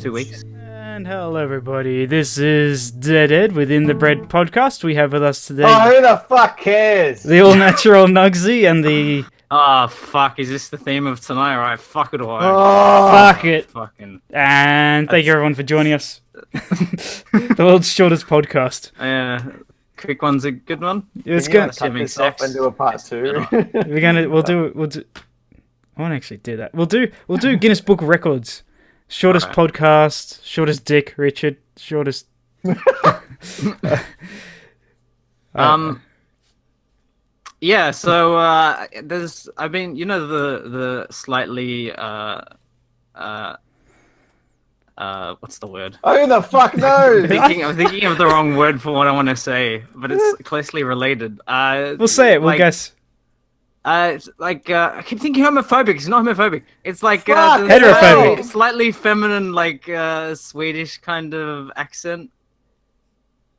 2 weeks. And hello, everybody. This is Dead Ed within the Bread podcast. We have with us today Oh, who the fuck cares? the all-natural Nuggsy and the Ah, fuck, is this the theme of tonight? Right, fuck it all. Oh, fuck it. Fucking. And thank you everyone for joining us. The world's shortest podcast. Quick one's a good one. It's Can you good. cut Having this off sex. and do a part two? We'll do. I won't actually do that. We'll do Guinness Book of Records. Shortest Alright. podcast. Shortest dick, Richard. Shortest. Yeah, so there's the slightly what's the word? Oh, who the fuck knows? I'm thinking of the wrong word for what I want to say, but it's closely related. We'll say it. We'll guess. It's like I keep thinking homophobic. It's not homophobic. It's like Fuck, the heterophobic. slightly feminine, like Swedish kind of accent.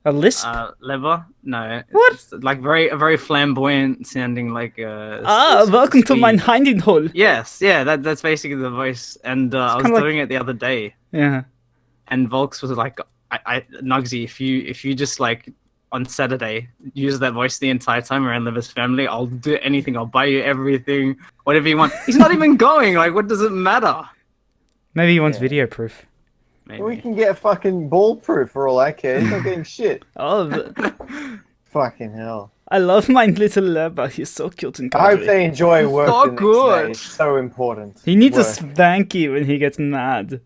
A lisp? Lever? No. What? It's like very flamboyant sounding, like welcome to my hiding hole. Yes, yeah, that's basically the voice. And I was kinda doing it the other day, Yeah. and Volks was like, Nuggsy, if you just like on Saturday use that voice the entire time around Lever's family, I'll do anything. I'll buy you everything, whatever you want. He's not even going. Like, what does it matter? Maybe he wants video proof. Maybe. We can get fucking ball proof for all I care. He's not getting shit. Oh, Fucking hell. I love my little Lever. He's so cute and I hope cuddly. they enjoy work So the next good. day. It's so important. He needs a Work. spanky when he gets mad.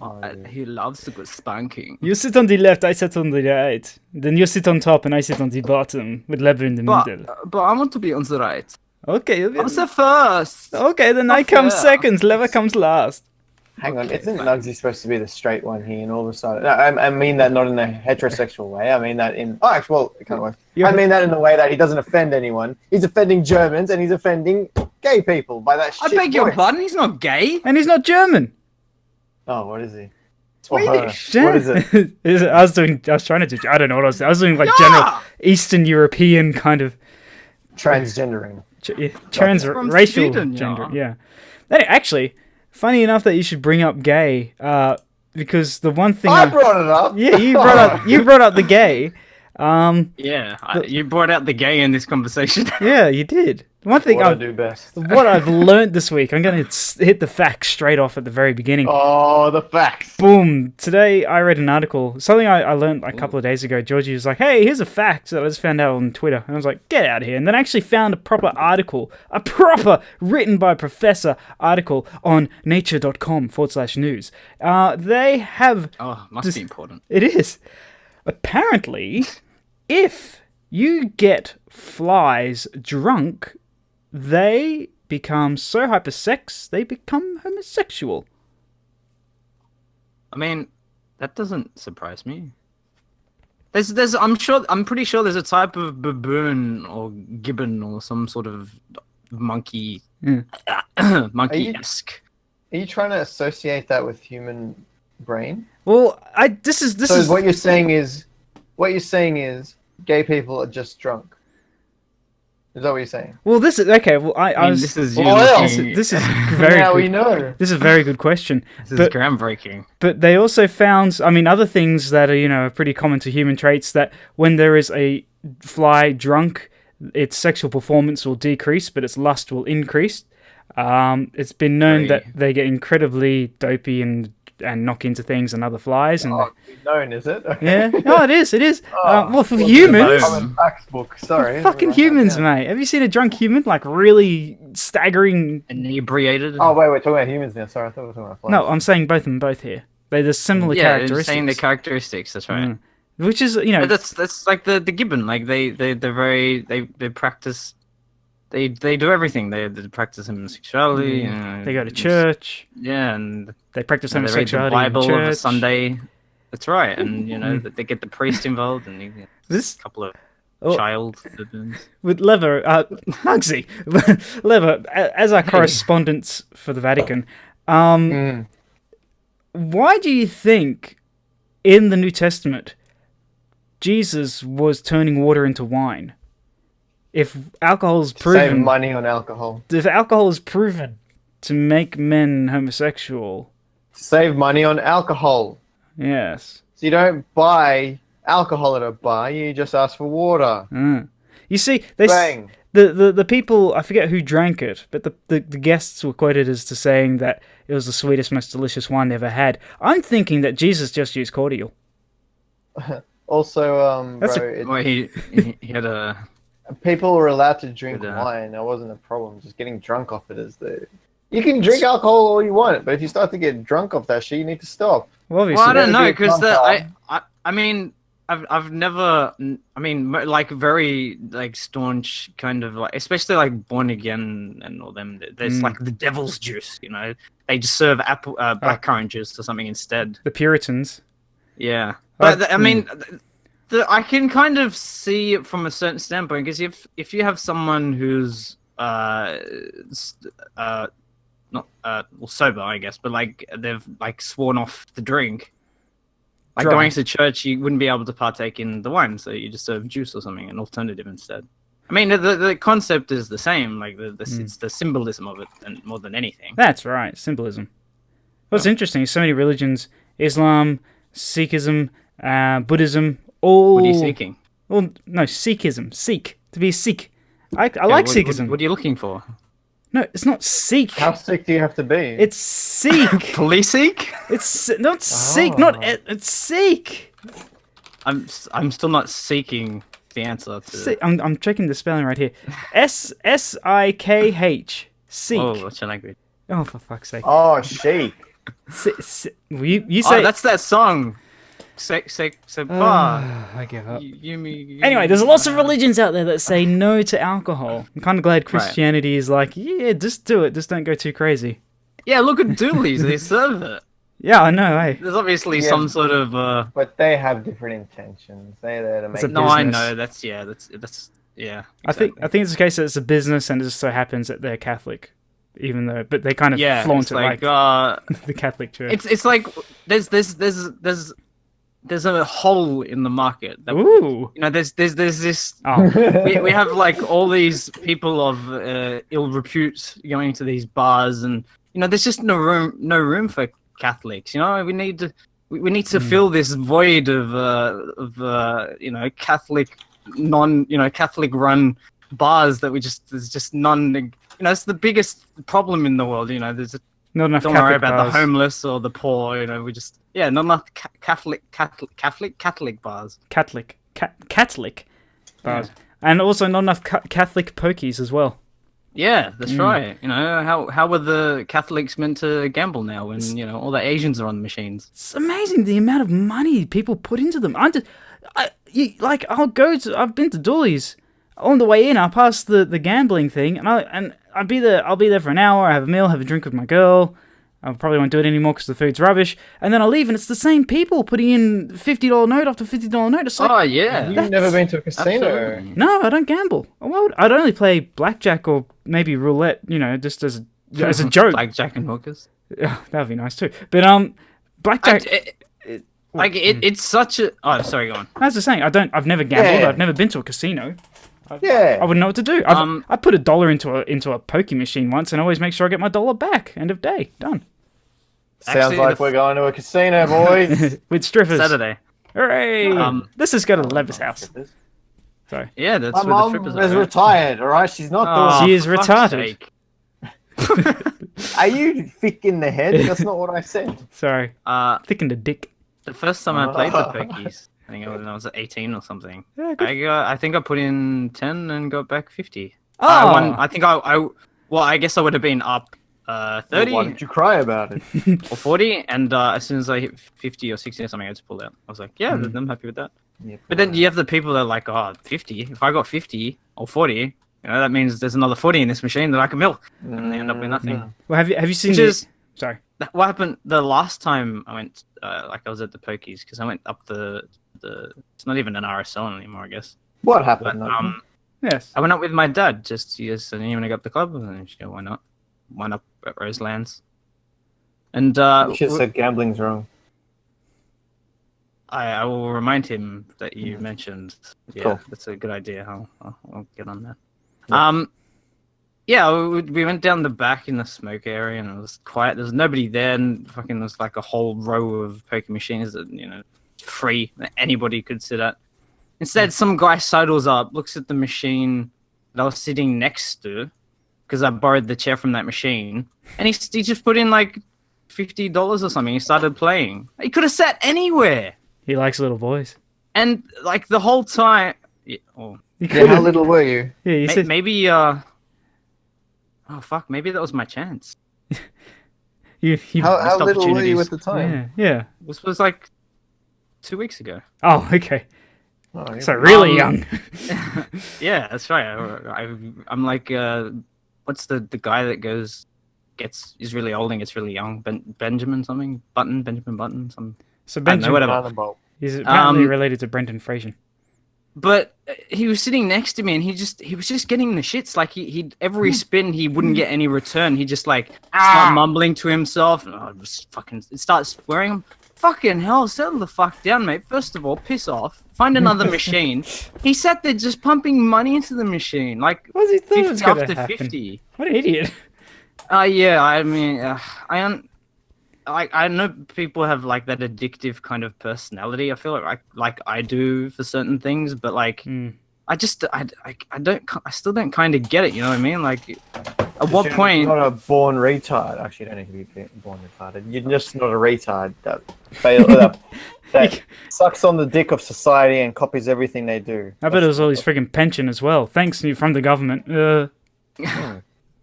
Oh, yeah. He loves a good spanking. You sit on the left, I sit on the right. Then you sit on top and I sit on the bottom with Lever in the middle. But I want to be on the right. Okay, I'm the first. okay, then I come fair. second, Lever comes last. Hang on, isn't Nuggsy supposed to be the straight one here and all of a sudden... No, I mean that not in a heterosexual way. I mean that in... Oh, actually, well, it kind of works. I mean that in the way that he doesn't offend anyone. He's offending Germans and he's offending gay people by that I shit beg your voice. pardon. He's not gay. And he's not German. Oh, what is he? Swedish. What is it? I was trying to do, I don't know what I was doing. I was doing like general Eastern European kind of Transgendering. transracial Sweden, gender. Yeah. Anyway, actually, funny enough that you should bring up gay, because the one thing I brought it up. yeah, you brought up the gay. Yeah, you brought out the gay in this conversation. Yeah, you did. The one thing What I do best. what I've learned this week, I'm going to hit the facts straight off at the very beginning. Oh, the facts. Boom. Today I read an article, something I learned a couple of days ago. Georgie was like, hey, here's a fact that I just found out on Twitter. And I was like, get out of here. And then I actually found a proper article, a proper written by a professor article on nature.com/news. They have... Oh, must be important. It is. Apparently, if you get flies drunk, they become so hypersex, they become homosexual. I mean, that doesn't surprise me. I'm pretty sure there's a type of baboon or gibbon or some sort of monkey, monkey-esque. Are you trying to associate that with human brain? Well, this So is what you're saying is gay people are just drunk. Is that what you're saying? well, this is okay. Well, I mean, this is you Well, looking- this is very Now we good. know. This is a very good question. This is But groundbreaking. but they also found, I mean, other things that are pretty common to human traits, that when there is a fly drunk, its sexual performance will decrease, but its lust will increase. It's been known that they get incredibly dopey and knock into things and other flies and Known, is it? Okay. yeah. Oh, it is. It is. Well, for Well, humans. Common facts book. Sorry. Fucking humans, mate. Have you seen a drunk human? Like, really staggering... Inebriated. Oh wait, we're talking about humans now. Sorry, I thought we were talking about flies. No, I'm saying both of them both here. There's similar yeah, characteristics. saying the characteristics. That's right. Which is, But that's like the gibbon. Like they're very they practice. They do everything. They practice homosexuality. They go to church. Yeah, and They practice they read the homosexuality Bible in of a church. Sunday. That's right, and they get the priest involved, and This- a couple of Oh. child baboons. With Lever, Nuggsy, Lever, as our correspondent for the Vatican, why do you think in the New Testament Jesus was turning water into wine? If alcohol is Save proven, money on alcohol. if alcohol is proven to make men homosexual, Save money on alcohol. Yes. So you don't buy alcohol at a bar. You just ask for water. You see, Bang. the people, I forget who drank it, but the guests were quoted as to saying that it was the sweetest, most delicious wine they ever had. I'm thinking that Jesus just used cordial. Also, That's bro, Well, he had a. people were allowed to drink Good, wine. That wasn't a problem. Just getting drunk off it is the. You can drink alcohol all you want, but if you start to get drunk off that shit, you need to stop. Well, obviously. Well, I don't know Never be a because drunk I mean I've never I mean like very like staunch kind of like especially like Born Again and all them. There's like the devil's juice, you know. They just serve apple blackcurrant juice or something instead. The Puritans. Yeah, but I mean. I can kind of see it from a certain standpoint because if you have someone who's not well sober, I guess, but like they've like sworn off the drink, like Dry. going to church, you wouldn't be able to partake in the wine, so you just serve juice or something, an alternative instead. I mean, the concept is the same, like it's the symbolism of it, and more than anything. That's right, symbolism. What's interesting is so many religions: Islam, Sikhism, Buddhism. All. What are you seeking? Well, no, Sikhism. Sikh. To be a Sikh. I like Sikhism. What are you looking for? No, it's not Sikh. How sick do you have to be? It's Sikh. Police seek? It's not Sikh. Not it's Sikh. I'm still not seeking the answer to. Sikh. I'm checking the spelling right here. S-I-K-H. Sikh. Oh, what's your language? Oh, for fuck's sake. Oh, sheik. You say. Oh, that's that song. I give up. You Anyway, there's lots of religions out there that say no to alcohol. I'm kind of glad Christianity is like, yeah, just do it. Just don't go too crazy. Yeah, look at Doolies. They serve it. Yeah, I know. Hey, There's obviously some sort of. But they have different intentions. They're there to make. a No, I business. know. That's yeah. I think it's the case that it's a business, and it just so happens that they're Catholic, even though, but they kind of flaunt it's it like the Catholic Church. it's like there's a hole in the market. That, Ooh. You know, there's this. Oh. we have like all these people of ill repute going to these bars, and you know, there's just no room for Catholics. You know, we need to fill this void of you know, Catholic Catholic run bars that there's just none. You know, it's the biggest problem in the world. You know, there's Not enough don't Catholic worry about bars. the homeless or the poor. You know, we just not enough Catholic bars. Catholic bars, and also not enough Catholic pokies as well. Yeah, that's right. You know, how were the Catholics meant to gamble now when you know all the Asians are on the machines? It's amazing the amount of money people put into them. I've been to Doolies. On the way in, I pass the gambling thing, and I'll be there for an hour. I have a meal, have a drink with my girl. I probably won't do it anymore because the food's rubbish. And then I leave, and it's the same people putting in $50 note after $50 note. It's like, Oh yeah, You've never been to a casino. absolutely. no, I don't gamble. I'd only play blackjack or maybe roulette. You know, just as a joke. Blackjack and hookers. Yeah, that would be nice too. But blackjack. It's such a. Oh, sorry, go on. As I was saying, I've never gambled. Yeah. I've never been to a casino. Yeah. I wouldn't know what to do. I put $1 into a pokey machine once, and I always make sure I get my dollar back. End of day, done. Sounds Actually, like we're going to a casino, boys. With strippers. Saturday. Hooray! Let's just go to Lever's house. Sorry. Yeah, that's My where the mum strippers is are. Right? retired, alright? She's not Oh, doing She is for fuck's retarded. sake. Are you thick in the head? That's not what I said. Sorry. Thickened a dick. The first time I played the pokies, I think when I was 18 or something. Yeah, good. I think I put in 10 and got back 50. Oh. I won. I think well, I guess I would have been up 30 Why did you cry about it? or 40, and as soon as I hit 50 or 60 or something, I just pulled out. I was like, yeah, I'm happy with that. Yeah, But then you have the people that are like, oh, 50. If I got 50 or 40, you know, that means there's another 40 in this machine that I can milk, and they end up with nothing. Well, have you seen Which the... is Sorry. what happened the last time I went. I was at the pokies because I went up the. It's not even an RSL anymore, I guess. What But happened? Yes. I went up with my dad. Just and you want to go up the club? And she go, why not? Went up at Roselands, and You should have said gambling's wrong. I will remind him that you mentioned. Yeah, Cool. that's a good idea. I'll get on that. Yeah. Yeah, we went down the back in the smoke area, and it was quiet. There's nobody there, and fucking there's like a whole row of poker machines that free that anybody could sit at. Instead, some guy sidles up, looks at the machine that I was sitting next to, because I borrowed the chair from that machine, and he just put in like $50 or something. He started playing. He could have sat anywhere. He likes little boys. And like the whole time, how little were you? Yeah, you said maybe. Oh fuck! Maybe that was my chance. How little were you at the time? Yeah. This was like 2 weeks ago. Oh, okay. Oh, So really young. Yeah, that's right. I'm like, what's the guy that is really old and gets really young? Benjamin something? Benjamin Button? So I don't know, Benjamin, whatever. he's apparently related to Brendan Fraser. But he was sitting next to me, and he was just getting the shits. Like he every spin he wouldn't get any return. He just like start mumbling to himself. And just fucking start swearing. Fucking hell, settle the fuck down, mate. First of all, piss off. Find another machine. He sat there just pumping money into the machine, like What does he think 50 was gonna after happen? 50. What an idiot. Yeah. I mean, I know people have like that addictive kind of personality. I feel like I do for certain things, but like I still don't kind of get it. You know what I mean? Like, at what point? You're not a born retard. Actually, you don't need to be born retarded. You're just not a retard that sucks on the dick of society and copies everything they do. I bet it was all his friggin' pension as well. Thanks from the government.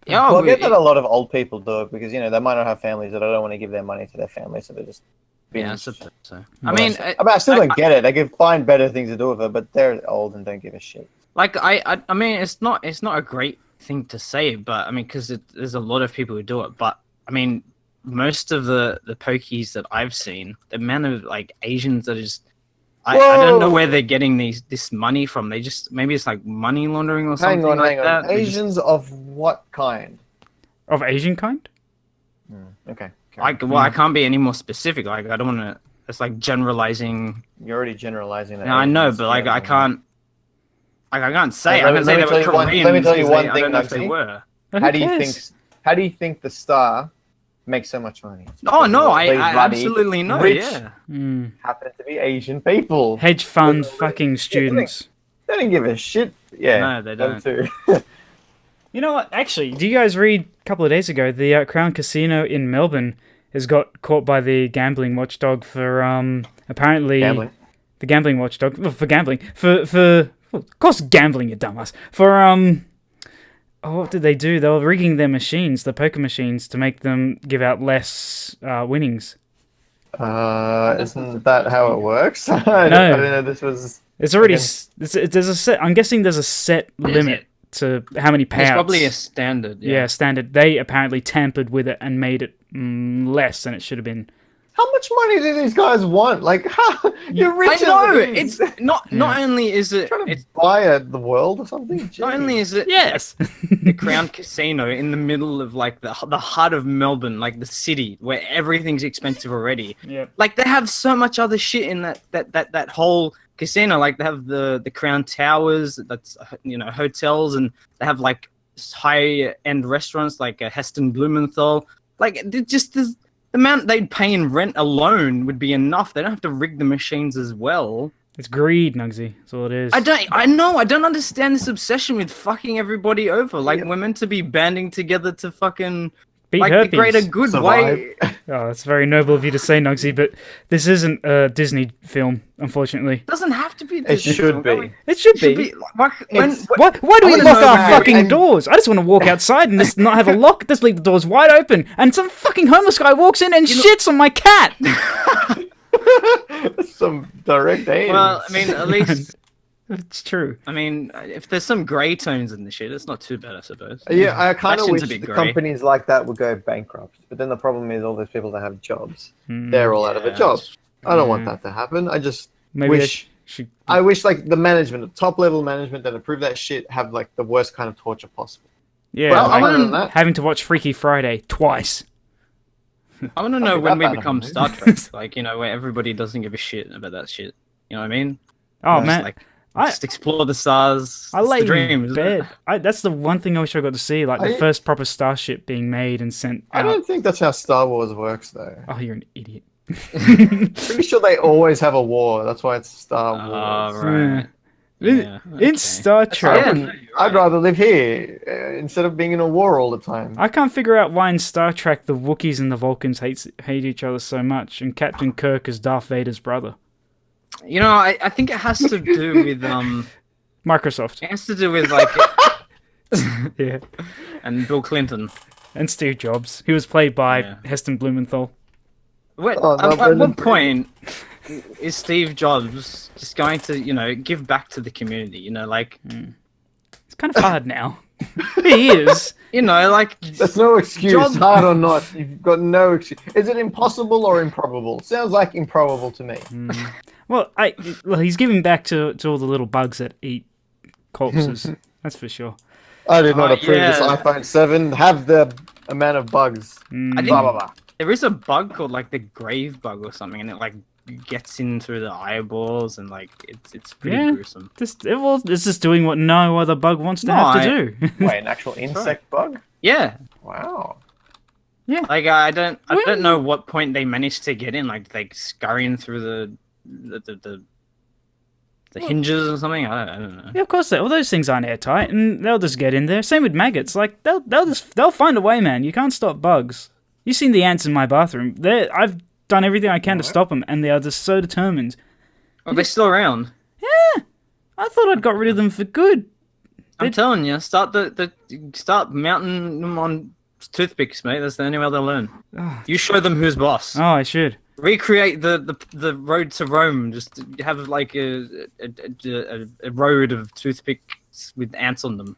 Yeah, well, I get that a lot of old people do it because they might not have families that they don't want to give their money to their family, so they just. Yeah, I suppose so. I mean, I still don't get it. They can find better things to do with it, but they're old and don't give a shit. Like I mean, it's not a great thing to say, but I mean, because there's a lot of people who do it. But I mean, most of the pokies that I've seen, the amount of like Asians that are just. I don't know where they're getting this money from. They just maybe it's like money laundering or something like that. Hang on. Asians of what kind? Of Asian kind? Okay. I can't be any more specific. Like I don't want to. It's like generalizing. You're already generalizing that. Yeah, I know, but like I can't. Like I can't say. Let I can say they were Koreans. Let me tell you one thing. I don't know if they were. How do you think the star makes so much money? Oh no, I absolutely know. Rich happen to be Asian people. Hedge fund fucking students. They don't give a shit. Yeah, no, they don't. Too. You know what? Actually, do you guys read a couple of days ago the Crown Casino in Melbourne has got caught by the gambling watchdog for apparently the gambling watchdog for gambling of course gambling, you dumbass, for what did they do? They were rigging their machines, the poker machines, to make them give out less winnings. Isn't that how it works? No. I didn't know this was. It's already there's a set. I'm guessing there's a set limit to how many payouts. It's probably a standard. Yeah, standard. They apparently tampered with it and made it less than it should have been. How much money do these guys want? Like, you're rich. I know. It's not only is it trying to buy the world or something. Jeez. Not only is it the Crown Casino in the middle of like the heart of Melbourne, like the city where everything's expensive already. Yeah. Like they have so much other shit in that whole casino. Like they have the Crown Towers, that's hotels, and they have like high end restaurants like Heston Blumenthal. Like just the amount they'd pay in rent alone would be enough. They don't have to rig the machines as well. It's greed, Nuggsy. That's all it is. I know. I don't understand this obsession with fucking everybody over. Like we're meant to be banding together to fucking beat like herpes. the greater good. Why? Oh, that's very noble of you to say, Nuggsy, but this isn't a Disney film, unfortunately. It doesn't have to be. It should be. It should be. Why do we lock our fucking doors? I just want to walk outside and just not have a lock. Just leave the doors wide open, and some fucking homeless guy walks in and shits on my cat. Some direct aim. Well, I mean, at least it's true. I mean, if there's some grey tones in the shit, it's not too bad, I suppose. Yeah, I kind of wish the grey. companies like that would go bankrupt. But then the problem is all those people that have jobs, they're all out of a job. I don't want that to happen. I just wish. I wish like the management, the top level management that approve that shit, have like the worst kind of torture possible. Yeah, well, having to watch Freaky Friday twice. I want to know when we become Star Trek, like where everybody doesn't give a shit about that shit. You know what I mean? Oh man, Just explore the stars. I It's lay the dream, in isn't bed. it? That's the one thing I wish I got to see, like the first proper starship being made and sent I out. don't think that's how Star Wars works, though. Oh, you're an idiot. Pretty sure they always have a war. That's why it's Star Wars. Right. In okay. Star Trek, I'd rather live here instead of being in a war all the time. I can't figure out why in Star Trek the Wookiees and the Vulcans hate each other so much, and Captain Kirk is Darth Vader's brother. You know, I think it has to do with Microsoft. It has to do with like Yeah. and Bill Clinton. And Steve Jobs. He was played by Yeah. Heston Blumenthal. Wait, Oh, no, at Brendan what point is Steve Jobs just going to, give back to the community? Like, It's kind of hard now. He is. like That's no excuse, Job- hard or not. You've got no excuse. Is it impossible or improbable? Sounds like improbable to me. Well, he's giving back to all the little bugs that eat corpses. That's for sure. I did not approve this yeah. iPhone 7. Have the amount of bugs. I think Blah, blah, blah. there is a bug called like the grave bug or something, and it like gets in through the eyeballs, and like it's pretty Yeah. gruesome. It's just doing what no other bug wants to No, have to do. Wait, an actual insect bug? Yeah, Wow. like I don't know what point they managed to get in, like scurrying through the hinges or something. I don't know. Yeah, of course. All those things aren't airtight, and they'll just get in there. Same with maggots. Like they'll find a way, man. You can't stop bugs. You've seen the ants in my bathroom. I've done everything I can to stop them, and they are just so determined. Are they still around? Yeah, I thought I'd got rid of them for good. I'm telling you, start start mounting them on toothpicks, mate. That's the only way they'll learn. You show them who's boss. Oh, I should. Recreate the road to Rome. Just have like a road of toothpicks with ants on them.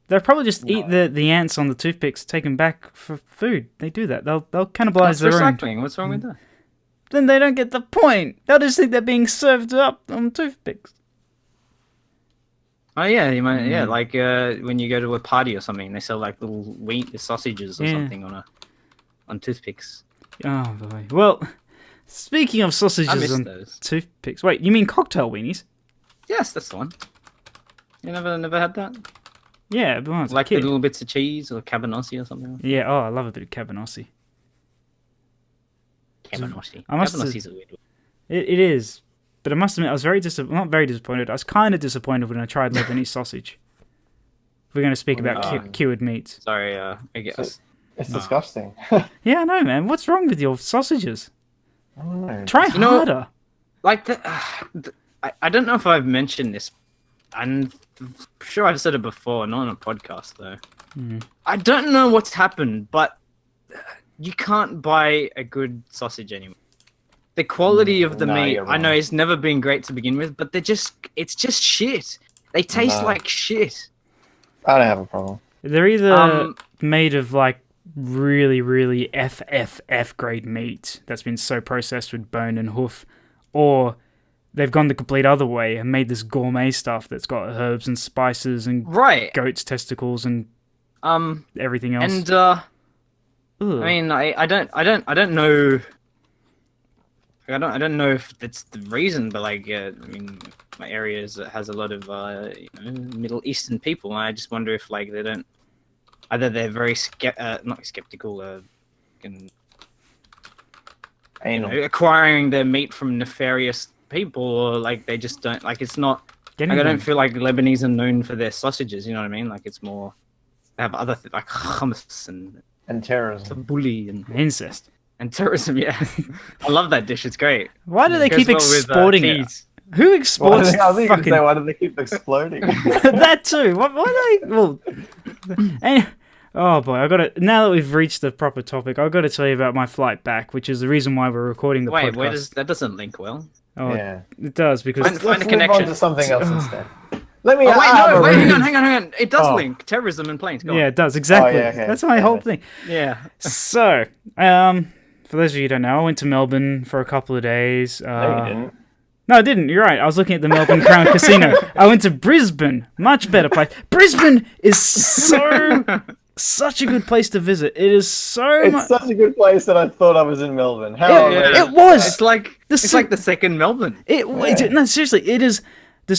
They'll probably just eat the ants on the toothpicks, take them back for food. They do that. They'll cannibalize That's their own. recycling. What's wrong with that? Then they don't get the point. They'll just think they're being served up on toothpicks. Oh yeah, you might. Yeah, like when you go to a party or something, they sell like little wheat sausages or something on toothpicks. Oh boy. Well, speaking of I sausages miss and those. toothpicks, wait, you mean cocktail weenies? Yes, that's the one. You never had that? Yeah, but when I was a Like the kid. little bits of cheese or cabanossi or something. Yeah. Oh, I love a bit of cabanossi. Cabanossi. I must Cabanossi's a weird one. It is, but I must admit, I was not very disappointed. I was kind of disappointed when I tried Lebanese sausage. If we're going to speak about cured meats. Sorry, I guess. It's disgusting. Yeah, I know, man. What's wrong with your sausages? I don't know. Try know- harder. Like I don't know if I've mentioned this, and I'm sure I've said it before, not on a podcast though. I don't know what's happened, but you can't buy a good sausage anymore. The quality of the No, meat, you're I know, wrong. it's never been great to begin with, but it's just shit. They taste No. like shit. I don't have a problem. They're either Um, made of like really, really FFF grade meat that's been so processed with bone and hoof, or they've gone the complete other way and made this gourmet stuff that's got herbs and spices and Right. goat's testicles and everything else. And Ugh. I mean, I don't know. I don't know if that's the reason, but like, I mean, my area has a lot of Middle Eastern people, and I just wonder if like they don't, either they're very not skeptical, and Anal. acquiring their meat from nefarious people, or like they just don't like. It's not. Getting Like, I them. don't feel like Lebanese are known for their sausages. You know what I mean? Like it's more. They have other like hummus and And terrorism. tabbouleh and. Incest. And tourism, yeah. I love that dish. It's great. Why do they Goes keep well with, exporting it? cheese. Who Why exports fucking do they keep exploding? that too? Why they? Well, and, oh boy, I got to. Now that we've reached the proper topic, I've got to tell you about my flight back, which is the reason why we're recording the Wait, podcast. that doesn't link well? Oh, Yeah. it does because Find a Let's move connection. on to something else instead. Let me. Oh, wait, no, wait, reason. hang on. It does Oh. link terrorism and planes. Go yeah, on. it does exactly. Oh, yeah, okay. That's my Yeah. whole thing. Yeah. So, for those of you who don't know, I went to Melbourne for a couple of days. No, you didn't. No, I didn't. You're right. I was looking at the Melbourne Crown Casino. I went to Brisbane. Much better place. Brisbane is such a good place to visit. It is so It's much. such a good place that I thought I was in Melbourne. How It was. It's like The it's like the second Melbourne. No, seriously, it is The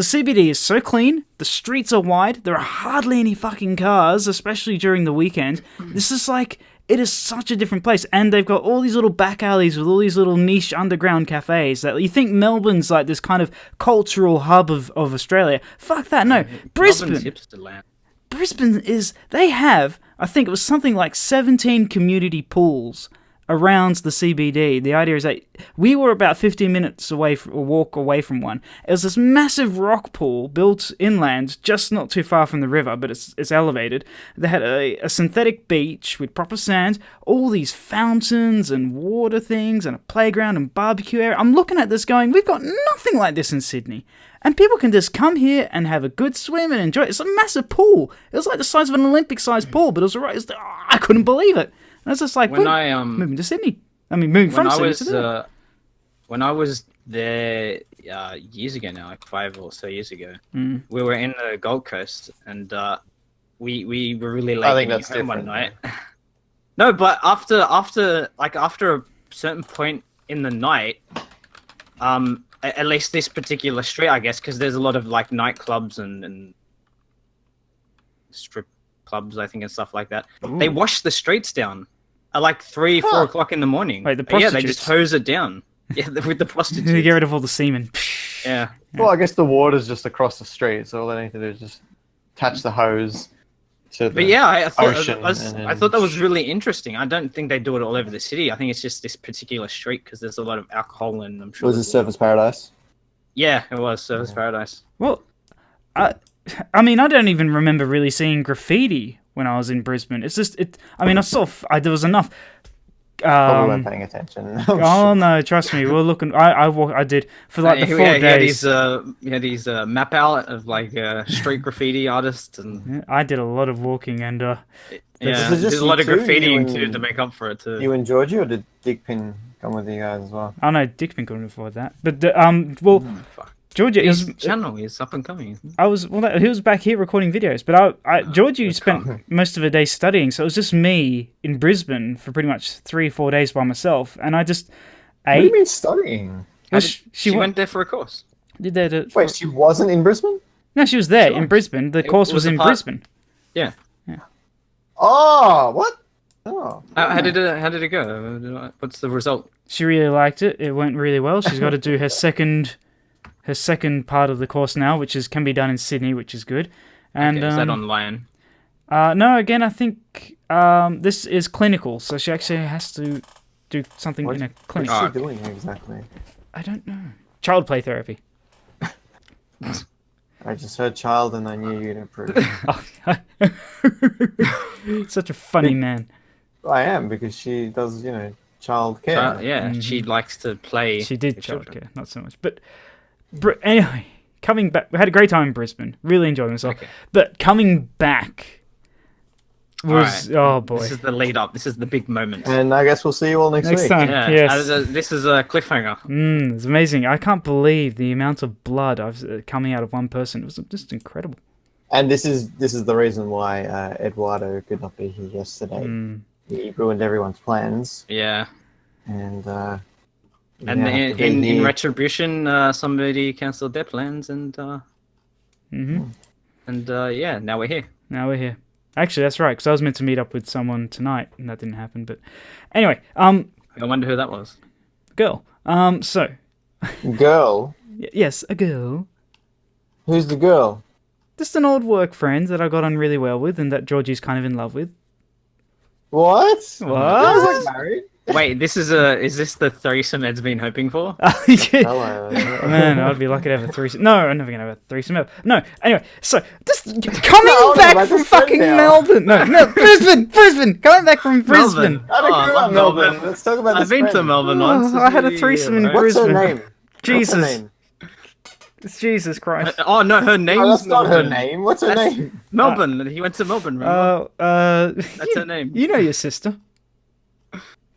CBD is so clean, the streets are wide, there are hardly any fucking cars, especially during the weekend. This is like, it is such a different place, and they've got all these little back alleys with all these little niche underground cafes that you think Melbourne's like this kind of cultural hub of Australia. Fuck that, no. Melbourne's hipster land. Brisbane is, they have, I think it was something like 17 community pools around the CBD. The idea is that we were about 15 minutes away, a walk away from one. It was this massive rock pool built inland, just not too far from the river, but it's elevated. They had a synthetic beach with proper sand, all these fountains and water things, and a playground and barbecue area. I'm looking at this going, we've got nothing like this in Sydney. And people can just come here and have a good swim and enjoy it. It's a massive pool. It was like the size of an Olympic-sized pool, but it was alright. I couldn't believe it. And it's just like, moving to Sydney. I mean, moving from Sydney to there. When I was there years ago now, like 5 or so years ago, we were in the Gold Coast, and we were really late. I think that's home different. one night. No, but after a certain point in the night, at least this particular street, I guess, because there's a lot of like nightclubs and strip clubs, I think, and stuff like that. Ooh. They wash the streets down at like 3, 4 o'clock in the morning. Wait, the Yeah, they just prostitutes? hose it down. Yeah, with the prostitutes. To get rid of all the semen. Yeah. Well, I guess the water's just across the street, so all they need to do is just attach the hose to the But yeah, I thought ocean. I thought that was really interesting. I don't think they do it all over the city. I think it's just this particular street because there's a lot of alcohol, and I'm sure. Was it Surfers Paradise? Yeah, it was Service Paradise. Well, I mean, I don't even remember really seeing graffiti when I was in Brisbane. It's just, I mean, there was enough. Probably weren't paying attention. Oh no, trust me, we're looking. I did for like the 4 days. He had these map out of like street graffiti artists, and I did a lot of walking, and Was it there's just a lot you of two? graffitiing You and- to make up for it too. You and Georgie, or did Dickpin come with you guys as well? oh no, Dickman couldn't afford that. But well, Fuck. Georgia His is. channel is up and coming. He was back here recording videos, but Georgie spent most of the day studying, so it was just me in Brisbane for pretty much 3 or 4 days by myself, and I just What do ate. you mean studying? She went there for a course. did that. Wait, she wasn't in Brisbane? No, she was there Sure. in Brisbane. The course was was a in part- Brisbane. Yeah. Oh, what? Oh. How did it go? What's the result? She really liked it. It went really well. She's got to do her second part of the course now, which can be done in Sydney, which is good. And Okay, is that online? no, again, I think this is clinical, so she actually has to do something in a clinic. What's she doing exactly? I don't know. Child play therapy. I just heard child and I knew you'd approve. Such a funny man. I am, because she does, child care. Yeah, she likes to play. She did with children. childcare, not so much. But anyway, coming back, we had a great time in Brisbane. Really enjoyed myself. Okay. But coming back was oh boy. This is the lead up. This is the big moment. And I guess we'll see you all next Next week. time. Yeah, Yes. this is a cliffhanger. It's amazing. I can't believe the amount of blood coming out of one person. It was just incredible. And this is the reason why Eduardo could not be here yesterday. He ruined everyone's plans, Yeah, and and in retribution, somebody cancelled their plans, and yeah, now we're here. Now we're here. Actually, that's right, because I was meant to meet up with someone tonight, and that didn't happen. But anyway, I wonder who that was. girl. So girl. yes, a girl. Who's the girl? Just an old work friend that I got on really well with, and that Georgie's kind of in love with. What? What? I was like married. Wait, is this the threesome Ed's been hoping for? Hello. Man, I'd be lucky to have a threesome. No, I'm never gonna have a threesome ever. No, anyway, so just coming No, back like from a friend fucking now. Melbourne. No, Brisbane. Coming back from Brisbane. Melbourne. I don't Oh, care about Melbourne. Melbourne. Let's talk about I've this been to friend. Melbourne once. I had a threesome in What's her Brisbane. name? Jesus. What's her name? Jesus Christ. Oh no, her name's Oh, that's not her Melbourne. name. What's her That's name? Melbourne. He went to Melbourne. Remember? That's her name. You know your sister.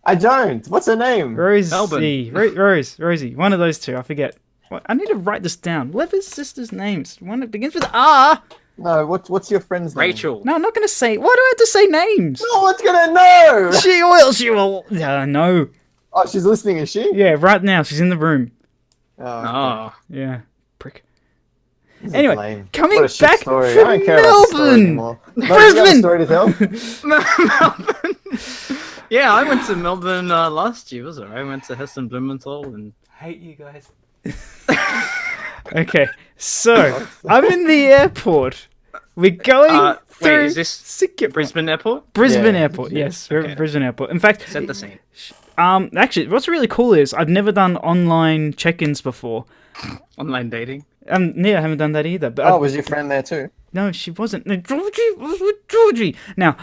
I don't. What's her name? Rosie. Melbourne. Rosie. One of those two. I forget. What? I need to write this down. What are his sister's names? One that begins with R. No, what's your friend's name? Rachel. No, I'm not going to say. Why do I have to say names? No one's gonna know. She will. No. Oh, she's listening, is she? Yeah, right now. She's in the room. Oh, Oh, Yeah. Prick. This is Anyway, lame. coming What a shit back story. from I don't care about the story Melbourne. anymore. No, you got a Brisbane. story to tell? Melbourne. Yeah, I went to Melbourne last year. Was it? I went to Heston Blumenthal and. Hate you guys. Okay, so I'm in the airport. We're going through. Wait, is this Brisbane Airport? Brisbane Yeah. Airport? Yes, we're Okay. at Brisbane Airport. In fact, Set the scene. actually, what's really cool is I've never done online check-ins before. Online dating. Yeah, I haven't done that either. But Oh, was your friend there too? no, she wasn't. No, Georgie was with Georgie. Now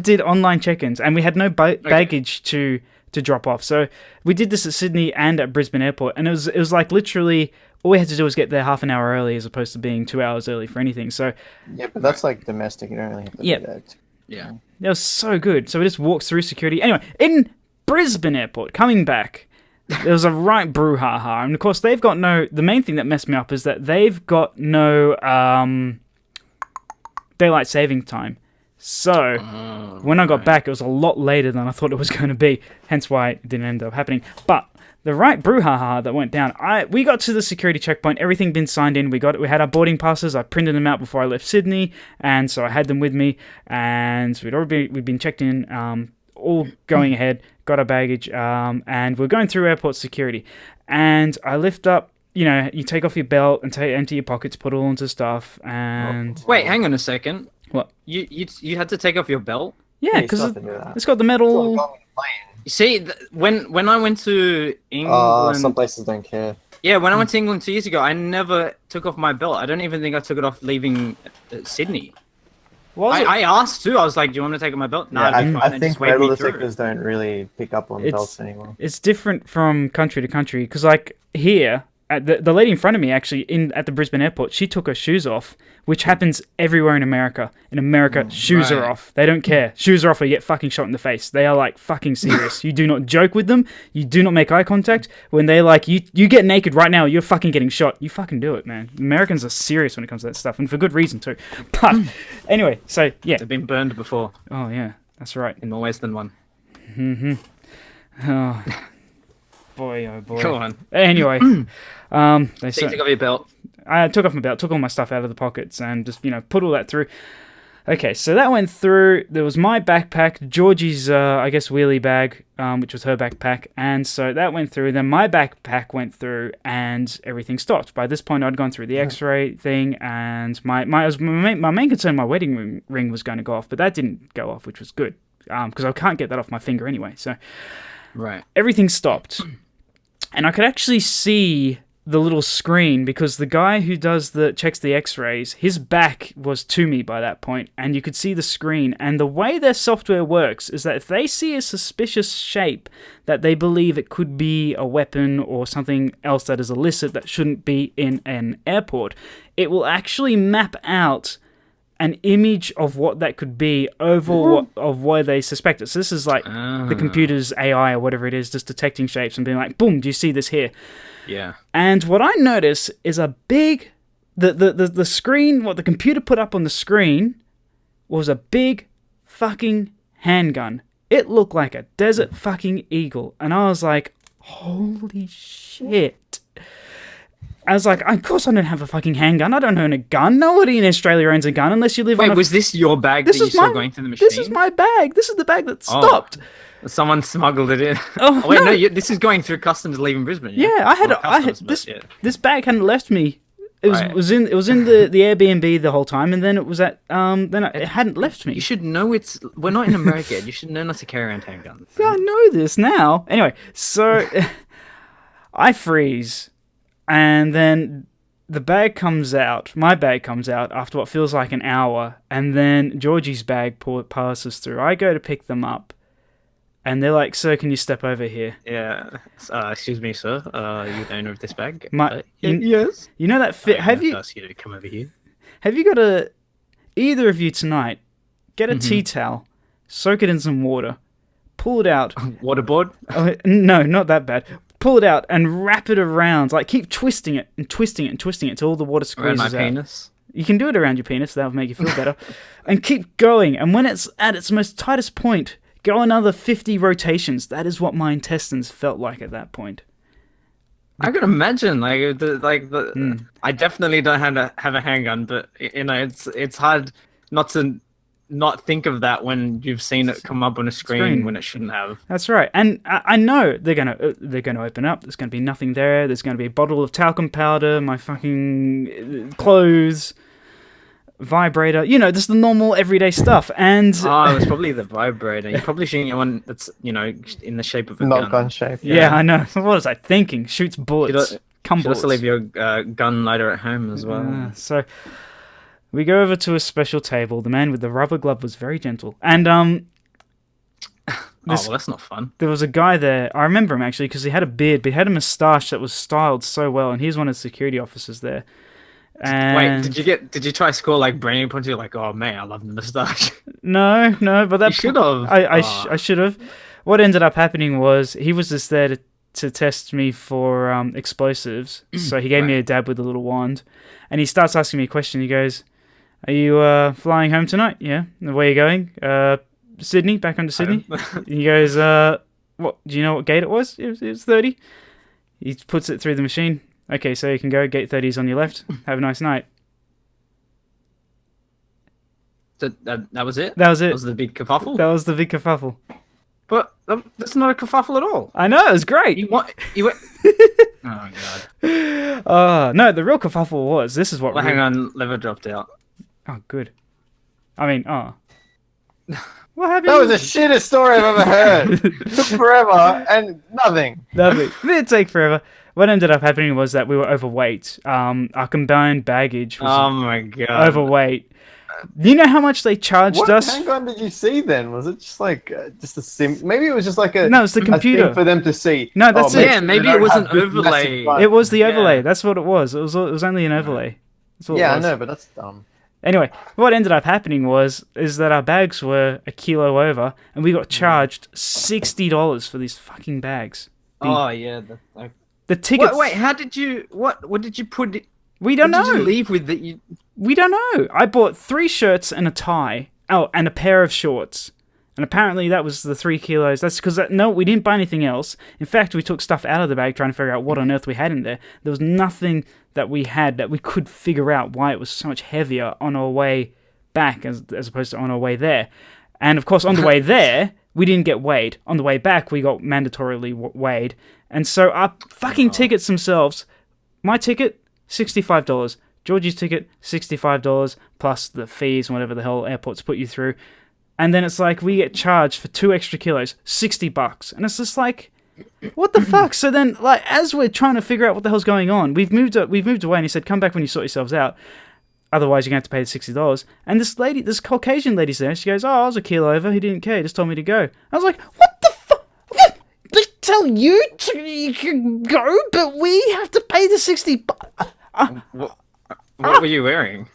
did online check-ins, and we had no baggage to drop off. So we did this at Sydney and at Brisbane Airport, and it was like literally all we had to do was get there half an hour early, as opposed to being 2 hours early for anything. So Yeah, but that's like domestic. You don't really have to Yeah. do that. Yeah. that was so good. So we just walked through security. Anyway, in Brisbane Airport, coming back, there was a right brouhaha, and of course they've got no. The main thing that messed me up is that they've got no daylight saving time. So when I got back, it was a lot later than I thought it was going to be. Hence why it didn't end up happening. But the right brouhaha that went down. We got to the security checkpoint. Everything been signed in. We had our boarding passes. I printed them out before I left Sydney, and so I had them with me. And we'd been checked in. All going ahead. Got our baggage. And we're going through airport security. And I lift up. You know, you take off your belt and empty your pockets, put it all into stuff, and Wait, hang on a second. What? You had to take off your belt? Yeah, Yeah, you because still have to do that. it's got the metal. You see, when I went to England, Some places don't care. yeah, when I went to England 2 years ago, I never took off my belt. I don't even think I took it off leaving Sydney. Was it? I asked too. I was like, "Do you want to take off my belt?" No, Yeah, it'd be fine. I And think just wave metal me through. detectors don't really pick up on It's- belts anymore. It's different from country to country because, like here, the lady in front of me actually at the Brisbane airport, she took her shoes off, which happens everywhere in America. In America, shoes are right. off. They don't care. Shoes are off or you get fucking shot in the face. They are like fucking serious. You do not joke with them. You do not make eye contact. When they're like, you get naked right now, you're fucking getting shot. You fucking do it, man. Americans are serious when it comes to that stuff, and for good reason too. But anyway, so yeah. They've been burned before Oh yeah, that's right. in more ways than one. Oh boy, oh boy. Go on. Anyway, So you take off your belt. I took off my belt, took all my stuff out of the pockets, and just put all that through. Okay, so that went through. There was my backpack, Georgie's, I guess, wheelie bag, which was her backpack, and so that went through. Then my backpack went through, and everything stopped. By this point, I'd gone through the X-ray thing, and my main concern, my wedding ring was going to go off, but that didn't go off, which was good, because I can't get that off my finger anyway. So Right. everything stopped, and I could actually see the little screen because the guy who checks the X-rays, his back was to me by that point, and you could see the screen. And the way their software works is that if they see a suspicious shape that they believe it could be a weapon or something else that is illicit that shouldn't be in an airport, it will actually map out an image of what that could be over of where they suspect it. So this is like the computer's AI or whatever it is, just detecting shapes and being like, boom, do you see this here? Yeah. And what I noticed is a big, the screen, what the computer put up on the screen was a big fucking handgun. It looked like a Desert fucking Eagle. And I was like, holy shit. I was like, of course I don't have a fucking handgun. I don't own a gun. Nobody in Australia owns a gun unless you live on Wait, a... was this your bag that you saw going through the machine? This is my bag. This is the bag that stopped. Someone smuggled it in. Oh, wait, no. this is going through customs leaving Brisbane. Yeah, I had this bag hadn't left me. It was in the Airbnb the whole time, and then it was at it hadn't left me. You should know we're not in America. You should know not to carry around handguns. Yeah, I know this now. Anyway, so I freeze, and then the bag comes out. My bag comes out after what feels like an hour, and then Georgie's bag passes through. I go to pick them up. And they're like, "Sir, can you step over here?" Yeah. Excuse me, sir. You the owner of this bag? Yes. You know that fit? Have you? Ask you to come over here. Have you got either of you tonight? Get a tea towel, soak it in some water, pull it out. Waterboard? Oh, no, not that bad. Pull it out and wrap it around. Like keep twisting it and twisting it and twisting it till all the water squeezes Around my out. penis? You can do it around your penis. That would make you feel better. And keep going. And when it's at its most tightest point, go another 50 rotations. That is what my intestines felt like at that point. I can imagine, I definitely don't have a handgun, but it's hard not to not think of that when you've seen it come up on a screen when it shouldn't have. That's right, and I know they're gonna open up. There's gonna be nothing there. There's gonna be a bottle of talcum powder, my fucking clothes, vibrator. This is the normal everyday stuff. And it was probably the vibrator. You probably shouldn't get one that's in the shape of a Not gun. gun shape. Yeah, I know. What was I thinking? Shoots bullets. You should also leave your gun lighter at home as well. So we go over to a special table. The man with the rubber glove was very gentle, and well, that's not fun. there was a guy there. I remember him actually because he had a beard, but he had a moustache that was styled so well, and he was one of the security officers there. And Wait, did you try to score like branding points? You're like, oh man, I love the moustache. No, but that You should have. I should have. What ended up happening was he was just there to test me for explosives. So he gave me a dab with a little wand, and he starts asking me a question. He goes, "Are you flying home tonight?" "Yeah." "Where are you going?" Sydney, back onto Sydney." He goes, "What? Do you know what gate it was?" It was 30. He puts it through the machine. "Okay, so you can go. Gate 30 is on your left. Have a nice night." That was it? That was it. That was the big kerfuffle? That was the big kerfuffle. But that's not a kerfuffle at all. I know, it was great. You went... Oh, God. No, the real kerfuffle was, this is what... Well, hang on, lever dropped out. Oh, good. I mean, what happened? That was the shittest story I've ever heard. Took forever and nothing. Nothing. It didn't take forever. What ended up happening was that we were overweight. Our combined baggage was Oh, my God. overweight. Do you know how much they charged us? What handgun did you see then? Was it just like just a sim? Maybe it was just like a No, it's the a computer. thing for them to see. No, that's it. Yeah, maybe it was an overlay. It was the overlay. Yeah. That's what it was. It was only an overlay. That's what it Yeah, I was. know, but that's dumb. Anyway, what ended up happening is that our bags were a kilo over, and we got charged $60 for these fucking bags. Oh, yeah. The tickets. Wait, how did you... What did you put... We don't What know. did you leave with that you... We don't know. I bought 3 shirts and a tie. Oh, and a pair of shorts. And apparently that was the 3 kilos. That's because, no, we didn't buy anything else. In fact, we took stuff out of the bag trying to figure out what on earth we had in there. There was nothing that we had that we could figure out why it was so much heavier on our way back as opposed to on our way there. And of course, on the way there, we didn't get weighed. On the way back, we got mandatorily weighed. And so our fucking tickets themselves, my ticket, $65. Georgie's ticket, $65, plus the fees and whatever the hell airports put you through. And then it's like, we get charged for 2 extra kilos, $60. And it's just like, what the fuck? So then, like, as we're trying to figure out what the hell's going on, we've moved away, and he said, come back when you sort yourselves out. Otherwise, you're going to have to pay the $60. And this Caucasian lady's there. She goes, I was a kilo over. He didn't care. He just told me to go. I was like, what the fuck? They tell you to go, but we have to pay the $60. What were you wearing?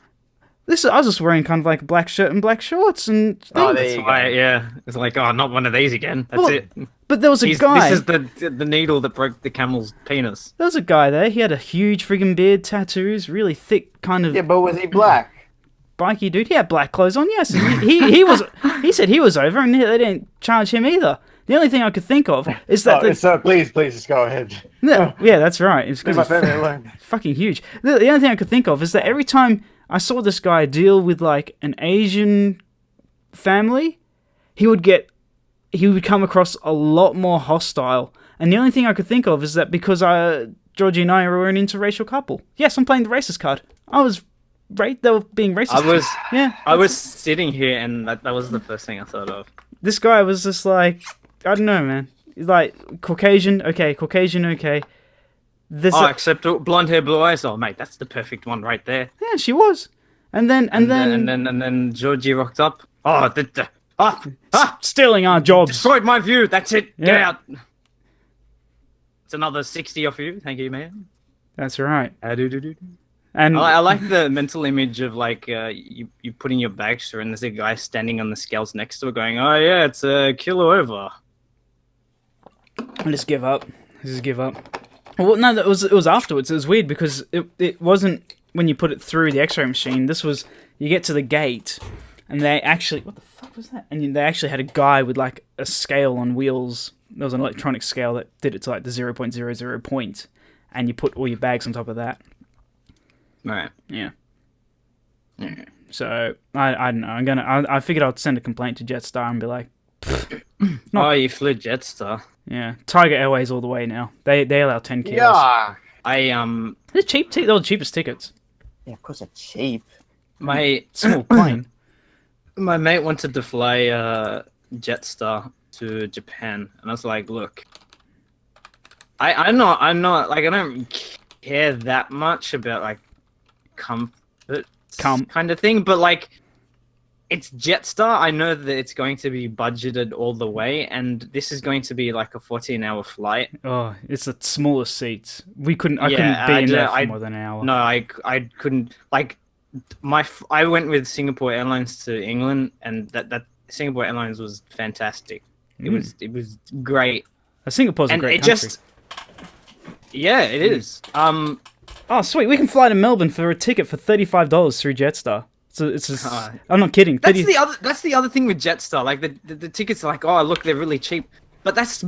I was just wearing kind of like a black shirt and black shorts and things. Oh, there you go. Yeah. It's like, not one of these again. That's Well, it. But there was a guy. This is the needle that broke the camel's penis. There was a guy there. He had a huge friggin' beard, tattoos, really thick kind of Yeah, but was he black? bikey dude. He had black clothes on, yes. And he was. He said he was over, and they didn't charge him either. The only thing I could think of is that So please, just go ahead. yeah, that's right. It's Leave because my he's family alone. fucking huge. The only thing I could think of is that every time I saw this guy deal with like an Asian family, he would come across a lot more hostile. And the only thing I could think of is that because Georgie and I were an interracial couple. Yes, I'm playing the racist card. I was right. They were being racist. I was sitting here, and that was the first thing I thought of. This guy was just like, I don't know, man. He's like, Caucasian, okay. Except blonde hair, blue eyes. Oh, mate, that's the perfect one right there. Yeah, she was. And then Georgie rocked up. stealing our jobs. Destroyed my view. That's it. Get Yeah. out. It's another 60 off you. Thank you, man. That's right. And And I like the mental image of like you putting your bags through, and there's a guy standing on the scales next to it, going, "Oh yeah, it's a kilo over." I just give up. Well, no, it was afterwards. It was weird because it wasn't when you put it through the X-ray machine. This was you get to the gate, and they actually what the fuck was that? And they actually had a guy with like a scale on wheels. There was an electronic scale that did it to like the 0.00 point, and you put all your bags on top of that. Right. Yeah. Okay. So I don't know. I figured I'd send a complaint to Jetstar and be like, Oh, you flew Jetstar. yeah, Tiger Airways all the way now. They allow 10 kilos. Yeah. They're cheap. They're the cheapest tickets. Yeah, of course they're cheap. My Small plane. my mate wanted to fly Jetstar to Japan, and I was like, look, I'm not like, I don't care that much about like comfort kind of thing, but like, it's Jetstar. I know that it's going to be budgeted all the way, and this is going to be like a 14-hour flight. Oh, it's the smallest seats. I couldn't be I in there for don't- more than an hour. No, I couldn't, like, I went with Singapore Airlines to England, and that Singapore Airlines was fantastic. It was great. Singapore's a And great it country. Yeah, it is. Oh, sweet. We can fly to Melbourne for a ticket for $35 through Jetstar. So I'm not kidding. That's the other thing with Jetstar. Like the tickets are like, oh look, they're really cheap. But that's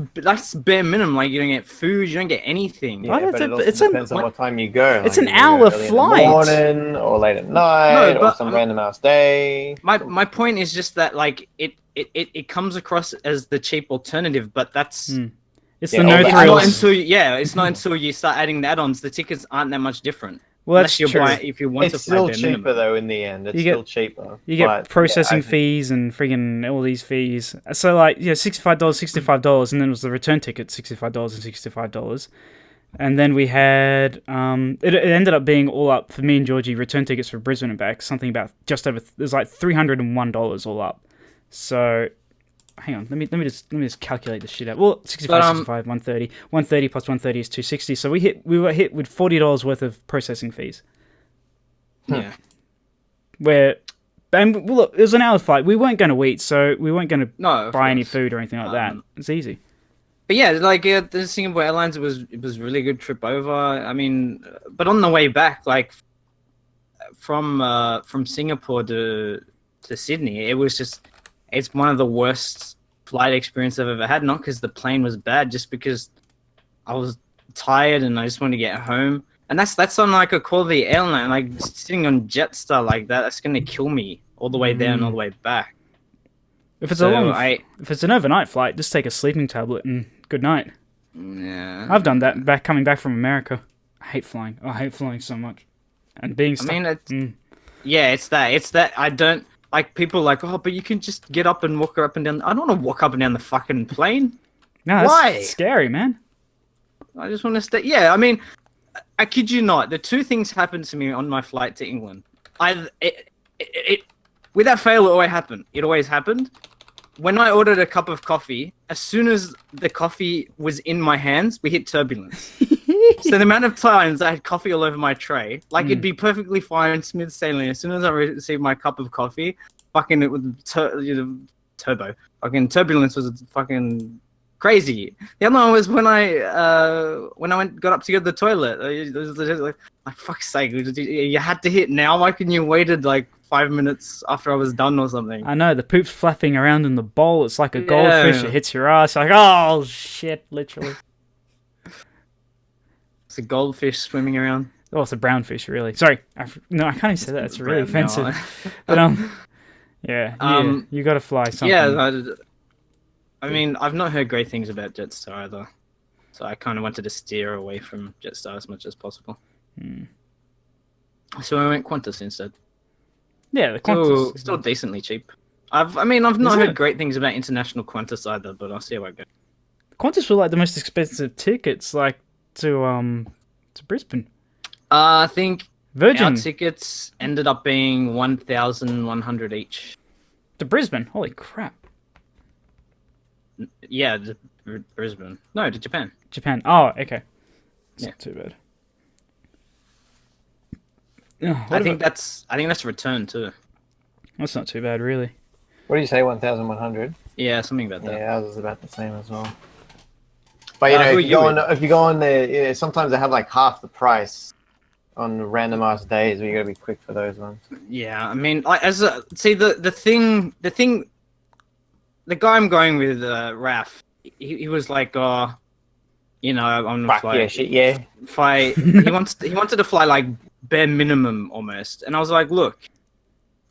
bare minimum. Like, you don't get food, you don't get anything. Yeah, but it also depends on what time you go. It's like, an hour early flight. in the morning or late at night or some random ass day. My point is just that like it comes across as the cheap alternative, but that's It's Yeah, the no all the thrills. it's not until you start adding the add-ons. The tickets aren't that much different. Well, that's Unless you're true. if you want It's to fly still bare cheaper minimum. though in the end. It's You get- still cheaper. You get But, processing yeah, fees and friggin' all these fees. So like, yeah, $65, and then it was the return ticket, $65 and $65. And then we had it ended up being all up for me and Georgie return tickets for Brisbane and back, something about just over. It was like $301 all up. So hang on, let me just calculate this shit out. Well, 65, 65, 130, 130 plus 130 is 260. So we were hit with $40 worth of processing fees. Yeah. And look, it was an hour flight. We weren't going to eat, so we weren't going to No, of buy any course. food or anything like that. It's easy. But yeah, like the Singapore Airlines, it was a really good trip over. I mean, but on the way back, like from Singapore to Sydney, it's one of the worst flight experience I've ever had. Not because the plane was bad, just because I was tired and I just wanted to get home. And that's on like a quality airline. Like sitting on Jetstar like that's gonna kill me all the way there and all the way back. If it's So if it's an overnight flight, just take a sleeping tablet and good night. Yeah. I've done that coming back from America. I hate flying. I hate flying so much. And being stuck. I mean, it's that. I don't like people like, oh, but you can just get up and walk up and down. I don't want to walk up and down the fucking plane. No, that's Why? scary, man. I just want to stay. Yeah, I mean, I kid you not. The two things happened to me on my flight to England. Without fail, it always happened. When I ordered a cup of coffee, as soon as the coffee was in my hands, we hit turbulence. So the amount of times I had coffee all over my tray, like it'd be perfectly fine, smooth sailing. As soon as I received my cup of coffee, fucking it with turbo, fucking turbulence was fucking crazy. The other one was when I got up to go to the toilet. It was like fuck's sake, you had to hit now. Why couldn't you waited like 5 minutes after I was done or something? I know, the poop's flapping around in the bowl. It's like a goldfish. It hits your ass. Like, oh, shit, literally. It's a goldfish swimming around. Oh, it's a brownfish, really. Sorry. I can't even say that. It's really Brown, no. offensive. But, yeah, you got to fly something. Yeah, I mean, I've not heard great things about Jetstar either. So I kind of wanted to steer away from Jetstar as much as possible. So I went Qantas instead. Yeah, the Qantas. Still decently cheap. I've not heard great things about international Qantas either, but I'll see how I go. Qantas were like the most expensive tickets, like to Brisbane. I think Virgin our tickets ended up being 1,100 each. to Brisbane. Holy crap! Yeah, Brisbane. No, to Japan. Japan. Oh, okay. It's Yeah. not too bad. I think that's return too. That's not too bad, really. What do you say, 1,100? Yeah, something about that. Yeah, ours was about the same as well. But you know, if you go on there, sometimes they have like half the price on random ass days, but you gotta be quick for those ones. Yeah, I mean, like the thing, the guy I'm going with, Raf, he was like, oh, you know, I'm gonna Fuck fly. yeah, shit, yeah. Fly. He wanted to fly like bare minimum almost, and I was like, look,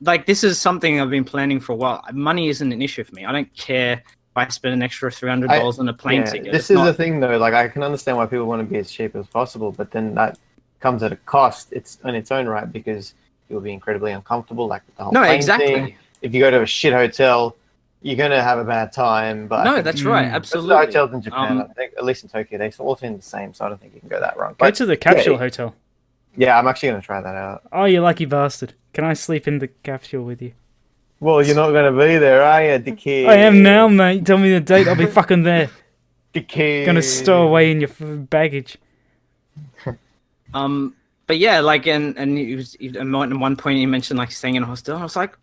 like this is something I've been planning for a while. Money isn't an issue for me. I don't care if I spend an extra $300 on a plane ticket. This is the thing, though. Like, I can understand why people want to be as cheap as possible, but then that comes at a cost. It's on its own right because you'll be incredibly uncomfortable. Like the whole plane thing. If you go to a shit hotel, you're gonna have a bad time. But no, that's right, absolutely. The hotels in Japan, I think, at least in Tokyo, they all seem the same. So I don't think you can go that wrong. Go to the capsule hotel. Yeah, I'm actually gonna try that out. Oh, you lucky bastard! Can I sleep in the capsule with you? Well, you're not gonna be there, are you, dickhead? I am now, mate. Tell me the date. I'll be fucking there. Dickhead. Gonna stow away in your baggage. But yeah, like, and at one point he mentioned like staying in a hostel. I was like,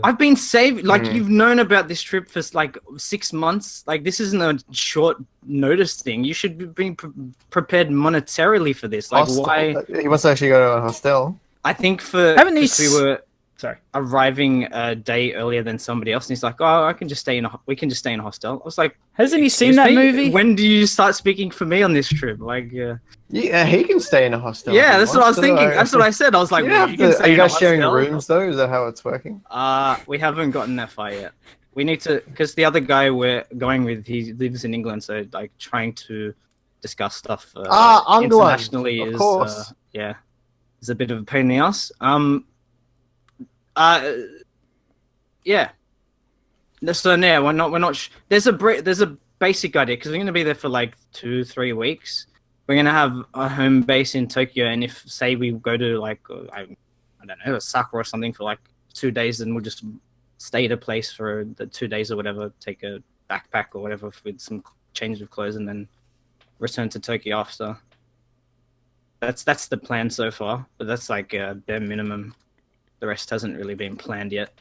I've been saved. Like, you've known about this trip for like 6 months. Like, this isn't a short notice thing. You should be prepared monetarily for this. Like, why? He wants to actually go to a hostel. I think we were arriving a day earlier than somebody else, and he's like, "Oh, we can just stay in a hostel." I was like, "Hasn't he seen that movie? When do you start speaking for me on this trip?" Like, yeah, he can stay in a hostel. Yeah, that's what I was thinking. That's what I said. I was like, are you guys sharing rooms though? Is that how it's working? We haven't gotten that far yet. We need to, because the other guy we're going with, he lives in England, so like trying to discuss stuff internationally of course. Is a bit of a pain in the ass. Yeah. So yeah, we're not. There's a basic idea because we're going to be there for like 2-3 weeks. We're going to have a home base in Tokyo, and if say we go to like I don't know, Osaka or something for like 2 days, then we'll just stay at a place for the 2 days or whatever. Take a backpack or whatever with some change of clothes, and then return to Tokyo after. That's the plan so far, but that's like bare minimum. The rest hasn't really been planned yet.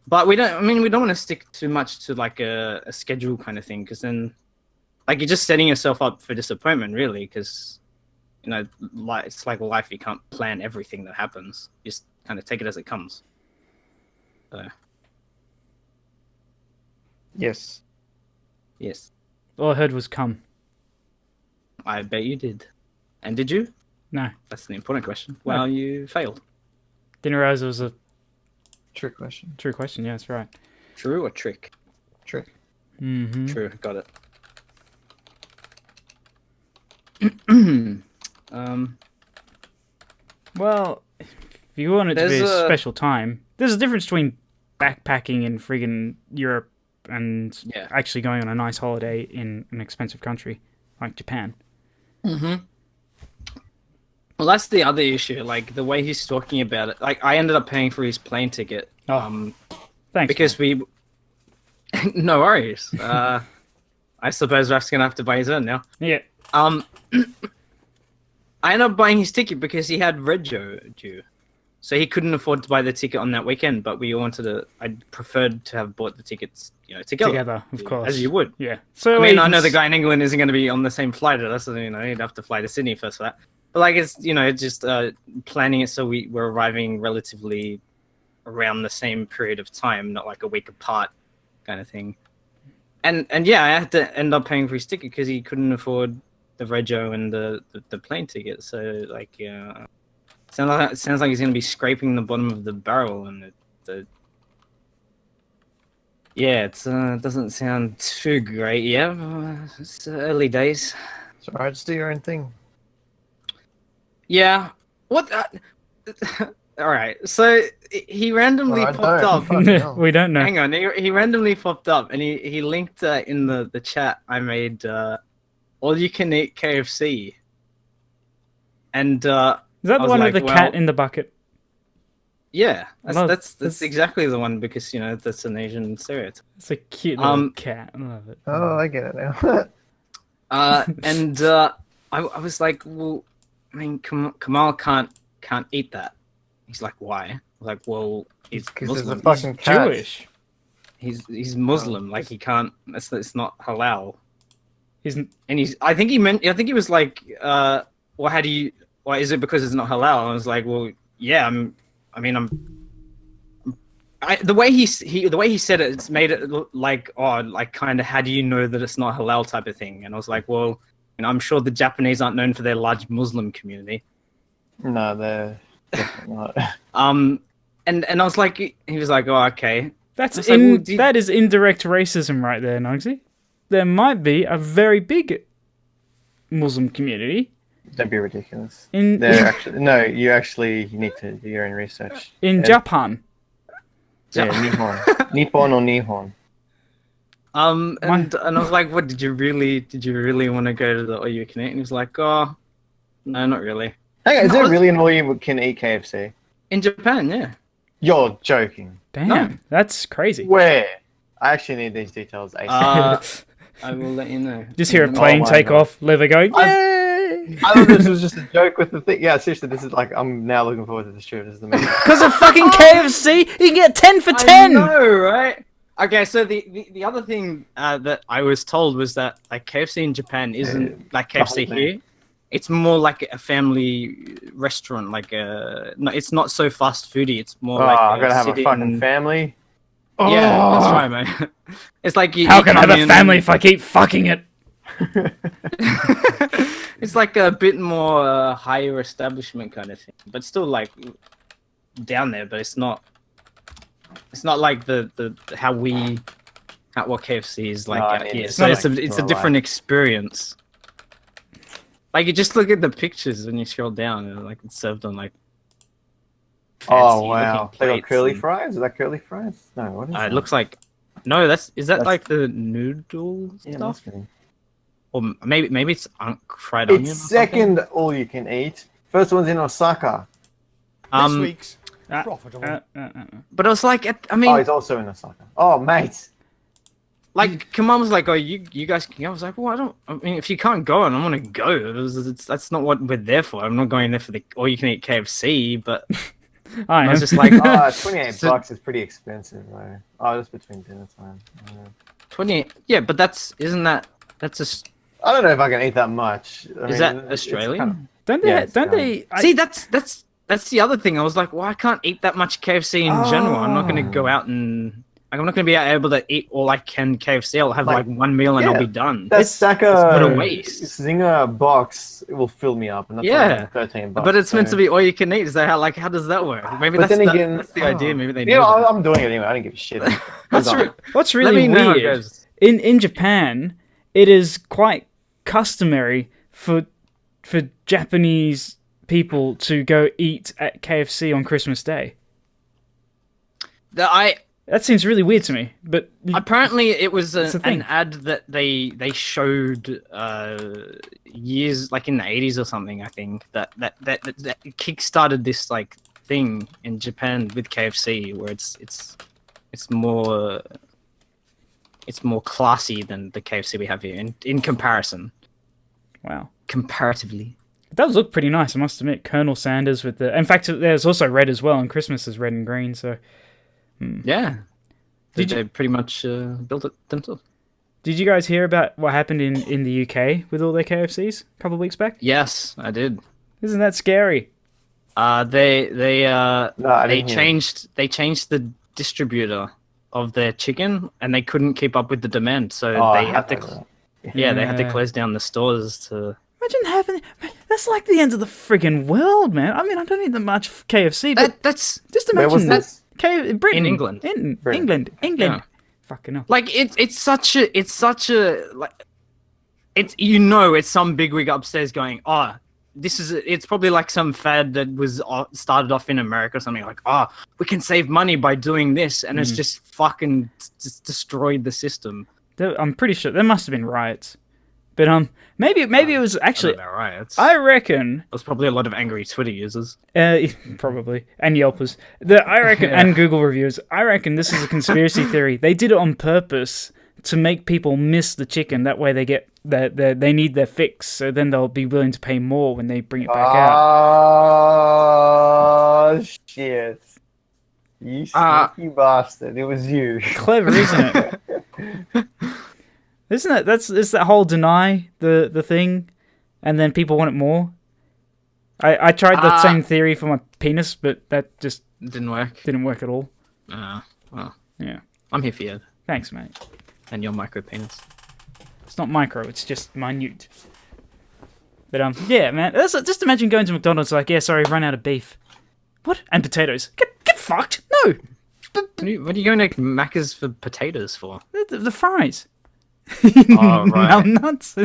But we don't want to stick too much to like a schedule kind of thing, because then like you're just setting yourself up for disappointment, really, because you know, it's like life, you can't plan everything that happens. You just kind of take it as it comes. So. Yes. All I heard was come. I bet you did. And did you? No. That's an important question. Well, you failed. Didn't realize it was a trick question. True question, yeah, that's right. True or trick? Trick. Mm-hmm. True, got it. Well, if you want it to be a special time, there's a difference between backpacking in friggin' Europe and actually going on a nice holiday in an expensive country like Japan. Mm-hmm. Well, that's the other issue. Like the way he's talking about it. Like I ended up paying for his plane ticket. Thanks. Because we. No worries. I suppose Raf's gonna have to buy his own now. Yeah. I ended up buying his ticket because he had Rego due, so he couldn't afford to buy the ticket on that weekend. But we wanted to. I preferred to have bought the tickets, together. Together, of course, as you would. Yeah. So I know the guy in England isn't going to be on the same flight as us, so he'd have to fly to Sydney first for that. But like it's just planning it so we're arriving relatively around the same period of time, not like a week apart, kind of thing. And yeah, I had to end up paying for his ticket because he couldn't afford the Rego and the plane ticket. So like sounds like he's gonna be scraping the bottom of the barrel, and it doesn't sound too great. Yeah, it's early days. It's alright, just do your own thing. Yeah. What? All right. So he randomly popped up. We don't know. Hang on. He randomly popped up, and he linked in the chat I made all you can eat KFC. And is that the one with the cat in the bucket? Yeah, that's exactly the one, because that's an Asian stereotype. It's a cute little cat. I love it. Oh, I get it now. And I was like, well, I mean, Kamal can't eat that. He's like, why? I was like, well, he's Muslim. A fucking cat. Jewish. He's Muslim. Like he can't. It's not halal. Isn't? And I think he was like, well, how do you? Why is it because it's not halal? And I was like, well, yeah. The way he said it, it's made it look like, like kind of, how do you know that it's not halal type of thing? And I was like, well, And I'm sure the Japanese aren't known for their large Muslim community. No, they're definitely not. And I was like, he was like, oh, okay. That's It's like, well, do you- that is indirect racism right there, Nuggsy. There might be a very big Muslim community. Don't be ridiculous. In You actually need to do your own research. in Japan. Yeah, Nihon. Nippon or Nihon. And I was like, what, did you really want to go to the all you can eat? And he was like, oh, no, not really. Hang on, is there really an all you can eat KFC? In Japan, yeah. You're joking. Damn, No. that's crazy. Where? I actually need these details ASAP. I will let you know. Just hear a plane my take God. off, Leather go, yay! I thought this was just a joke with the thing. Yeah, seriously, this is like, I'm now looking forward to this trip. This is amazing. Because of fucking KFC, you can get 10 for 10! I know, right? Okay, so the other thing that I was told was that like KFC in Japan isn't like KFC whole here. It's more like a family restaurant. Like no, it's not so fast foody. It's more like I gotta have a sit fucking in- family. Yeah, that's Oh. right, man. It's like you. How you can I come have a in- family if I keep fucking it? It's like a bit more higher establishment kind of thing, but still like down there. But it's not. It's not like the how what KFC is like No, I out mean, here. it's So not it's like a it's different like- experience. Like you just look at the pictures when you scroll down, and like it's served on like. Oh fancy wow! looking They got plates curly and- fries? Is that curly fries? No, what is that? It looks like. No, is that That's- like the noodle Yeah, stuff? must be. Or maybe it's fried onion. It's or something? second all you can eat. First one's in Osaka. This week's Uh, profitable. But I was like, I Oh, mean, he's also in Osaka. Oh, mate. like, Kamal was like, oh, you guys can go. I was like, well, I mean, if you can't go, and I want to go. That's not what we're there for. I'm not going there for the all you can eat KFC. But I I am. was just like, 28 So- bucks is pretty expensive, though. Oh, that's between dinner time. 28. Yeah, but that's I don't know if I can eat that much. is that Australian? Don't they? Yeah, it's don't gone. they? See, that's the other thing. I was like, well, I can't eat that much KFC in general. I'm not going to go out and like, I'm not going to be able to eat all I can KFC. I'll have like one meal and yeah, I'll be done. That It's Saka what a waste. Zinger box will fill me up, and that's Yeah. like 13 bucks. But it's meant so- to be all you can eat. So how does that work? Maybe But that's then the, again, that's the idea. Maybe they Yeah, know that. I'm doing it anyway. I don't give a shit. That's I'm true. done. What's Let really me know how it weird goes. in Japan, it is quite customary for Japanese people to go eat at KFC on Christmas Day. That seems really weird to me. But Apparently, it was It's a thing. an ad that they showed years, like in the 80s or something. I think that kickstarted this like thing in Japan with KFC, where it's more classy than the KFC we have here in comparison. wow. Comparatively, It does look pretty nice, I must admit. Colonel Sanders with the... In fact, there's also red as well, and Christmas is red and green, so... yeah. Did They pretty much built it themselves? Did you guys hear about what happened in the UK with all their KFCs a couple of weeks back? Yes, I did. Isn't that scary? No, I They didn't hear. changed the distributor of their chicken, and they couldn't keep up with the demand, so Oh, I they had to. heard that. They had to Yeah. close down the stores to. Imagine having... That's like the end of the friggin' world, man. I mean, I don't eat that much KFC, but That's just Where was imagine that. this? Britain. In England. Britain. England. Yeah. Fucking hell. like it's such a like it's it's some bigwig upstairs going, oh, it's probably like some fad that was started off in America or something, like, oh, we can save money by doing this, and it's just fucking just destroyed the system. I'm pretty sure there must have been riots, but maybe it was actually. About riots. I reckon There's probably a lot of angry Twitter users. probably and Yelpers. I reckon and Google reviews. I reckon this is a conspiracy theory. They did it on purpose to make people miss the chicken. That way they get they need their fix, so then they'll be willing to pay more when they bring it back out. Oh, shit. You sneaky bastard. It was you. Clever, isn't it? Isn't it? It's that whole deny the thing, and then people want it more. I tried that same theory for my penis, but that just Didn't work. didn't work at all. Well, Yeah. I'm here for you Thanks, mate. and your micro penis. It's not micro, it's just minute. But yeah, man. Just imagine going to McDonald's like, yeah, sorry, run out of beef. What? And potatoes. Get fucked. No. What are you going to Macca's for potatoes for? The fries. Oh, right. I'm nuts.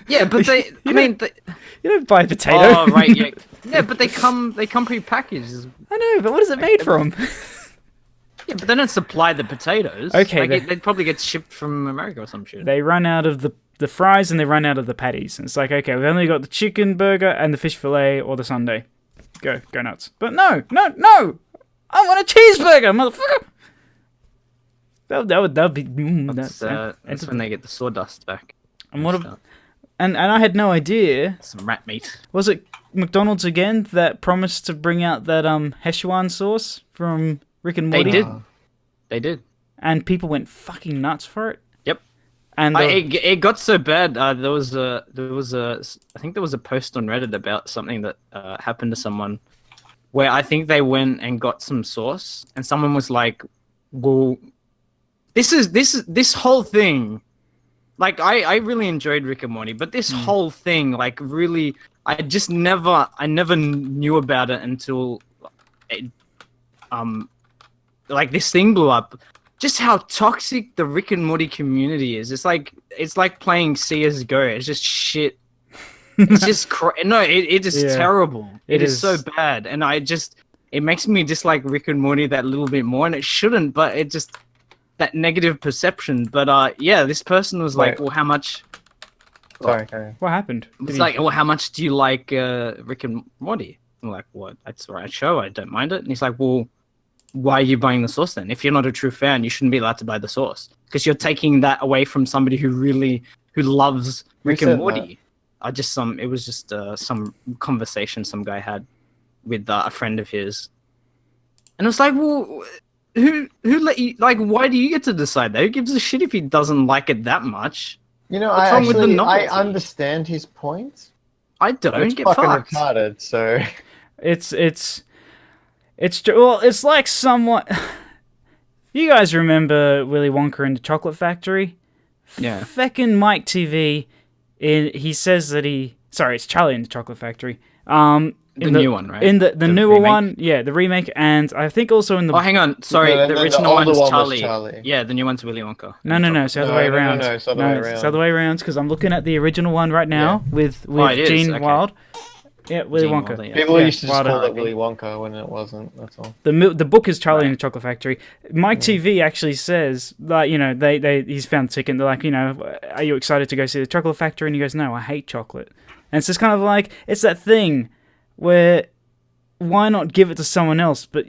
Yeah, but they. I mean, You don't buy potato. oh right, yeah, yeah, but they come prepackaged. I know, but what is it made from? Yeah, but they don't supply the potatoes. Okay, like, they probably get shipped from America or some shit. They run out of the fries and they run out of the patties. And it's like, okay, we've only got the chicken burger and the fish fillet or the sundae. Go nuts. But no! I want a cheeseburger, motherfucker! That would be... That's when they get the sawdust back. And what? And I had no idea. Some rat meat. Was it McDonald's again that promised to bring out that Szechuan sauce from Rick and Morty? They did. And people went fucking nuts for it. Yep. And it got so bad. There was a I think there was a post on Reddit about something that happened to someone, where I think they went and got some sauce, and someone was like, "Well, this whole thing." Like, I really enjoyed Rick and Morty, but this whole thing, like, really, I never knew about it until, like, this thing blew up. Just how toxic the Rick and Morty community is. It's like playing CS:GO. It's just shit. It's just it is terrible. It is so bad, and it makes me dislike Rick and Morty that little bit more, and it shouldn't, but it just. That negative perception, but yeah, this person was like, "Well, how much?" Sorry. what happened? It's like, "Well, how much do you like Rick and Morty?" I'm like, "What? That's the right show. I don't mind it." And he's like, "Well, why are you buying the sauce then? If you're not a true fan, you shouldn't be allowed to buy the sauce because you're taking that away from somebody who loves Rick and Morty." It was just some conversation some guy had with a friend of his, and it was like, "Well." Who let you, like, why do you get to decide that? Who gives a shit if he doesn't like it that much? You know, What's wrong with the novelty? I understand his point. I don't It's get fucking fucked. retarded, so... It's like somewhat... You guys remember Willy Wonka and the Chocolate Factory? Yeah. Feckin' Mike TV, he says that Sorry, it's Charlie and the Chocolate Factory. The new one, right? In the newer remake? one, yeah, the remake, and I think also in the... Oh, hang on. Sorry, No, the the original older one's one was Charlie. Charlie. Yeah, the new one's Willy Wonka. No, it's the other way around. No, it's the other way around. It's the other way around, because I'm looking at the original one right now with it is, Gene okay. Wilde. Yeah, Willy Gene Wonka. Wilder, yeah. People Yeah, used to just Wilder. call it Willy Wonka when it wasn't, that's all. The book is Charlie and the Chocolate Factory. Mike TV actually says that, you know, he's found a ticket and they're like, you know, are you excited to go see the Chocolate Factory? And he goes, no, I hate chocolate. And it's just kind of like, it's that thing where why not give it to someone else? But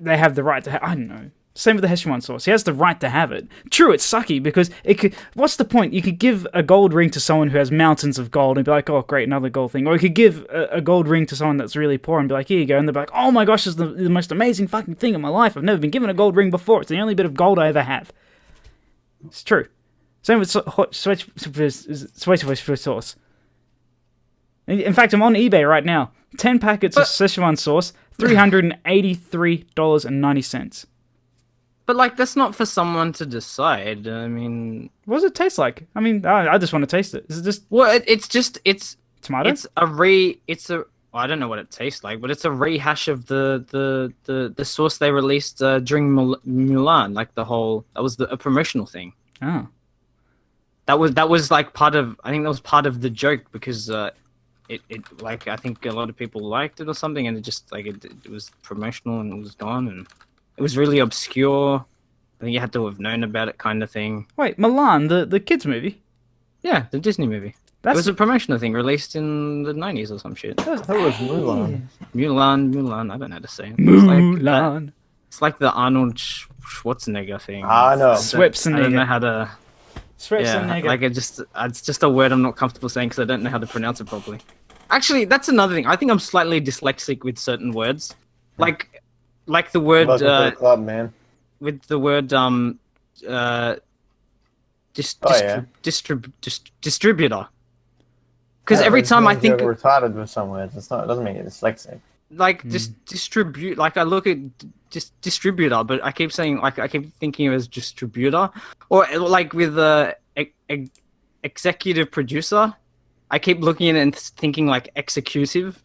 they have the right to I don't know. Same with the Szechuan sauce. He has the right to have it. True, it's sucky because it could... What's the point? You could give a gold ring to someone who has mountains of gold and be like, oh, great, another gold thing. Or you could give a gold ring to someone that's really poor and be like, here you go. And they're like, oh my gosh, this is the most amazing fucking thing in my life. I've never been given a gold ring before. It's the only bit of gold I ever have. It's true. Same with Szechuan sauce. In fact, I'm on eBay right now. 10 packets of Szechuan sauce, $383.90. But, like, that's not for someone to decide. I mean... What does it taste like? I mean, I just want to taste it. Is it just... Well, it's tomato? Well, I don't know what it tastes like, but it's a rehash of the sauce they released during Mulan. Like, that was a promotional thing. Oh. That was like part of... I think that was part of the joke because... It like I think a lot of people liked it or something, and it just like it was promotional and it was gone, and it was really obscure. I think you had to have known about it, kind of thing. Wait, Milan, the kids movie? Yeah, the Disney movie. It was a promotional thing released in the 90s or some shit. That was Mulan. Mulan. I don't know how to say it. Mulan. It's like the Arnold Schwarzenegger thing. Ah, no. Schwarzenegger. I don't know how to. Schwarzenegger. Yeah, like it's just a word I'm not comfortable saying because I don't know how to pronounce it properly. Actually, that's another thing. I think I'm slightly dyslexic with certain words, like the word. Welcome to the club, man. With the word distributor. Because every time I think you're retarded with some words, it doesn't mean you're dyslexic. Like distribute, like I look at distributor, but I keep saying I keep thinking of it as distributor, or like with the executive producer. I keep looking at it and thinking like executive,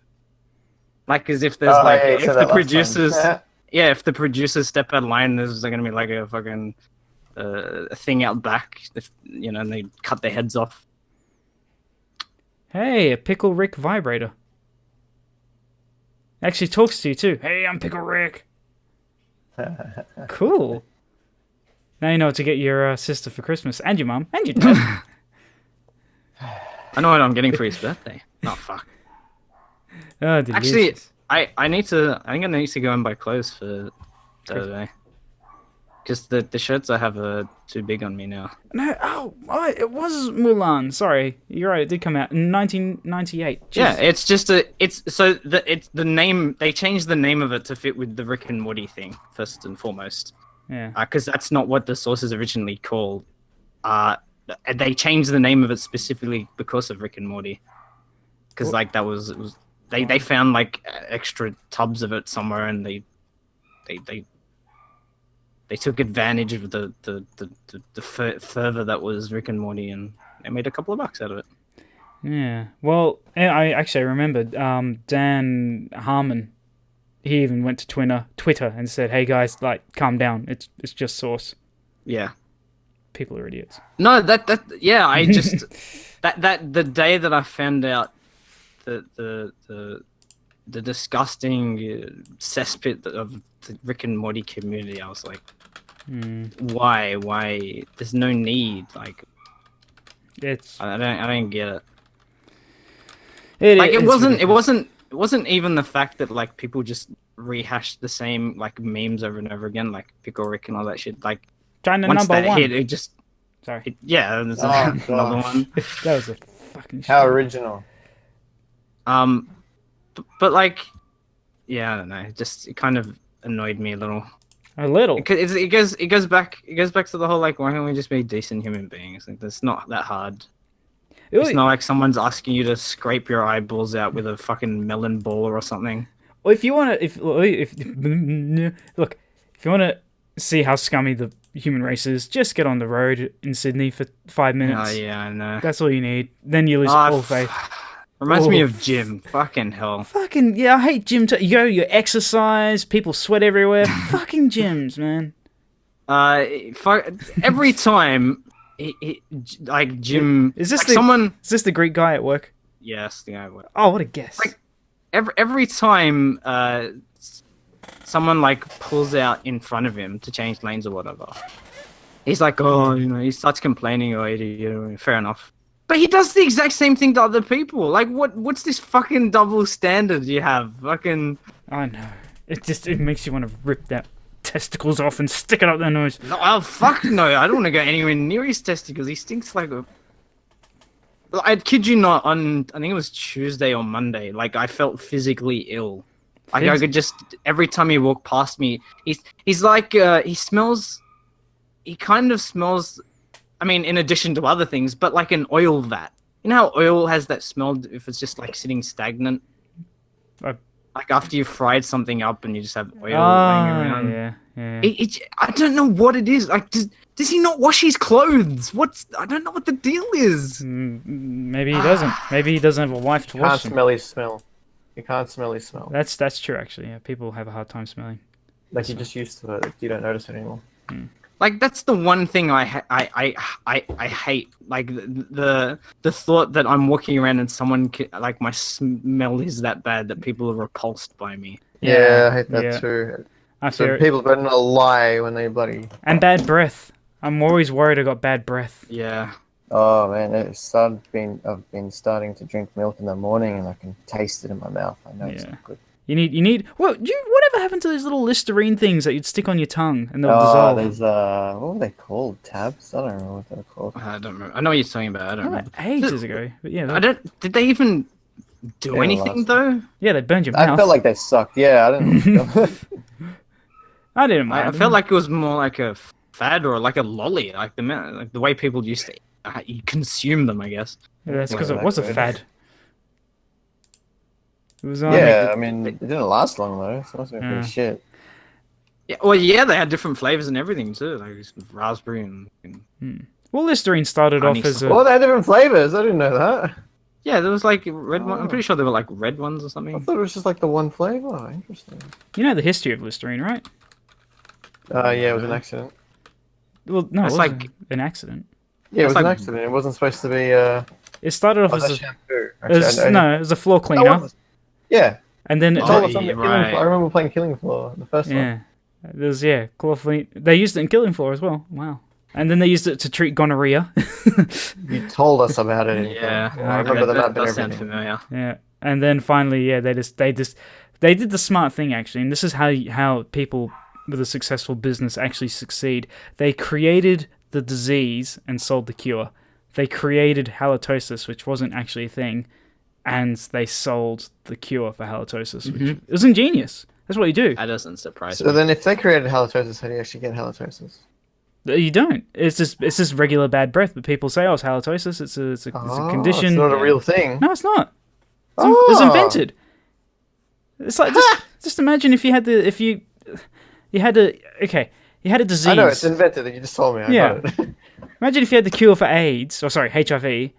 like as if there's Oh, like yeah, you if said the that last time. producers, Yeah. yeah, if the producers step out of line, there's gonna be like a fucking a thing out back, if, you know, and they cut their heads off. Hey, a Pickle Rick vibrator. Actually talks to you too. Hey, I'm Pickle Rick. Cool. Now you know what to get your sister for Christmas, and your mum, and your dad. I know what I'm getting for his birthday. Oh fuck. Oh, Actually, delicious. I think I need to go and buy clothes for Saturday. Because the shirts I have are too big on me now. No, it was Mulan. Sorry, you're right. It did come out in 1998. Yeah, Jesus. it's the name. They changed the name of it to fit with the Rick and Morty thing first and foremost. Yeah. Because that's not what the source is originally called. They changed the name of it specifically because of Rick and Morty. Because like they found like extra tubs of it somewhere, and they took advantage of the fervor that was Rick and Morty, and they made a couple of bucks out of it. Yeah. Well, I actually remembered Dan Harmon. He even went to Twitter and said, "Hey guys, like, calm down. It's just source. Yeah. People are idiots." No, yeah. I just that the day that I found out the disgusting cesspit of the Rick and Morty community, I was like, why? There's no need. Like, It's I don't get it. It It wasn't even the fact that like people just rehashed the same like memes over and over again, like Pickle Rick and all that shit. Like China once number that one. hit, it just Sorry, yeah. There's Oh, another gosh. one. that was a fucking. How shit. original. But like, yeah, I don't know. It kind of annoyed me a little. A little. It goes back to the whole like, why can't we just be decent human beings? Like, that's not that hard. It's not like someone's asking you to scrape your eyeballs out with a fucking melon ball or something. Well, if you want to, if look, if you want to see how scummy the human race is, just get on the road in Sydney for 5 minutes. Oh yeah, I know. That's all you need. Then you lose all faith. Reminds me Oh. of Jim. Fucking hell. Fucking yeah, I hate gym. You go, you exercise, people sweat everywhere. Fucking gyms, man. Every time, like Jim. Is this like someone? Is this the Greek guy at work? Yes, the guy. Oh, what a guess. Like, every time someone like pulls out in front of him to change lanes or whatever, he's like, oh, you know, he starts complaining, oh, you know, fair enough. But he does the exact same thing to other people. Like, what's this fucking double standard you have? Fucking. I know. It makes you want to rip that testicles off and stick it up their nose. No, oh, fuck no. I don't want to go anywhere near his testicles. He stinks like a. I kid you not, I think it was Tuesday or Monday, like, I felt physically ill. Like, I could just, every time he walked past me, he's like, he kind of smells, I mean, in addition to other things, but like an oil vat. You know how oil has that smell if it's just like sitting stagnant? Like after you fried something up and you just have oil laying around. Yeah. I don't know what it is. Like, does he not wash his clothes? I don't know what the deal is. Maybe he doesn't. Maybe he doesn't have a wife to Can't wash him. smell his smell. You can't smell his smell. That's true, actually. Yeah, people have a hard time smelling. Like you're just used to it. You don't notice it anymore. Like, that's the one thing I hate. Like the thought that I'm walking around and someone like my smell is that bad that people are repulsed by me. Yeah, I hate that yeah. too. I So fear it. people better not lie when they bloody. And bad breath. I'm always worried I got bad breath. Yeah. Oh man, I've been starting to drink milk in the morning and I can taste it in my mouth. I know it's Yeah. not good. You need. Whatever happened to those little Listerine things that you'd stick on your tongue and they'll Oh, dissolve? there's what were they called? Tabs? I don't remember what they're called. I don't remember. I know what you're talking about. I don't remember. Ages ago, but yeah, Did they even do Yeah, anything last- though? yeah, they burned your I mouth. felt like they sucked. Yeah, I didn't. I didn't mind. I felt like it was more like a fad or like a lolly, like the way people used to consume them, I guess. Yeah, that's because Wasn't it was that a good. fad. It was Yeah, I mean, it didn't last long though. So that's Yeah. pretty shit. Yeah, well, yeah, they had different flavors and everything too, like raspberry and Well, Listerine started Honey off as Well, a. they had different flavors. I didn't know that. Yeah, there was like red one. I'm pretty sure there were like red ones or I something. thought it was just like the one flavor. Interesting. You know the history of Listerine, right? Yeah, it was an accident. Well, no, it It's wasn't like- an accident. Yeah, it was It's an like- accident. It wasn't supposed to be. It started off Was as that a shampoo? it was a floor No, cleaner, it was. Yeah. and then it It's all Oh, on the yeah, Killing right. Floor. I remember playing Killing Floor, the first one. yeah, there's chloroform. They used it in Killing Floor as well. Wow. And then they used it to treat gonorrhea. You told us about it. Yeah, I remember the map and does sound everything. familiar. Yeah, and then finally, yeah, they did the smart thing actually, and this is how people with a successful business actually succeed. They created the disease and sold the cure. They created halitosis, which wasn't actually a thing, and they sold the cure for halitosis, which it was ingenious. That's what you do. That doesn't surprise So me. then, if they created halitosis, how do you actually get halitosis? You don't. It's just regular bad breath. But people say, "Oh, it's halitosis. It's a condition." It's not a real thing. No, it's not. It's invented. It's like Ah! just imagine if you had a disease. I know it's invented. You just told me. I Yeah. got it. Imagine if you had the cure for AIDS, or sorry, HIV,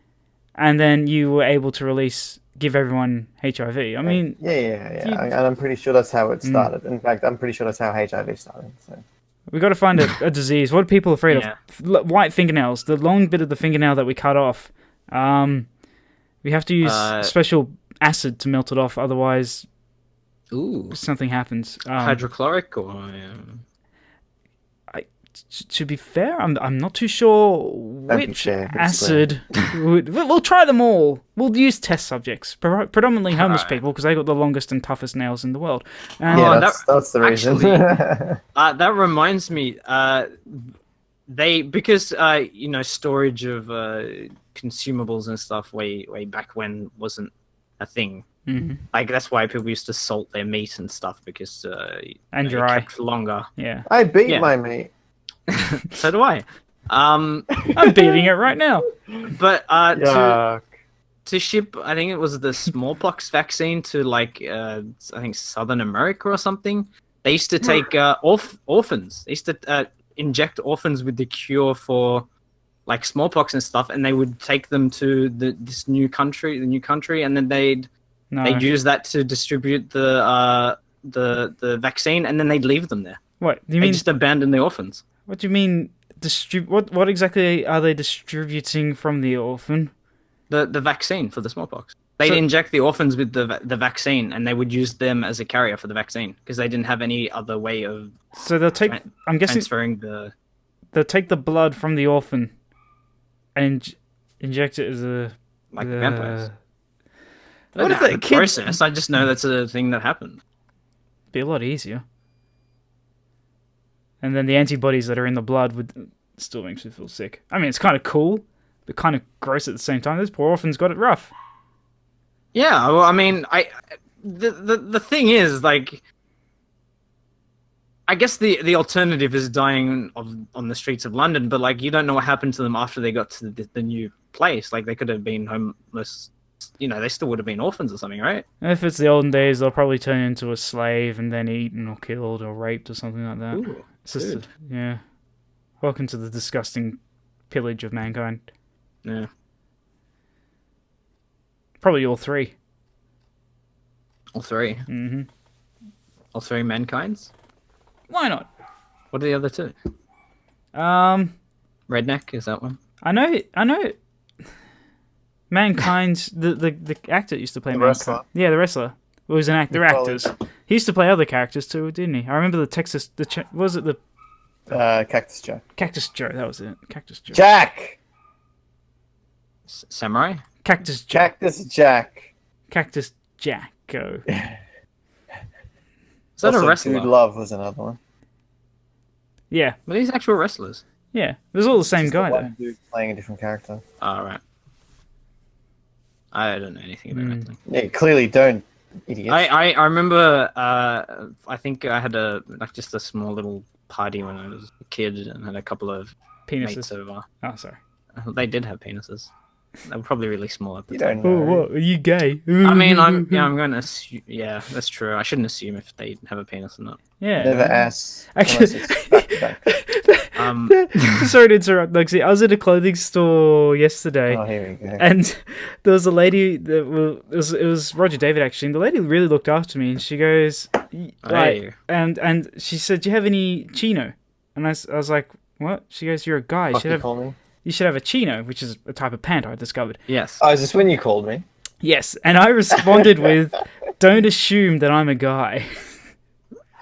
and then you were able to give everyone HIV. I mean, Yeah. You- And I'm pretty sure that's how it started. In fact, I'm pretty sure that's how HIV started. So. we got to find a disease. What are people afraid Yeah. of? White fingernails. The long bit of the fingernail that we cut off. We have to use special acid to melt it off. Otherwise, Ooh, something happens. hydrochloric or To be fair, I'm not too sure Don't be which fair, but acid. We'll try them all. We'll use test subjects, predominantly homeless Alright. people, because they got the longest and toughest nails in the world. And Yeah, Oh, that's the reason. that reminds me. Because storage of consumables and stuff way back when wasn't a thing. Mhm. Like that's why people used to salt their meat and stuff because And it dry. kept longer. Yeah, I beat Yeah. my meat. So do I. I'm beating it right now. But Yuck. to ship, I think it was the smallpox vaccine to like I think Southern America or something. They used to take orphans. They used to inject orphans with the cure for like smallpox and stuff, and they would take them to the new country, and then they'd use that to distribute the vaccine, and then they'd leave them there. What do you They mean? just abandon the orphans. What do you mean? What exactly are they distributing from the orphan? The vaccine for the smallpox. They'd So- inject the orphans with the vaccine, and they would use them as a carrier for the vaccine because they didn't have any other way of So they'll take. I'm guessing transferring the. they'll take the blood from the orphan and inject it as a Like vampires. I What don't if know that the kid- process. I just know that's a thing that happened. Be a lot easier. And then the antibodies that are in the blood would still makes me feel sick. I mean, it's kind of cool, but kind of gross at the same time. This poor orphan's got it rough. Yeah, well, I mean, the thing is, like, I guess the alternative is dying on the streets of London, but like, you don't know what happened to them after they got to the new place. Like, they could have been homeless. They still would have been orphans or something, right? If it's the olden days, they'll probably turn into a slave and then eaten or killed or raped or something like that. Ooh, It's just good. yeah. Welcome to the disgusting pillage of mankind. Yeah. Probably all three. All three. Mm-hmm. All three mankind's. Why not? What are the other two? Redneck, is that one? I know. Mankind's the actor used to play The Mankind. wrestler. Yeah, the wrestler. Well, he was an actor. They're Probably. actors. He used to play other characters too, didn't he? I remember the Texas. Was it the Cactus Jack. Cactus Joe? That was it. Cactus Joe. Jack! Samurai? Cactus Jack. Cactus Jack. Cactus Jacko. Is that Also, a wrestler? Dude Love was another one. Yeah, But these actual wrestlers. yeah. It was all the same Just the guy though. one dude playing a different character. All right. I don't know anything about wrestling. Yeah, clearly don't, idiots. I remember. I think I had just a small little party when I was a kid and had a couple of mates Penises. over. Oh, sorry. They did have penises. They were probably really small at the You time. don't Oh, know. what? Are you gay? I mean, I'm going to assume. Yeah, that's true. I shouldn't assume if they have a penis or not. Yeah. Never ass. Actually- Unless it's back to back. Sorry to interrupt, Nuggsy. I was at a clothing store yesterday, Oh, here we go. and there was a lady it was Roger David actually, and the lady really looked after me, and she goes, Hey. and she said, "Do you have any chino?" And I was like, "What?" She goes, "You're a guy. You should have a chino, which is a type of pant I discovered." Yes. Oh, is this when you called me? Yes, and I responded with, "Don't assume that I'm a guy."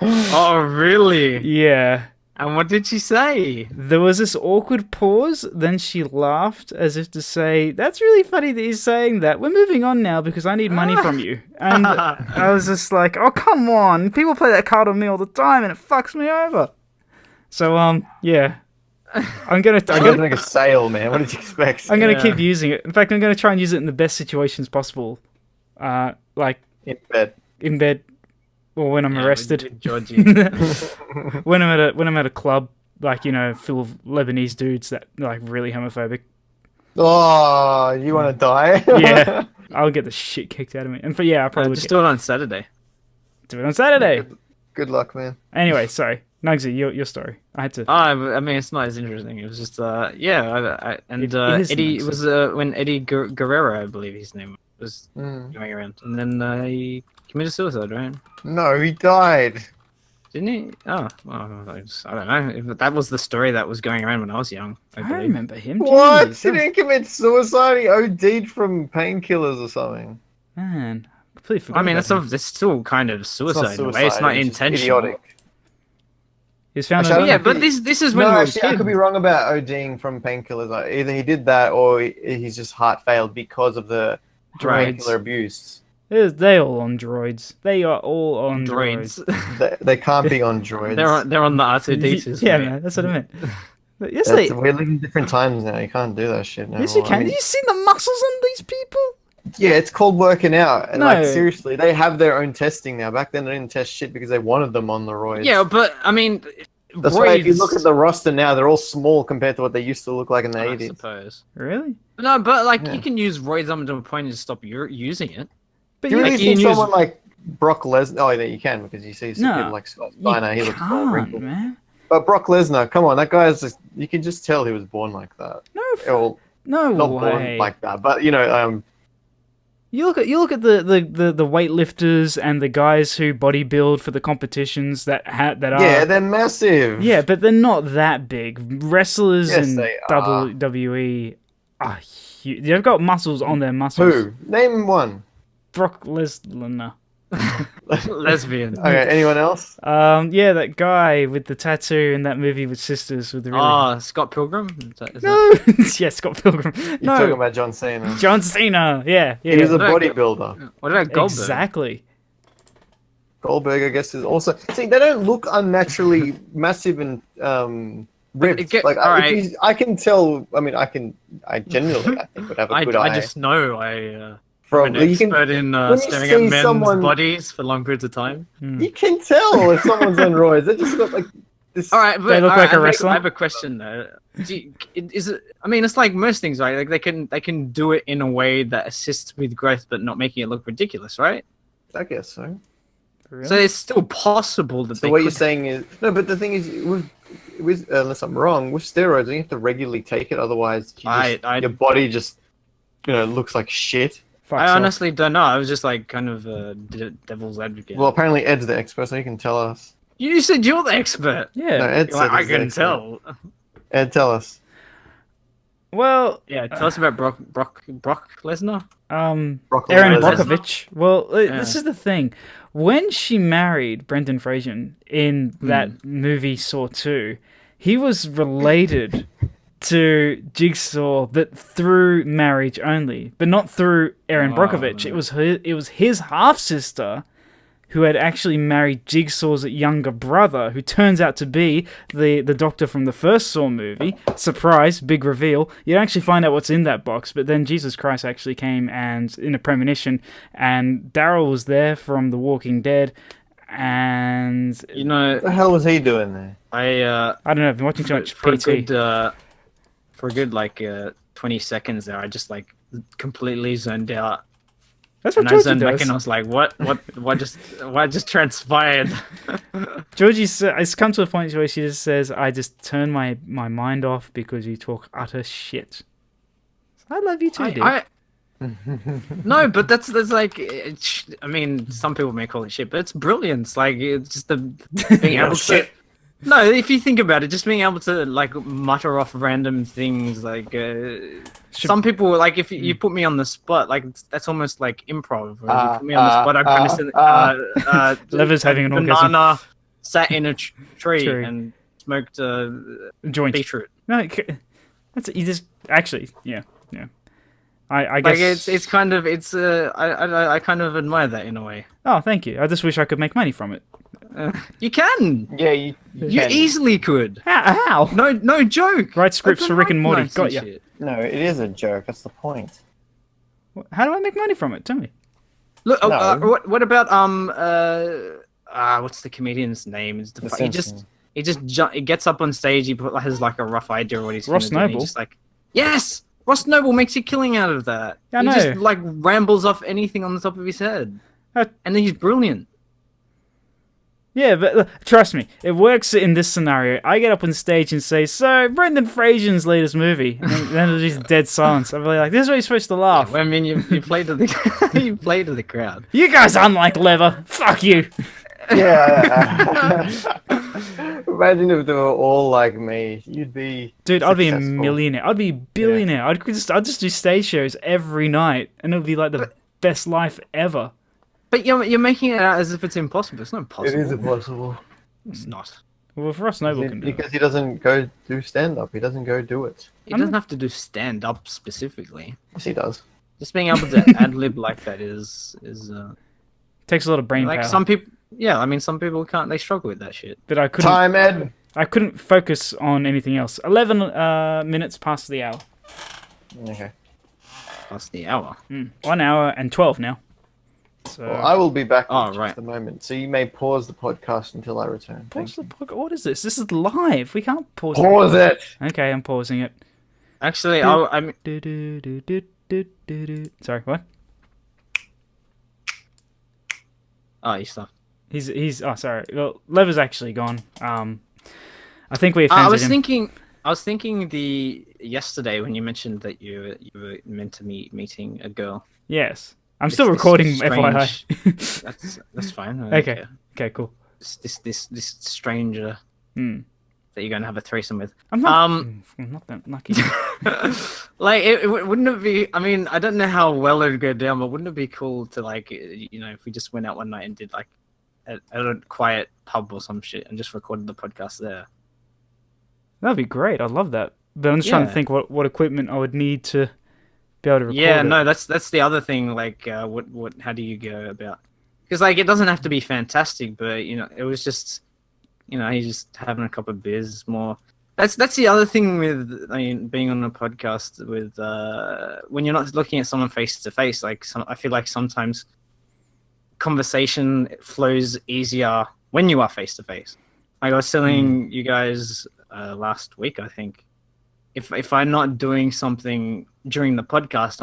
Oh, really? Yeah. And what did she say? There was this awkward pause, then she laughed as if to say, "That's really funny that you're saying that. We're moving on now because I need money from you." And I was just like, "Oh, come on. People play that card on me all the time and it fucks me over." So, yeah. I'm gonna make a sale, man. What did you expect? I'm gonna keep using it. In fact, I'm gonna try and use it in the best situations possible. Like in bed. or when I'm arrested. With Georgie. when I'm at a club, like, you know, full of Lebanese dudes that are, like, really homophobic. Oh, you want to die? Yeah, I'll get the shit kicked out of me. And I'll probably Just do it on Saturday. do it on Saturday. Good luck, man. Anyway, sorry, Nuggsy, your story. I had to. I mean, it's not as interesting. It was just, Eddie, it was when Eddie Guerrero, I believe his name was going around. And then he committed suicide, right? No, he died. Didn't he? Oh, well, I don't know. If that was the story that was going around when I was young. I I believe. remember him. What? Jesus, He didn't commit suicide. He OD'd from painkillers or something. Man, completely forgot. I mean, about him. it's still kind of suicide in a way. It's suicide, not it's just intentional. idiotic. He was found. Actually, I don't Yeah, know but if this is when No, we were actually, I could be kids. wrong about ODing from painkillers. Like, either he did that or he's just heart failed because of the Droids. painkiller abuse. They all on droids. They are all on droids. They can't be on droids. They're on the R2D2s. Yeah, mate. man, that's what I meant. But yes, We're living in different times now. You can't do that shit now. yes, you I can. mean, Have you seen the muscles on these people? yeah, it's called working out. And like No. seriously, they have their own testing now. Back then, they didn't test shit because they wanted them on the roids. Yeah, but I mean, That's why if you roids- look at the roster now, they're all small compared to what they used to look like in the I 80s. suppose. Really? No, but like Yeah. you can use roids up to a point and just stop using it. But Do you you, really you think can use- someone like Brock Lesnar? Oh, yeah, you can because you see some No, people like Scott you Steiner. He looks all can't, wrinkled. man. But Brock Lesnar, come on, that guy is just, you can just tell he was born like that. Well, No not way. born like that, but you know, You look at the weightlifters and the guys who bodybuild for the competitions that are yeah, they're massive. yeah, but they're not that big. Wrestlers Yes, in they are. WWE are huge. They've got muscles on their muscles. Who? Name one. Brock Lesnar. Lesbian. Okay, anyone else? Yeah, that guy with the tattoo in that movie with sisters with the really Oh, Scott Pilgrim. Is that- no, yeah, Scott Pilgrim. You're No, talking about John Cena. John Cena. Yeah, He was a No, bodybuilder. What about Goldberg? exactly. Goldberg, I guess, is also. See, they don't look unnaturally massive and ripped. All right. I can tell. I mean, I genuinely, I think, would have a good eye. I just know I'm From an you can, expert in when you staring see at men's someone- bodies for long periods of time. you can tell if someone's on roids. They just got like this. All right, but They look all right, like a I wrestler? have a question though. Is it? I mean, it's like most things, right? Like they can do it in a way that assists with growth, but not making it look ridiculous, right? I guess so. Really? So it's still possible that So they what could... you're saying is no, but the thing is, with unless I'm wrong, with steroids, you have to regularly take it, otherwise your body just looks like shit. Fuck I off. honestly don't know. I was just like kind of devil's advocate. Well, apparently Ed's the expert, so he can tell us. You said you're the expert. Yeah. No, Ed You're like, said I he's the can expert. tell. Ed, tell us. Well, Yeah, tell us about Brock Lesnar. Brock Erin Lesnar. Brockovich. Well, this is the thing. When she married Brendan Fraser in that movie Saw 2, he was related to Jigsaw, but through marriage only, but not through Erin Brockovich. It was his half sister who had actually married Jigsaw's younger brother, who turns out to be the doctor from the first Saw movie. Surprise, big reveal. You actually find out what's in that box, but then Jesus Christ actually came and in a premonition, and Daryl was there from The Walking Dead, and You know, What the hell was he doing there? I I don't know, I've been watching too much for a PT. good, for a good like 20 seconds there, I just like completely zoned out. That's what And I Georgie zoned back does. in. I was like, what just transpired? It's come to a point where she just says, "I just turn my mind off because you talk utter shit." I love you too, dude. No, but that's like, I mean, some people may call it shit, but it's brilliance. Like, it's just the being able to. No, if you think about it, just being able to like mutter off random things, like some people, like if you put me on the spot, like that's almost like improv. Where if you put me on the spot, I kind of Lever's having an orgasm. banana sat in a tree and smoked Joint. beetroot. No, that's you just actually, yeah. I Like guess it's kind of I kind of admire that in a way. Oh, thank you. I just wish I could make money from it. You can. Yeah, you can. Easily could. How? No joke. Write scripts for Rick and Morty. Got ya. Shit. No, it is a joke. That's the point. How do I make money from it? Tell me. Look, No. what about what's the comedian's name? It's he gets up on stage. He has like a rough idea of what he's Ross gonna do, and Noble. he's just like, yes, Ross Noble makes a killing out of that. Yeah, I he know. just like rambles off anything on the top of his head, and then he's brilliant. Yeah, but trust me, it works in this scenario. I get up on stage and say, "So, Brendan Fraser's latest movie," and then there's just dead silence. I'm like, "This is where you're supposed to laugh." I mean, you play to the you play to the crowd. You guys unlike Lever. Fuck you. Yeah. Imagine if they were all like me. You'd be. Dude, I'd be a successful. millionaire. I'd be a billionaire. I'd just do stage shows every night, and it would be like the best life ever. But you're making it out as if it's impossible. It's not impossible. It is impossible. It's not. Well, if Ross Noble can do it. Because he doesn't go do stand up. He doesn't go do it. He doesn't have to do stand up specifically. Yes, he does. Just being able to ad lib like that is Takes a lot of brain like power. some people. Yeah, I mean, some people can't. They struggle with that shit. But I couldn't. Time, Ed. I couldn't focus on anything else. 11 minutes past the hour. Okay. That's the hour. 1 hour and 12 now. So Well, I will be back Oh, in just right. a moment, so you may pause the podcast until I return. pause the podcast. What is this? This is live. We can't pause. Pause it. Okay, I'm pausing it. Actually, I mean, Sorry, what? oh, you stopped. He's oh sorry. Well, Lever's actually gone. I think we I offended was him. thinking yesterday when you mentioned that you were meant to meeting a girl. Yes. I'm still This recording, strange- FYI. That's fine. Okay. Okay, cool. This stranger Hmm. that you're gonna have a threesome with. I'm not that lucky. Like, wouldn't it be? I mean, I don't know how well it'd go down, but wouldn't it be cool to like, if we just went out one night and did like a quiet pub or some shit and just recorded the podcast there? That'd be great. I'd love that. But I'm just trying to Yeah. think what equipment I would need to be able to record Yeah, it. no, that's the other thing. Like, how do you go about? Because like, it doesn't have to be fantastic, but it was just, he's just having a couple of beers. It's more. That's the other thing with, I mean, being on a podcast with when you're not looking at someone face to face. Like, I feel like sometimes conversation flows easier when you are face to face. Like I was telling you guys last week, I think. If I'm not doing something during the podcast,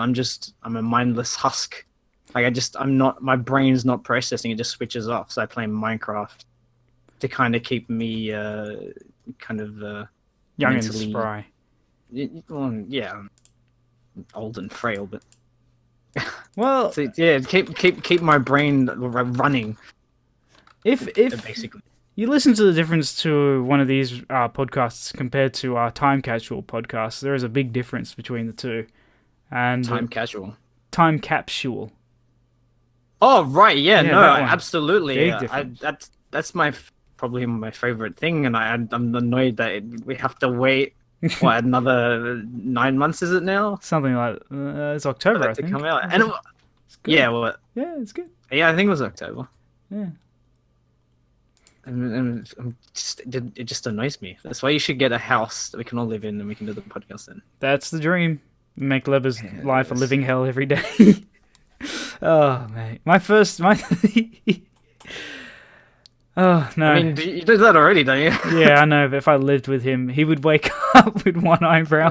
I'm a mindless husk. Like my brain's not processing, it just switches off. So I play Minecraft to kind of keep me Young mentally- and spry. well, yeah, I'm old and frail, but Well, so, yeah, keep my brain running if basically. you listen to the difference to one of these podcasts compared to our time capsule podcast, there is a big difference between the two. And Time casual. time capsule. Oh right, yeah, Yeah, no, that one. absolutely. Big Yeah, difference. that's probably my favorite thing, and I'm annoyed that we have to wait. What, another 9 months is it now? Something like it's October, For I that to think. come out, and It's good. yeah, well, Yeah, it's good. yeah, I think it was October. Yeah. And it just annoys me. That's why you should get a house that we can all live in, and we can do the podcast in. That's the dream. Make Leber's life a Yes. living hell every day. Oh, mate. Oh no. I mean, you do that already, don't you? Yeah, I know, but if I lived with him, he would wake up with one eyebrow.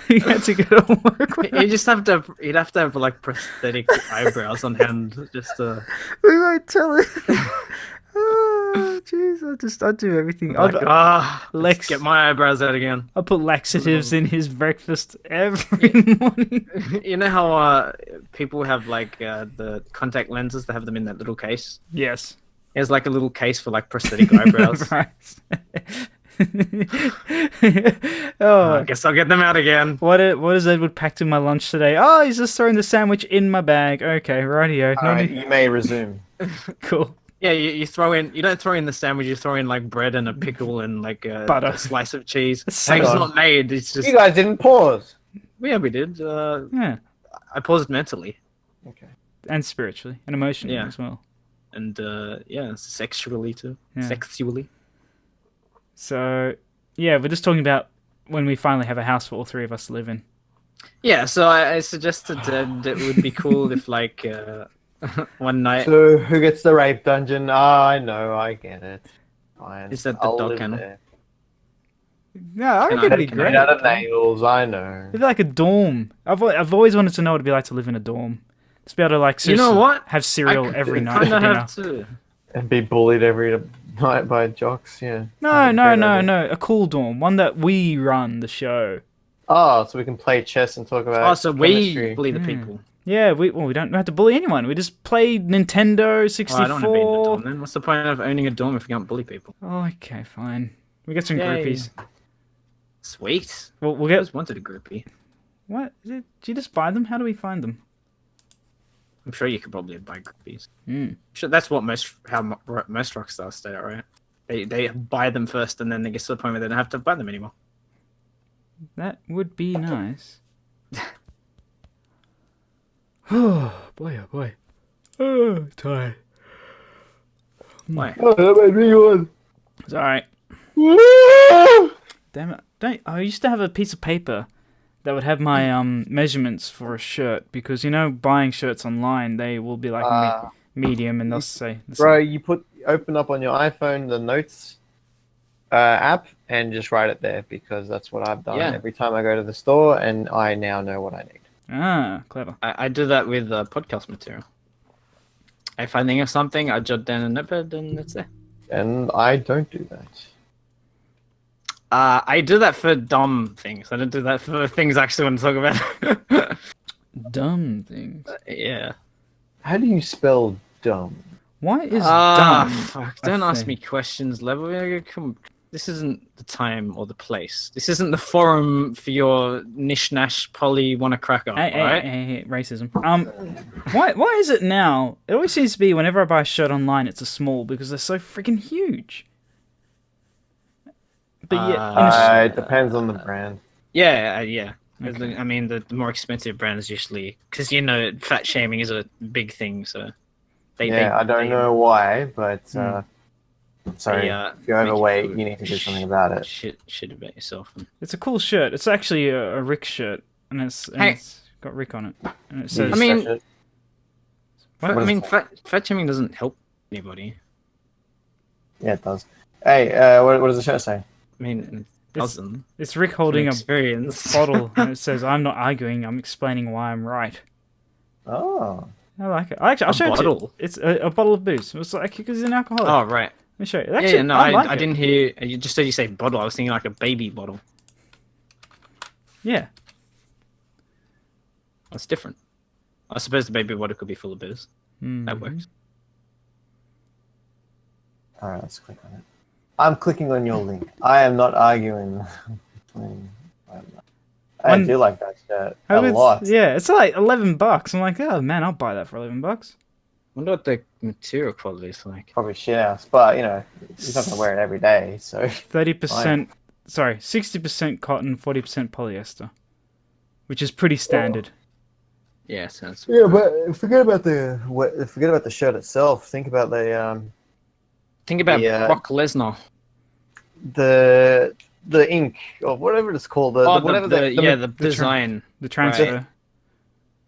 He had to go to work with You just have to. You'd have to have like prosthetic eyebrows on hand, just to. We won't tell him. Oh, jeez, I'd do everything. Like, let's Lex, get my eyebrows out again. I'll put laxatives in his breakfast every morning. You know how people have like the contact lenses? They have them in that little case. Yes. There's like a little case for like prosthetic eyebrows. Right. I guess I'll get them out again. What has Edward packed in my lunch today? Oh, he's just throwing the sandwich in my bag. Okay, rightio. All right, you may resume. Cool. Yeah, you throw in. You don't throw in the sandwich. You throw in like bread and a pickle and like Butter. a slice of cheese. Hang It's on. not made. It's just. You guys didn't pause. Yeah, we did. Yeah, I paused mentally Okay. and spiritually and emotionally Yeah. as well. and sexually too. Yeah. Sexually. So, yeah, we're just talking about when we finally have a house for all three of us to live in. Yeah, so I suggested that it would be cool if like one night. So who gets the rape dungeon? I know, I get it. Fine. Is that the I'll dog live kennel? there. Yeah, I Can reckon I- it'd be can I great. Made out of nails, I know. It'd be like a dorm. I've always wanted to know what it'd be like to live in a dorm. Just be able to like You know seriously what? have cereal every night for Kinda dinner. have to. And be bullied every night by jocks, yeah. No, Great idea. no. A cool dorm, one that we run the show. Oh, so we can play chess and talk about Oh, so we chemistry. bully the Yeah. people. Yeah, we don't have to bully anyone. We just play Nintendo Oh, 64. I don't want to be in the dorm then. What's the point of owning a dorm if you can't bully people? Oh, okay, fine. We get some Yay. groupies. Sweet. We'll I get always wanted a groupie. what? Do you just buy them? How do we find them? I'm sure you could probably buy groupies. Hmm. Sure, that's what most rock stars stay at, right? They buy them first, and then they get to the point where they don't have to buy them anymore. That would be nice. Oh boy, oh boy. Oh, tired. Why? Oh, that made me yawn. It's alright. Damn it! I used to have a piece of paper that would have my measurements for a shirt because buying shirts online they will be like medium and they'll say Bro, you open up on your iPhone the notes app and just write it there because that's what I've done Yeah. every time I go to the store and I now know what I need. clever. I do that with podcast material. If I think of something, I jot down a notepad, and that's it. And I don't do that. I do that for dumb things. I don't do that for things I actually want to talk about. Dumb things. Yeah. How do you spell dumb? Why is Ah, dumb? fuck. a Don't ask thing? me questions, Level. This isn't the time or the place. This isn't the forum for your nish-nash poly wanna crack up, Hey, right? hey, racism. Why is it now? It always seems to be whenever I buy a shirt online, it's a small because they're so freaking huge. But yeah, It depends on the brand. Yeah, yeah. Okay. I mean, the more expensive brands usually, because fat shaming is a big thing. So I don't know why, but sorry, They, if you're make you overweight, feel you need to do something about it. Shit about yourself. it's a cool shirt. It's actually a Rick shirt, and it's got Rick on it, and it says. I mean- Stretch it. What? What I is mean, that? fat shaming doesn't help anybody. Yeah, it does. Hey, what does the shirt say? I mean, it doesn't. It's Rick holding a experience. bottle, and it says, "I'm not arguing. I'm explaining why I'm right." Oh, I like it. I'll show it to you. bottle? It's a bottle of booze. It's like because he's an alcoholic. Oh right. Let me show you. Yeah, Actually, yeah. No, I like I it. didn't hear. You just said you say bottle. I was thinking like a baby bottle. Yeah. That's different. I suppose the baby bottle could be full of booze. Mhm. That works. all right, let's click on it. I'm clicking on your link. I am not arguing. I When- do like that shirt How a good's- lot. Yeah, it's like $11. I'm like, oh man, I'll buy that for $11. Wonder what the material quality is like. Probably shit house, but you don't have to wear it every day. So 30%, sorry, 60% cotton, 40% polyester, which is pretty standard. Yeah, sounds. yeah, but forget about the shirt itself. Think about the Think about Yeah. Brock Lesnar. the ink or whatever it's called. The the design. The transfer.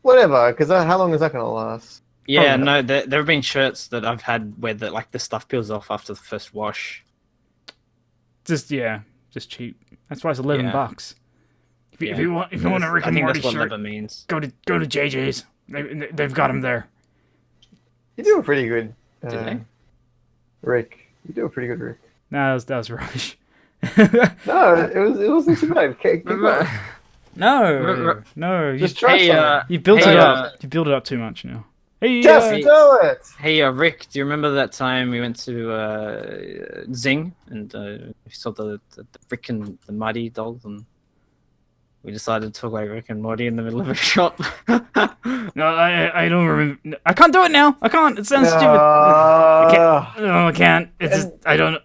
Whatever, because how long is that going to last? Yeah, Probably no, there have been shirts that I've had where the stuff peels off after the first wash. Just cheap. That's why it's $11. Yeah. If you want a Rick I and think Morty that's what shirt, leather means. go to JJ's. They've got them there. You do a pretty good, Do they? Rick. You do a pretty good Rick. No, that was rubbish. No, it wasn't too bad. Keep going. No. Just try something. You built Hey, it up. You built it up too much now. Hey, Just do it. Hey, Rick, do you remember that time we went to Zing and we saw the Rick and the Mighty dolls and we decided to talk like Rick and Morty in the middle of a shop? No, I don't remember. I can't do it now. I can't. It sounds stupid. I can't. No, I can't. It's just I don't.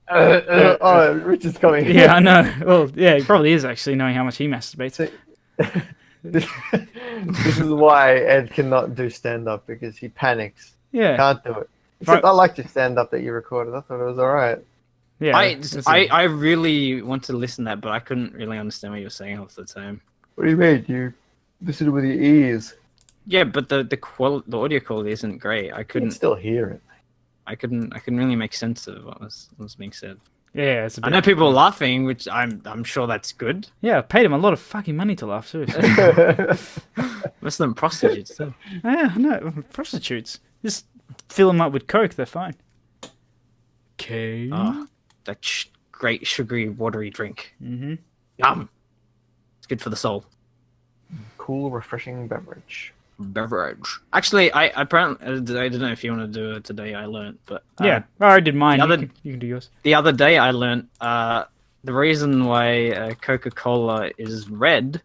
Oh, Rich is coming. Yeah, I know. Well, yeah, he probably is actually, knowing how much he masturbates. This is why Ed cannot do stand-up, because he panics. Yeah. Can't do it. Except I liked your stand-up that you recorded. I thought it was alright. Yeah. I really want to listen to that, but I couldn't really understand what you were saying half the time. What do you mean? You listen with your ears. Yeah, but the audio quality isn't great. I You can couldn't still hear it. I couldn't really make sense of what was being said. Yeah, it's a I bit. know people were laughing, which I'm sure that's good. Yeah, I paid him a lot of fucking money to laugh, seriously. Most of them prostitutes too. Yeah, no, prostitutes. Just fill them up with coke, they're fine. Okay. Oh, that great sugary, watery drink. Mm-hmm. Yum. It's good for the soul. Cool, refreshing beverage. Beverage. Actually, I apparently I don't know if you want to do it today. I learned, but Yeah, I already did mine. the You can do yours. the other day I learned the reason why Coca-Cola is red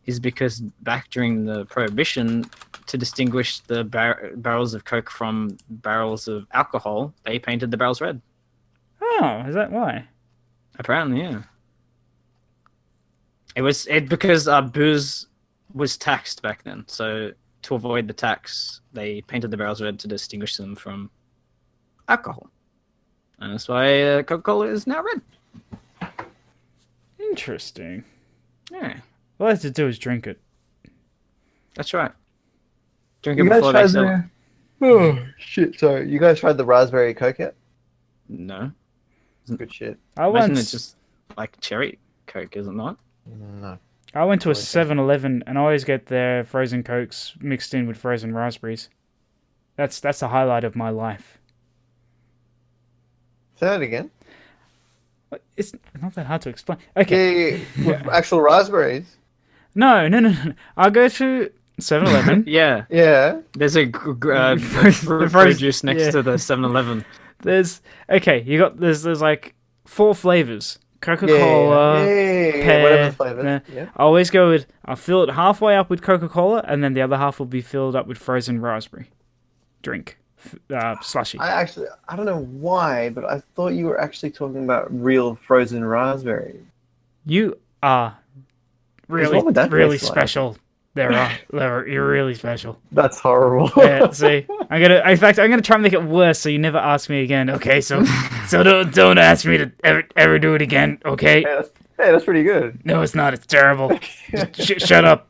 is because back during the Prohibition, to distinguish the barrels of Coke from barrels of alcohol, they painted the barrels red. Oh, is that why? Apparently, yeah. It was because booze was taxed back then, so to avoid the tax, they painted the barrels red to distinguish them from alcohol, and that's why Coca-Cola is now red. Interesting. Yeah, All I have to do is drink it. that's right. Drink it before they sell it. Oh shit! Sorry, you guys tried the raspberry Coke yet? No, Good shit. I imagine went. it's just like cherry Coke, is it not? No. I went to a 7-Eleven and I always get their frozen cokes mixed in with frozen raspberries. That's the highlight of my life. Say that again. It's not that hard to explain. Okay. Yeah, with actual raspberries. No. I go to 7-Eleven. Yeah, Yeah. there's a fruit juice next to the 7-Eleven. There's like 4 flavors. Coca-Cola, pear, whatever the flavors. Yeah. I always go with, I'll fill it halfway up with Coca-Cola, and then the other half will be filled up with frozen raspberry drink, slushy. I don't know why, but I thought you were actually talking about real frozen raspberries. You are What would that really taste like? special. You're really special. That's horrible. Yeah, see, I'm gonna try and make it worse so you never ask me again. Okay, so don't ask me to ever do it again. Okay? Hey, that's pretty good. No, it's not. It's terrible. Shut up.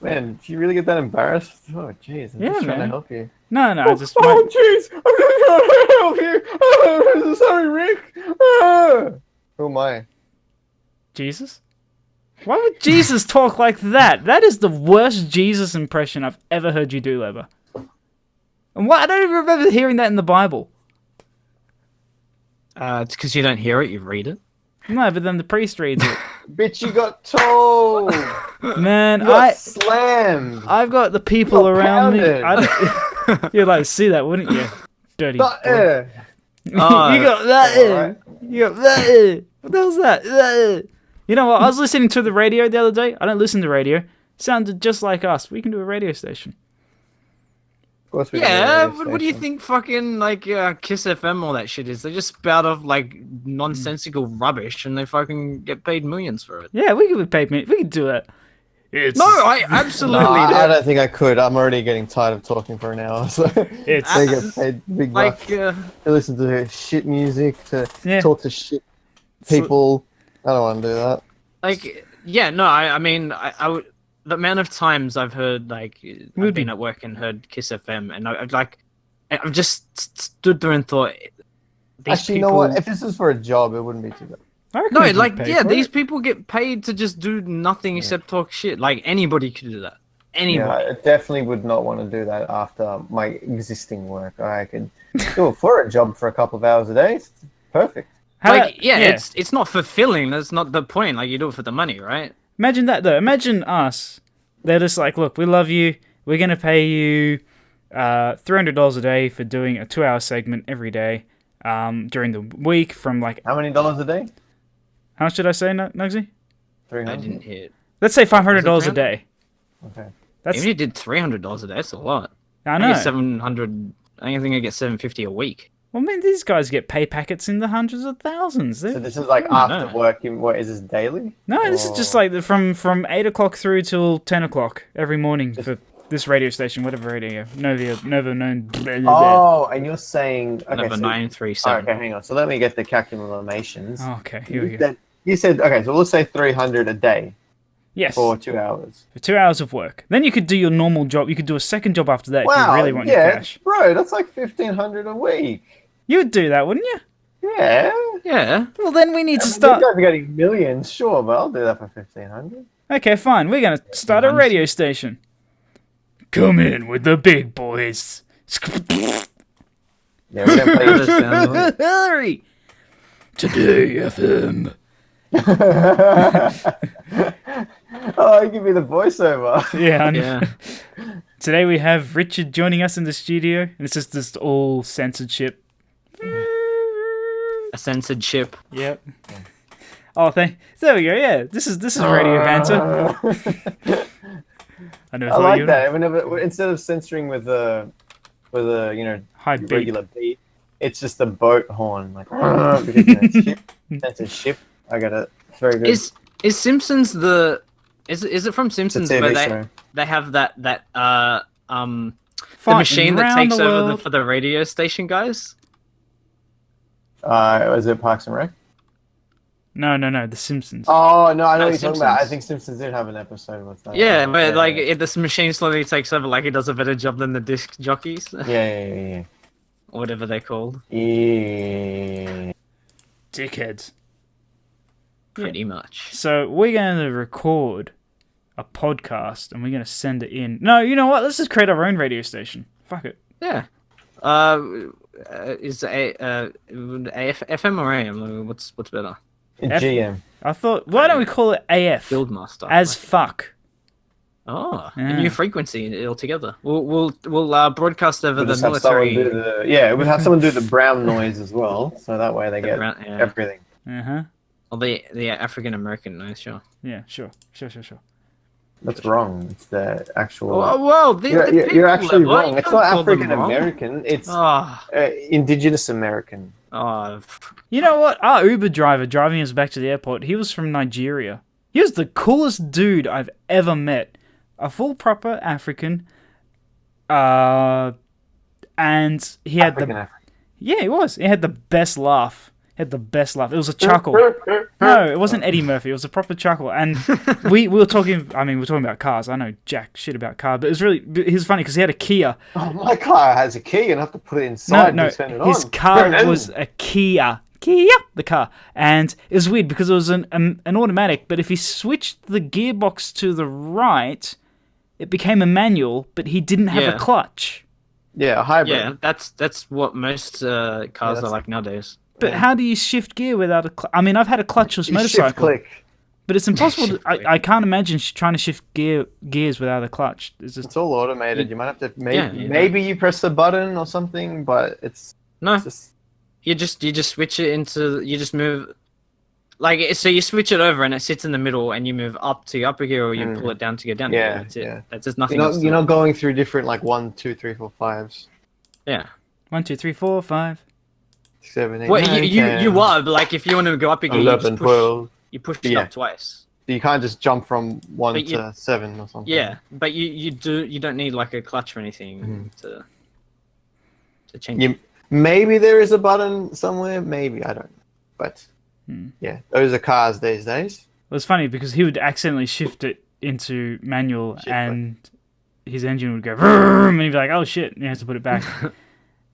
Man, did you really get that embarrassed? Oh, jeez. I'm just trying to man. help you. No, I just. Oh, jeez. I'm just trying to help you. Oh, sorry, Rick. Ah. Who am I? Jesus? Why would Jesus talk like that? That is the worst Jesus impression I've ever heard you do, Lever. And what? I don't even remember hearing that in the Bible. It's because you don't hear it, you read it. No, but then the priest reads it. Bitch, you got told. Man, You got slammed. I've got the people You got around me. pounded. You'd like to see that, wouldn't you? Dirty. But, boy. Oh, You got that in. alright. You got that in. What the hell's that? You know what? I was listening to the radio the other day. I don't listen to radio. It sounded just like us. We can do a radio station. Of course we yeah, can do a but what do you station. think fucking like Kiss FM all that shit is? They just spout off like nonsensical rubbish and they fucking get paid millions for it. Yeah, we could be paid. We could do that. No, I absolutely No, I do. don't think I could. I'm already getting tired of talking for an hour. So It's they get paid big bucks Like, to listen to shit music, to Yeah. talk to shit people. I don't want to do that. yeah, no, I mean, I would. the amount of times I've heard like I've been at work and heard Kiss FM, and I've just stood there and thought. Actually, you know what? If this is for a job, it wouldn't be too bad. No, these people get paid to just do nothing except talk shit. Like anybody could do that. Anybody. Yeah, I definitely would not want to do that after my existing work. I could do it for a job for a couple of hours a day. It's perfect. It's not fulfilling. That's not the point. Like you do it for the money, right? Imagine that though. Imagine us. They're just like, look, we love you. We're gonna pay you $300 a day for doing a 2-hour segment every day during the week from like. How many dollars a day? How much did I say, Nuggsy? 300. I didn't hear it. Let's say $500 a day. Okay. Even if you did $300 a day, that's a lot. I know. I get 700. I think I get $750 a week. Well, I mean, these guys get pay packets in the hundreds of thousands. So this is like after work. What is this daily? No, this is just like from 8 o'clock through till 10 o'clock every morning for this radio station, whatever radio. Nova known. Oh, and you're saying okay, Nova 937. Okay, hang on. So let me get the calculations. Okay, here we go. You said okay, so let's say 300 a day. Yes. For 2 hours. For 2 hours of work. Then you could do your normal job. You could do a second job after that if you really want your cash. Bro, that's like $1,500 a week. You would do that, wouldn't you? Yeah. Yeah. Well, then we need to start. You guys are getting millions, sure, but I'll do that for $1,500. Okay, fine. We're gonna start a radio station. Come in with the big boys. Yeah, we're gonna play this. Hillary. Today, FM. Oh, you give me the voiceover. Yeah. Today we have Richard joining us in the studio, and it's just all censorship. A censored ship. Yep. Oh, there we go. Yeah, this is radio banter. I like that. Whenever instead of censoring with a high regular beat, it's just a boat horn like because censored ship. I got it. It's very good. Is Simpsons is it from Simpsons where they have that the machine that takes over for the radio station guys? Was it Parks and Rec? No, The Simpsons. Oh no, I know what you're talking about. I think Simpsons did have an episode with that. Yeah, but this machine slowly takes over. Like it does a better job than the disc jockeys. Yeah. Whatever they're called. Yeah. Dickheads. Pretty much. So we're going to record a podcast and we're going to send it in. No, you know what? Let's just create our own radio station. Fuck it. Yeah. Is FM or AM? What's better? GM. I thought, why don't we call it AF? Fieldmaster. As fuck. Oh, a new frequency altogether. We'll broadcast over the military. We'll have someone do the brown noise as well, so that way they get everything. Or the African American noise, sure. Yeah, sure. That's wrong. It's the actual. You're actually wrong. It's not African American. It's Indigenous American. Oh. You know what? Our Uber driver driving us back to the airport, he was from Nigeria. He was the coolest dude I've ever met. A full proper African. And he had Yeah, he was. He had the best laugh. It was a chuckle. No, it wasn't Eddie Murphy. It was a proper chuckle. And we were talking. I mean, we're talking about cars. I know jack shit about cars, but he was funny because he had a Kia. Oh, my car has a key, and I have to put it inside to turn it on. His car was a Kia. The car, and it was weird because it was an automatic. But if he switched the gearbox to the right, it became a manual. But he didn't have a clutch. Yeah, a hybrid. Yeah, that's what most cars are like nowadays. But how do you shift gear without a clutch? I mean, I've had a clutchless motorcycle. Shift click. But it's impossible. I can't imagine trying to shift gears without a clutch. It's all automated. You might have to maybe you press the button or something, but it's you just switch it into you just move so you switch it over and it sits in the middle and you move up to upper gear or you pull it down to go down. Yeah, that's it. That's just nothing. You're not going through different 1, 2, 3, 4, 5s. Yeah. 1, 2, 3, 4, 5. 7, 8, well, 9, you are, but if you want to go up again, 11, 12. You push it up twice. You can't just jump from 1 to 7 or something. Yeah, but you don't need a clutch or anything to change it. Maybe there is a button somewhere, maybe, I don't know. But yeah, those are cars these days. Well, it's funny because he would accidentally shift it into manual Shit, and his engine would go vroom, and he'd be like, "Oh shit!" and he has to put it back.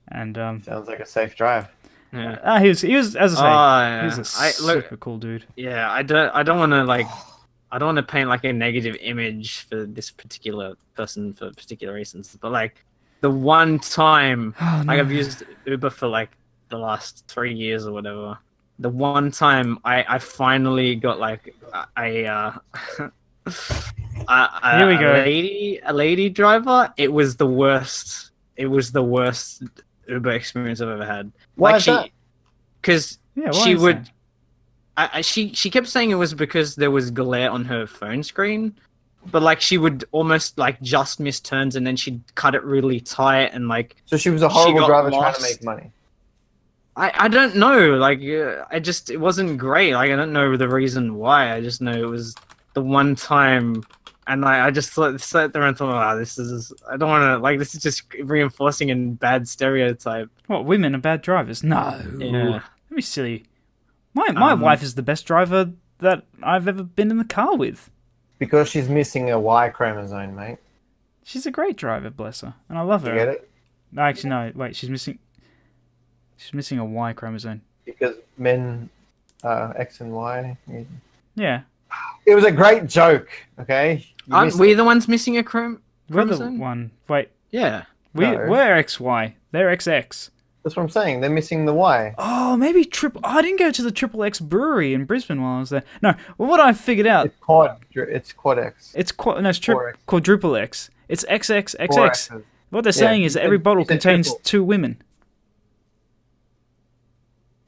And Sounds like a safe drive. Yeah. he was as I say, he was a Look, super cool dude. yeah, I don't want to like, I don't want to paint like a negative image for this particular person for particular reasons, but like the one time like I've used Uber for like the last 3 years or whatever. The one time I finally got like a Here we go. a lady driver. It was the worst. It was the worst Uber experience I've ever had. Why like is that? Because Yeah, why she is would. that? She kept saying it was because there was glare on her phone screen, but like she would almost like just miss turns and then she'd cut it really tight and like. So she was a she horrible got driver trying lost. to make money. I don't know. Like it wasn't great. Like I don't know the reason why. I just know it was the one time, and I just sat there and thought, wow, this is. I don't want to like. This is just reinforcing a bad stereotype. What, women are bad drivers? No. Yeah. Let me silly. My wife is the best driver that I've ever been in the car with. Because she's missing a Y chromosome, mate. She's a great driver, bless her, and I love her. You get it? No, actually, no. Wait, she's missing a Y chromosome. Because men are X and Y. Yeah, It was a great joke, okay? You Aren't missed we it. the ones missing a we're the chromosome? one. Wait, Yeah. No. we're XY. They're XX. That's what I'm saying. They're missing the Y. Oh, maybe triple. Oh, I didn't go to the Triple X brewery in Brisbane while I was there. No, well, what I figured out, It's quad. It's quad X. it's Four X. quadruple X. It's Four XXXX. X's. What they're Yeah, saying is that every bottle you said contains triple. 2 women.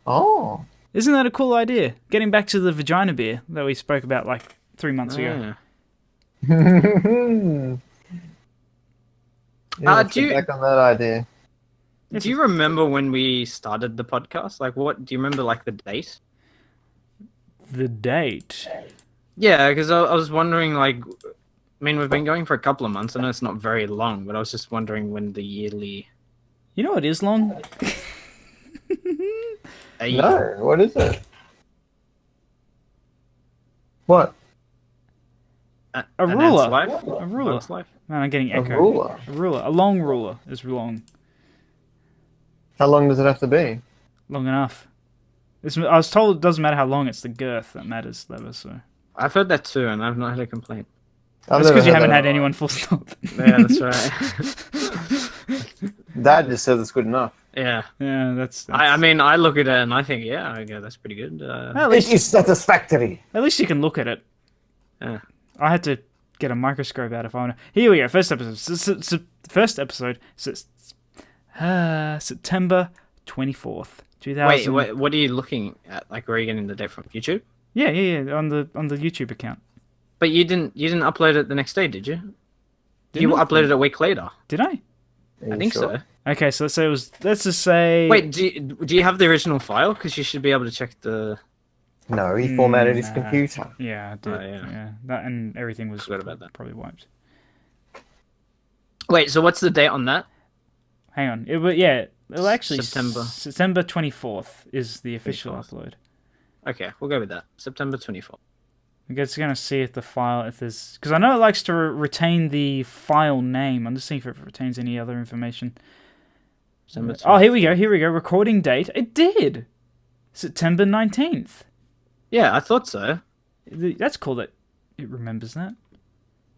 Oh. Isn't that a cool idea? Getting back to the vagina beer that we spoke about like 3 months ago. Yeah. Yeah, let's do get you- back on that idea. Do you remember when we started the podcast? Like, what do you remember? Like the date? The date. Yeah, because I was wondering. Like, I mean, we've been going for a couple of months. I know it's not very long, but I was just wondering when the yearly. You know what is long? No, what is it? What? A An ruler. ant's life? A ruler. Ant's life? Man, I'm getting A echo. ruler? A ruler. A long ruler is long. How long does it have to be? Long enough. I was told it doesn't matter how long, it's the girth that matters, Lever, so. I've heard that too, and I've not had a complaint. I've That's never because you heard haven't that. had anyone full stop. Yeah, that's right. Dad just says it's good enough. Yeah, Yeah, that's I mean, I look at it and I think, yeah, okay, that's pretty good. at It is satisfactory. least you can look at it. Yeah. I had to get a microscope out if I want to. Here we go. First episode. First episode. September 24th, 2000. Wait, what are you looking at? Like, where are you getting the date from? YouTube? Yeah, on the YouTube account. But you didn't upload it the next day, did you? Didn't You I? uploaded it a week later. Did I? Are I you think sure? so. Okay, so let's just say. Wait, do you have the original file? Because you should be able to check the. No, he formatted his Nah. computer. Yeah, I did. Oh, yeah. Yeah, that and everything was Forgot about that. probably wiped. Wait, so what's the date on that? Hang on. It'll actually September. September 24th is the official 24th. upload. Okay, we'll go with that. September 24th. I'm just gonna see if there's because I know it likes to retain the file name. I'm just seeing if it retains any other information. September 24th. Oh, here we go. Recording date. It did. September 19th. Yeah, I thought so. That's cool that it remembers that.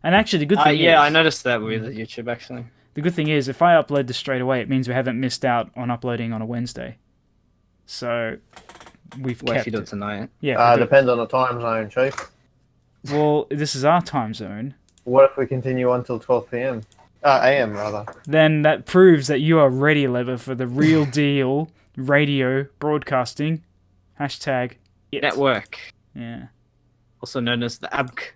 And actually, the good thing Yeah, is, I noticed that with YouTube actually. the good thing is, if I upload this straight away, it means we haven't missed out on uploading on a Wednesday. So we've What kept if you do it it. tonight? Yeah. if we do it- Depends on the time zone, Chief. Well, this is our time zone. What if we continue until 12 p.m.? AM, rather. Then that proves that you are ready, Lever, for the real deal radio broadcasting. Hashtag it. Network, Yeah. also known as the ABK.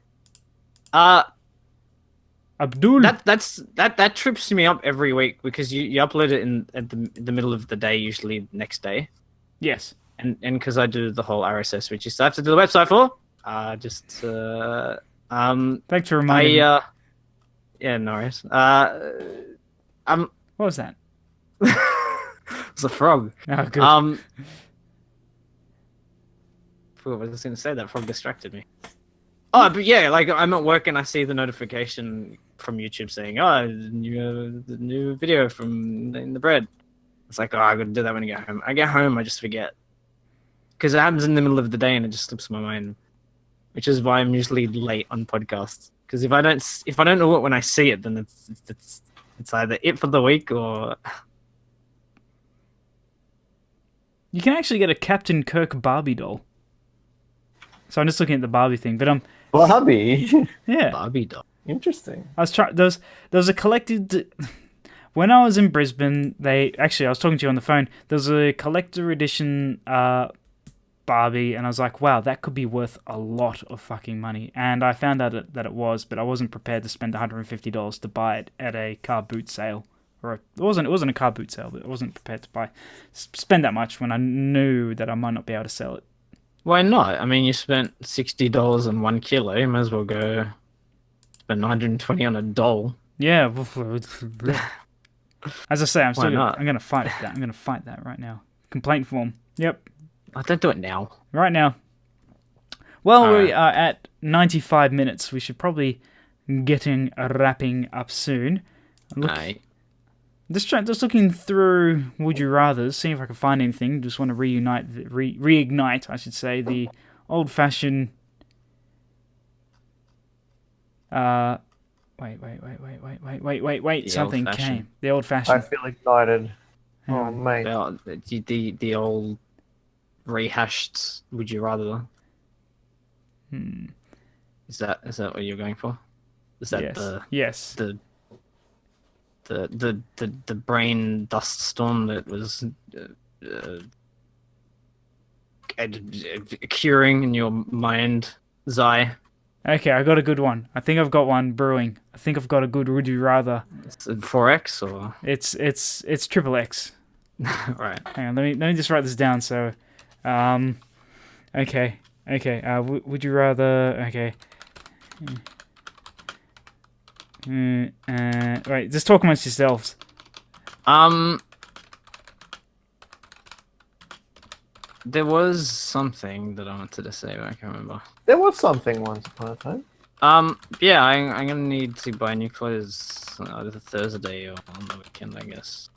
Abdul. That trips me up every week because you upload it at the middle of the day, usually next day, Yes. and because I do the whole RSS, which you still have to do the website for. Thanks for reminding me. Yeah, no worries. What was that? It's a frog. Oh, good. Forgot what I was going to say. That frog distracted me. Oh, but yeah, like I'm at work and I see the notification from YouTube saying, "Oh, the new video from in the bread." It's like, oh, I got to do that when I get home. I get home, I just forget because it happens in the middle of the day and it just slips my mind, which is why I'm usually late on podcasts. Because if I don't know it when I see it, then it's either it for the week or. You can actually get a Captain Kirk Barbie doll. So I'm just looking at the Barbie thing, but Barbie. yeah. Barbie doll. Interesting. I was trying. There was a collected. When I was in Brisbane, I was talking to you on the phone. There was a collector edition Barbie, and I was like, wow, that could be worth a lot of fucking money. And I found out that it was, but I wasn't prepared to spend $150 to buy it at a car boot sale. It wasn't a car boot sale, but I wasn't prepared to spend that much when I knew that I might not be able to sell it. Why not? I mean, you spent $60 on 1 kilo. You might as well go spend 120 on a doll. Yeah. As I say, I'm gonna fight that. I'm gonna fight that right now. Complaint form. Yep. I don't do it now. Right now. Well, we are at 95 minutes. We should probably wrapping up soon. Just looking through Would You Rathers, seeing if I can find anything. Just want to reignite, I should say, the old-fashioned. Wait. Something came. The old-fashioned. I feel excited. Oh, mate. The old rehashed Would You Rather. Is that what you're going for? Is that yes. The brain dust storm that was curing in your mind, Zai? Okay, I got a good one. I think I've got one brewing. I think I've got a good Would You Rather. It's 4X or it's triple X. Right. Hang on, let me just write this down. So, okay. Would you rather? Okay. Right, just talk amongst yourselves. There was something that I wanted to say, but I can't remember. There was something once upon a time. Yeah, I'm gonna need to buy new clothes either Thursday or on the weekend, I guess.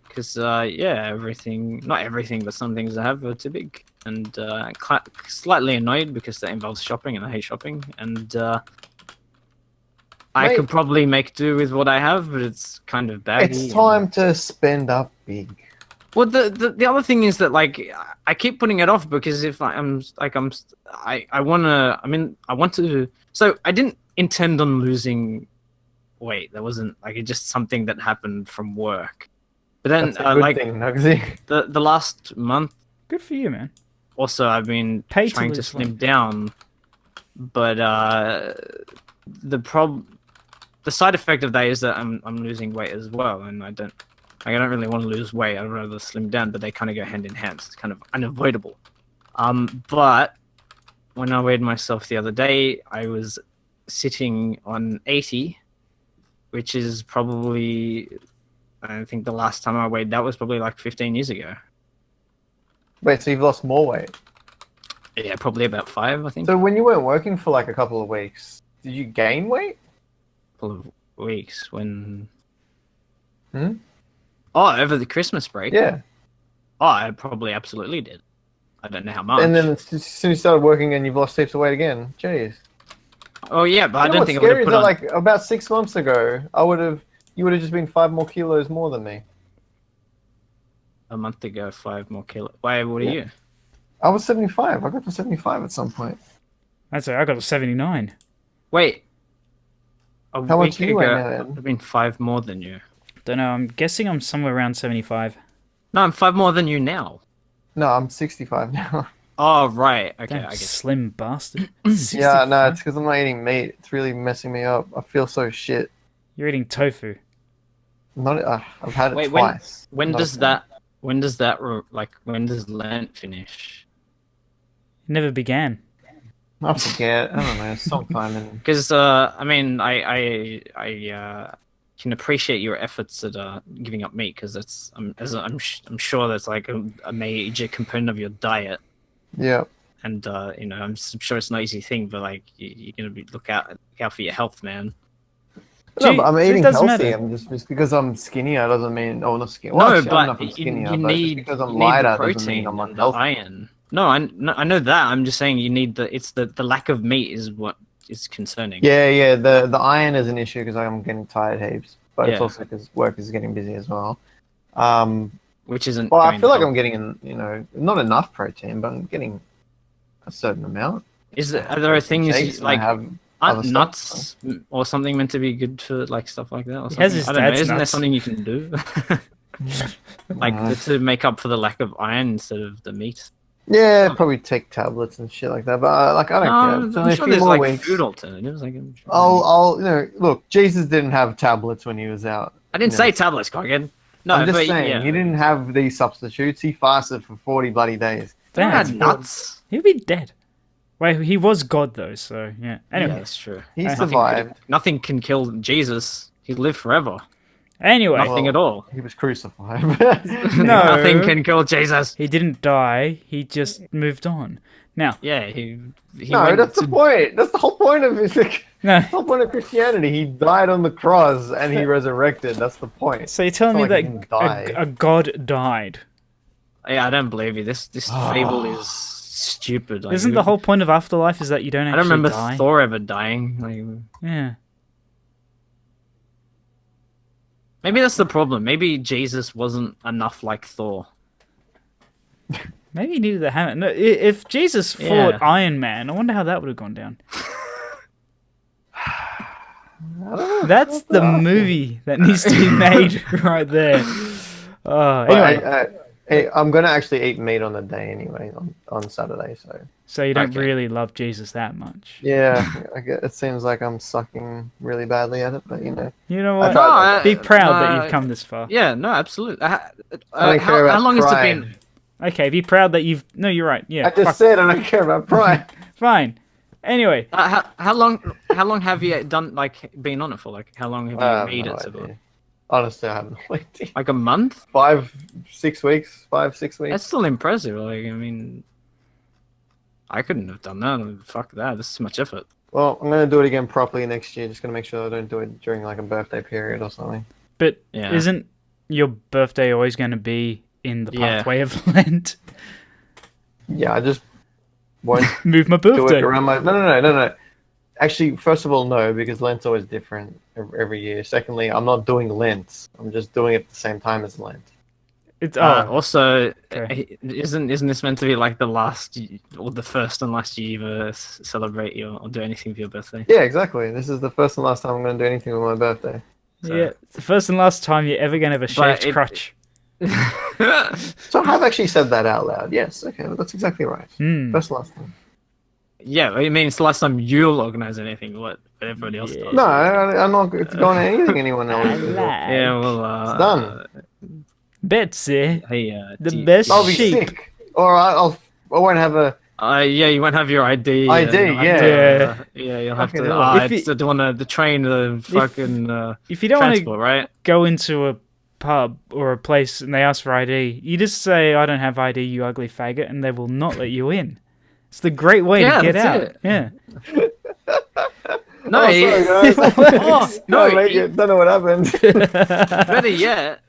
Because, not everything, but some things I have are too big. And slightly annoyed because that involves shopping, and I hate shopping. And I could probably make do with what I have, but it's kind of baggy. It's time to spend up big. Well, the other thing is that, like, I keep putting it off because if I want to. So I didn't intend on losing weight. That wasn't like it's just something that happened from work. But then, That's a good thing, Nuggsy. the last month. Good for you, man. Also, I've been trying to slim down, but the side effect of that is that I'm losing weight as well, and I don't really want to lose weight. I'd rather slim down, but they kind of go hand in hand. So it's kind of unavoidable. But when I weighed myself the other day, I was sitting on 80, which is probably, I think the last time I weighed that was probably like 15 years ago. Wait, so you've lost more weight? Yeah, probably about 5, I think. So when you weren't working for like a couple of weeks, did you gain weight? A couple of weeks when... Hmm? Oh, over the Christmas break? Yeah. Oh, I probably absolutely did. I don't know how much. And then as soon as you started working and you've lost heaps of weight again. Jeez. Oh, yeah, but I don't think I would would have put on... like about 6 months ago, you would have just been 5 more kilos more than me. A month ago, 5 more kilos. Why, what are you? I was 75. I got to 75 at some point. I'd say I got to 79. Wait. How much do you weigh now, then? I've been 5 more than you. Don't know, I'm guessing I'm somewhere around 75. No, I'm 5 more than you now. No, I'm 65 now. Oh, right. Okay, Damn, I guess. slim bastard. Yeah, no, it's because I'm not eating meat. It's really messing me up. I feel so shit. You're eating tofu. I've had it Wait, twice. when does Lent finish? It never began. I forget. I don't know. Sometime in... Because I mean, I can appreciate your efforts at giving up meat because I'm sure that's like a major component of your diet. Yeah. and you know, sure it's not an easy thing, but like you're gonna look out for your health, man. No, but I'm it eating doesn't healthy. matter. I'm just because I'm skinnier doesn't mean not skinny. Well, No, actually, I don't know but if I'm skinnier, you but just need because I'm you need the lighter doesn't mean protein I'm and the unhealthy. iron. No, I know that. I'm just saying you need it's the lack of meat is what is concerning. Yeah. The iron is an issue because I'm getting tired heaps, but it's Yeah. also because work is getting busy as well. Which isn't. Well, I going feel to like help. I'm getting, not enough protein, but I'm getting a certain amount. Are there things Shakes, and I like have aren't other nuts stuff. or something meant to be good for like stuff like that? Or He something? has his I don't know. dad's Isn't there nuts. something you can do? Like to make up for the lack of iron instead of the meat. Yeah, probably take tablets and shit like that. But I don't care. It's I'm only a sure few there's more like weeks. food alternatives. Like, I'm sure I'll look. Jesus didn't have tablets when he was out. I didn't you know. say tablets, Coggin. No, I'm just but saying yeah. he didn't have these substitutes. He fasted for 40 bloody days. Don't Damn. add nuts. He'd be dead. Wait, he was God though, so yeah. Anyway, Yeah, that's true. He Nothing survived. Nothing can kill Jesus. He lived forever. anyway, Nothing at all. He was crucified. no, Nothing can kill Jesus. he didn't die. He just moved on. Now, Yeah, he No, went that's to the point. That's the whole point of his. no. The whole point of Christianity. He died on the cross and he resurrected. That's the point. So you're telling me It's not like he that didn't die. a god died? Yeah, I don't believe you. This fable is stupid. Like, Isn't the whole point of afterlife is that you don't I actually don't remember die? Thor ever dying. Like, Yeah. maybe that's the problem. Maybe Jesus wasn't enough like Thor. Maybe he needed the hammer. No, if Jesus fought Yeah. Iron Man, I wonder how that would have gone down. I don't know. That's the movie that needs to be made right there. Anyway, Hey, I'm gonna actually eat meat on the day anyway, on Saturday. so you don't okay. really love Jesus that much. Yeah, it seems like I'm sucking really badly at it, but you know. You know I what? tried- Be proud that you've come this far. Yeah, no, absolutely. I don't care about how long has it pride. been? Okay, be proud that you've. No, you're right. Yeah, I just fuck. said I don't care about pride. Fine. Anyway, How long have you been on it for? Like, how long have you I have made no it for? idea. Honestly, I have no idea. Like a month? 5, 6 weeks. 5, 6 weeks. That's still impressive. Like, I mean, I couldn't have done that. Fuck that. That's too much effort. Well, I'm gonna do it again properly next year. Just gonna make sure I don't do it during like a birthday period or something. but Yeah. isn't your birthday always going to be in the Yeah. pathway of Lent? Yeah, I just won't Move my do it birthday. around my. No. Actually, first of all, no, because Lent's always different every year. Secondly, I'm not doing Lent. I'm just doing it at the same time as Lent. It's Also, Okay. isn't this meant to be like the last or the first and last you ever celebrate or do anything for your birthday? Yeah, exactly. This is the first and last time I'm gonna do anything with my birthday. yeah. It's the first and last time you're ever going to have a shaved it- crotch. So I have actually said that out loud. Yes, okay, that's exactly right. Hmm. First and last time. Yeah, I mean, it's the last time you'll organize anything. What everybody else does. No, I'm not going to anything anyone else. I does. lied. Yeah, well, It's done. Betsy, Hey, the do you- best I'll be sheep. sick, or I won't have a. Yeah, you won't have your ID. ID, and you'll have yeah. to, yeah, you'll have Fucking to. hell. If It's on the train, the fucking If you don't want to transport, right? go into a pub or a place and they ask for ID, you just say, "I don't have ID, you ugly faggot," and they will not let you in. It's the great way Yeah, to get that's out. it. Yeah. No, Oh, sorry, guys. Oh, no, Don't make it. Don't know what happened. better yet,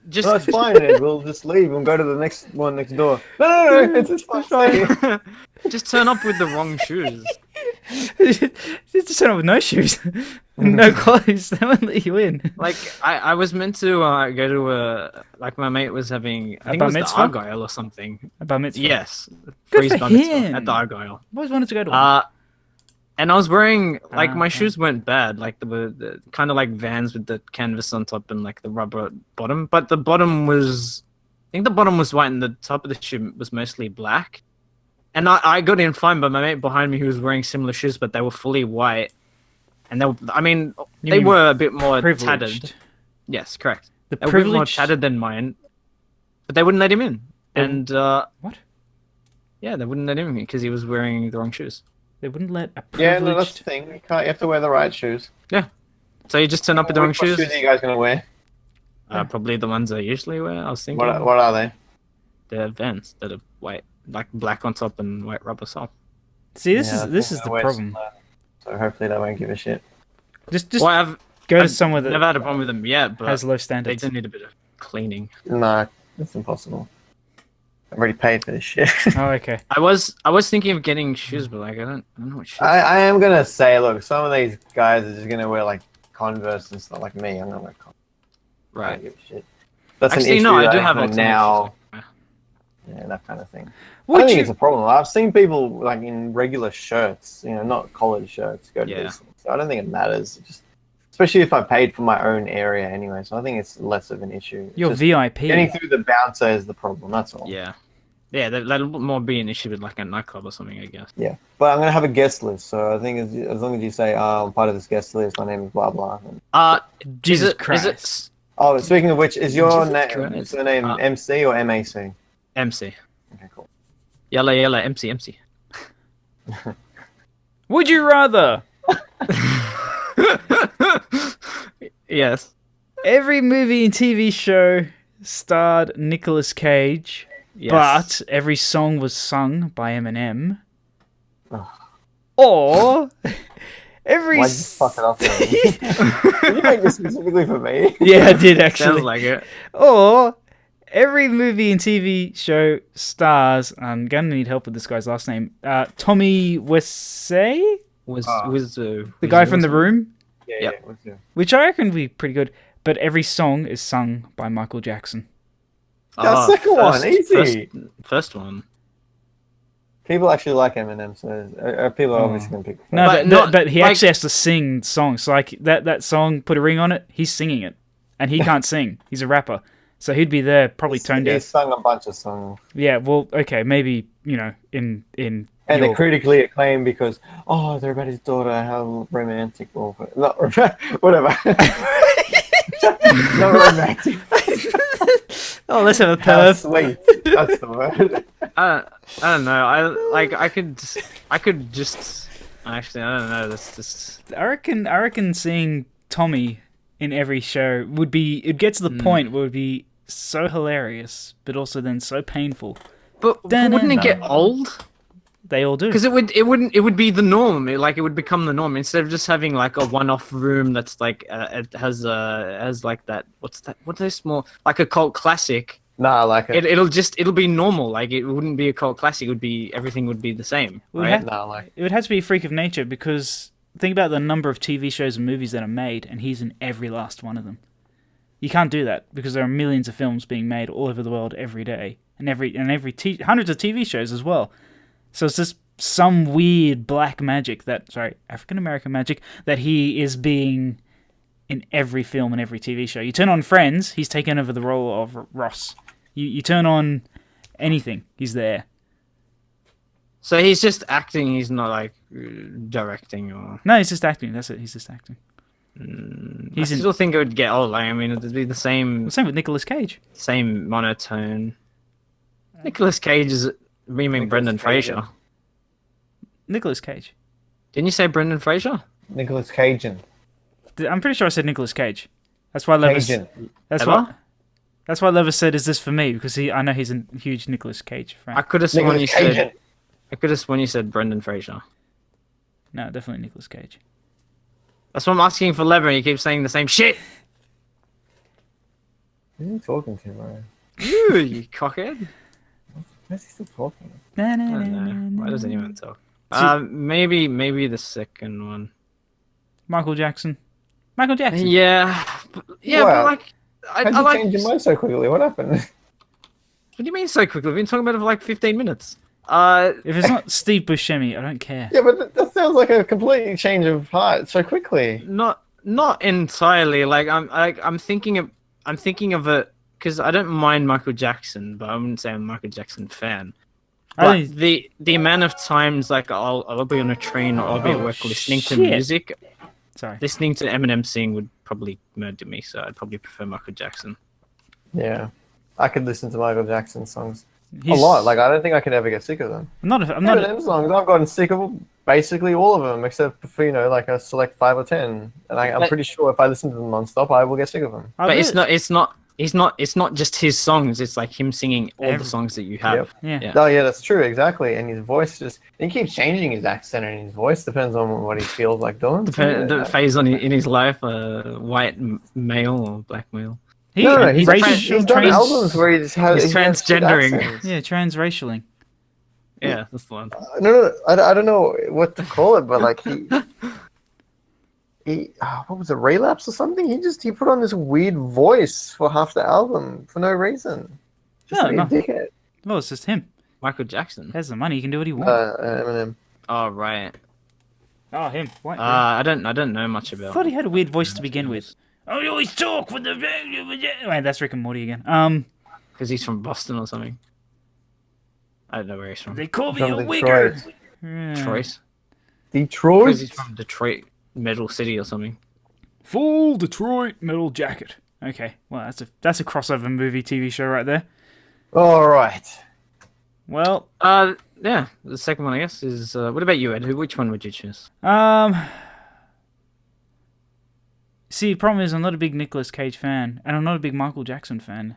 just No, it's fine, Ed. We'll just leave and go to the next one next door. No, it's fine. Stay here. just turn up with the wrong shoes. Just turn up with no shoes, no clothes. They won't let you in. Like I was meant to go to a my mate was having I think it bar was the mitzvah? Argyle or something. A bar mitzvah. Yes, Good Freeze for bar mitzvah him. at the Argyle. I've always wanted to go to one. And I was wearing like my okay. shoes weren't bad, like the kind of like Vans with the canvas on top and like the rubber bottom, but the bottom was, I think the bottom was white and the top of the shoe was mostly black. And I got in fine, but my mate behind me who was wearing similar shoes, but they were fully white, and they were, I mean, You they mean were a bit more Privileged. tattered. Yes, correct. The They were a bit more privileged. tattered than mine, but they wouldn't let him in. They- And What? yeah, they wouldn't let him in because he was wearing the wrong shoes. They wouldn't let a Yeah, no, that's privileged. the thing. You have to wear the right shoes. So you just turn up with the wrong What shoes. shoes are you guys gonna wear? Probably the ones I usually wear. I was thinking What are they? they're Vans that are white. like black on top and white rubber sole. See, Yeah, this is I the wear problem. some, so hopefully they won't give a shit. Just Well, I've go to I've somewhere never that had a problem with them yet, but has low they standards. do need a bit of cleaning. No, that's impossible. I've already paid for this shit. Oh, okay. I was thinking of getting shoes, but like I don't know what shoes. I am gonna say, look, some of these guys are just gonna wear like Converse and stuff. Like me, I'm gonna wear Converse. I Right. don't give a shit. That's Actually, an issue no, I that do I have for alternative now. shoes. Yeah, that kind of thing. I Would don't think you? it's a problem. I've seen people like in regular shirts, not collared shirts, go to Yeah. these things. So I don't think it matters. Just especially if I paid for my own area anyway. So I think it's less of an issue. It's You're just VIP. getting through the bouncer is the problem. That's all. Yeah. Yeah, that'll more be an issue with like a nightclub or something, I guess. Yeah. But I'm gonna have a guest list. So I think as long as you say, I'm part of this guest list. My name is blah blah. And... Jesus is Christ. it Oh, speaking of which, is your Jesus name Christ. surname MC or MAC? MC? Okay, cool. Yalla MC. Would you rather Yes. every movie and TV show starred Nicolas Cage, Yes. but every song was sung by Eminem, Ugh. or every Why'd you fuck it up? Did you make this specifically for me? yeah, I did actually. Sounds like it. Or every movie and TV show stars. I'm gonna need help with this guy's last name. Tommy Wiseau, the guy from The Room, Yeah, Yep. yeah. which I reckon would be pretty good. But every song is sung by Michael Jackson. Yeah, second one, easy. First one. People actually like Eminem, so people are obviously gonna pick. No, But but, not- he like- actually has to sing songs. So like that song, Put a Ring on It. He's singing it, and he can't sing. He's a rapper, so he'd be there probably tone He's deaf. sung a bunch of songs, Yeah, well, okay, maybe in and your- they're critically acclaimed because they're about his daughter. How romantic, or not whatever. Not romantic. Oh, let's have a How perv. sweet. That's the word. I don't know. I could just actually I don't know. That's just I reckon seeing Tommy in every show would be. It gets to the point where it would be so hilarious, but also then so painful. But wouldn't it get old? They all do. Because it would be the norm. It would become the norm instead of just having like a one-off room that's like it has like that. What's that? What is more like a cult classic? Nah, I like it. It'll be normal. Like it wouldn't be a cult classic. It would be everything would be the same, Well, right? Nah, I like it. It would have to be a freak of nature because think about the number of TV shows and movies that are made, and he's in every last one of them. You can't do that because there are millions of films being made all over the world every day, and hundreds of TV shows as well. So it's just some weird black magic African American magic that he is being in every film and every TV show. You turn on Friends, he's taken over the role of Ross. You turn on anything, he's there. So he's just acting. He's not like directing or. No, he's just acting. That's it. He's just acting. I still think it would get old. Like, I mean, it'd be the same Same with Nicolas Cage. monotone. Nicolas Cage is. We mean Nicolas Brendan Cage. Fraser. Nicolas Cage. Didn't you say Brendan Fraser? Nicolas Cajun. I'm pretty sure I said Nicolas Cage. That's why Levis. Cajun. That's Ever? why. That's why Levis said, "Is this for me?" Because I know he's a huge Nicolas Cage fan. I could have sworn Nicolas you Cajun. said. I could have sworn you said Brendan Fraser. No, definitely Nicolas Cage. That's what I'm asking for Lever, and you keep saying the same shit. Who are you talking to, bro? You cockhead. Where's he still talking? I don't know. Why does anyone talk? Maybe the second one. Michael Jackson. Michael Jackson. Yeah, but Wow. like, How'd I you like. change your mind so quickly? What happened? What do you mean so quickly? We've been talking about it for like 15 minutes. If it's not Steve Buscemi, I don't care. Yeah, but that sounds like a complete change of heart so quickly. Not entirely. Like I'm thinking of it because I don't mind Michael Jackson, but I wouldn't say I'm a Michael Jackson fan. I But the amount of times like I'll be on a train or I'll be at work listening to shit. music, Sorry. listening to Eminem sing would probably murder me. So I'd probably prefer Michael Jackson. Yeah, I could listen to Michael Jackson songs He's a lot. Like I don't think I could ever get sick of them. I'm not. Eminem songs, I've gotten sick of basically all of them except for like a select 5 or 10. And I'm But- pretty sure if I listen to them non-stop, I will get sick of them. But it's not It's not just his songs. It's like him singing all the songs that you have. Yep. Yeah. Oh yeah, that's true, exactly. And his voice he keeps changing his accent and his voice depends on what he feels like doing. The phase in his life, white male or black male. He's he's done albums where he just has He's transgendering. Yeah, transracialing. Yeah, that's the one. No, I don't know what to call it, but like he what was it, Relapse or something? He put on this weird voice for half the album for no reason. Just No. a dickhead. Well, it's just him. Michael Jackson. He has the money. He can do what he wants. Eminem. Oh right. Oh, him. What? I don't know much I about. thought he had a weird voice to begin with. Oh, you always talk with the... Wait, that's Rick and Morty again. Because he's from Boston or something. I don't know where he's from. They call me From a Detroit. wigger. Detroit. Detroit? Because he's from Detroit, Metal City or something. Full Detroit metal jacket. Okay, well, that's a crossover movie TV show right there. All right. Well, yeah. The second one, I guess, is what about you, Ed? Which one would you choose? see, the problem is I'm not a big Nicolas Cage fan, and I'm not a big Michael Jackson fan.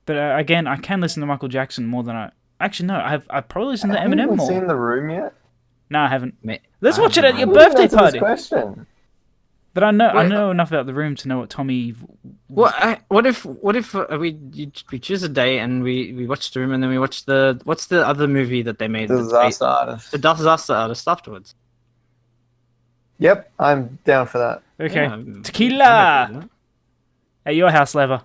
But again, I can listen to Michael Jackson more than I... Actually, no, I've probably listened to Have you Eminem even more. seen The Room yet? No, I haven't. Mate, Let's I watch it at your haven't. birthday Answer this party. question. But I Wait, know enough about The Room to know what Tommy... What if we choose a day and we watch The Room and then we watch what's the other movie that they made? Disaster Artist. The Disaster Artist afterwards. Yep, I'm down for that. Okay. Yeah, I'm Tequila! happy with that. At your house, Lever.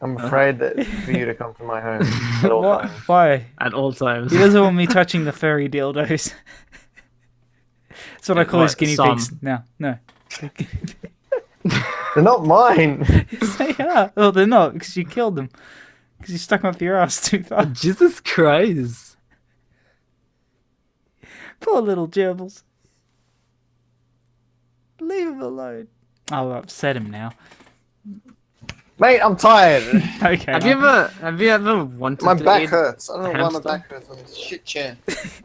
I'm afraid that for you to come to my home at all What? times. Why? At all times. He doesn't want me touching the furry dildos. That's what I call his guinea pigs. No. They're not mine. Yes, they are. Well, they're not, because you killed them. Because you stuck them up your ass too far. Jesus Christ. Poor little gerbils. Leave him alone. I'll upset him now. Mate, I'm tired. Okay. Have you ever wanted My to back eat hurts. I don't know why my hamster? back hurts on this shit chair.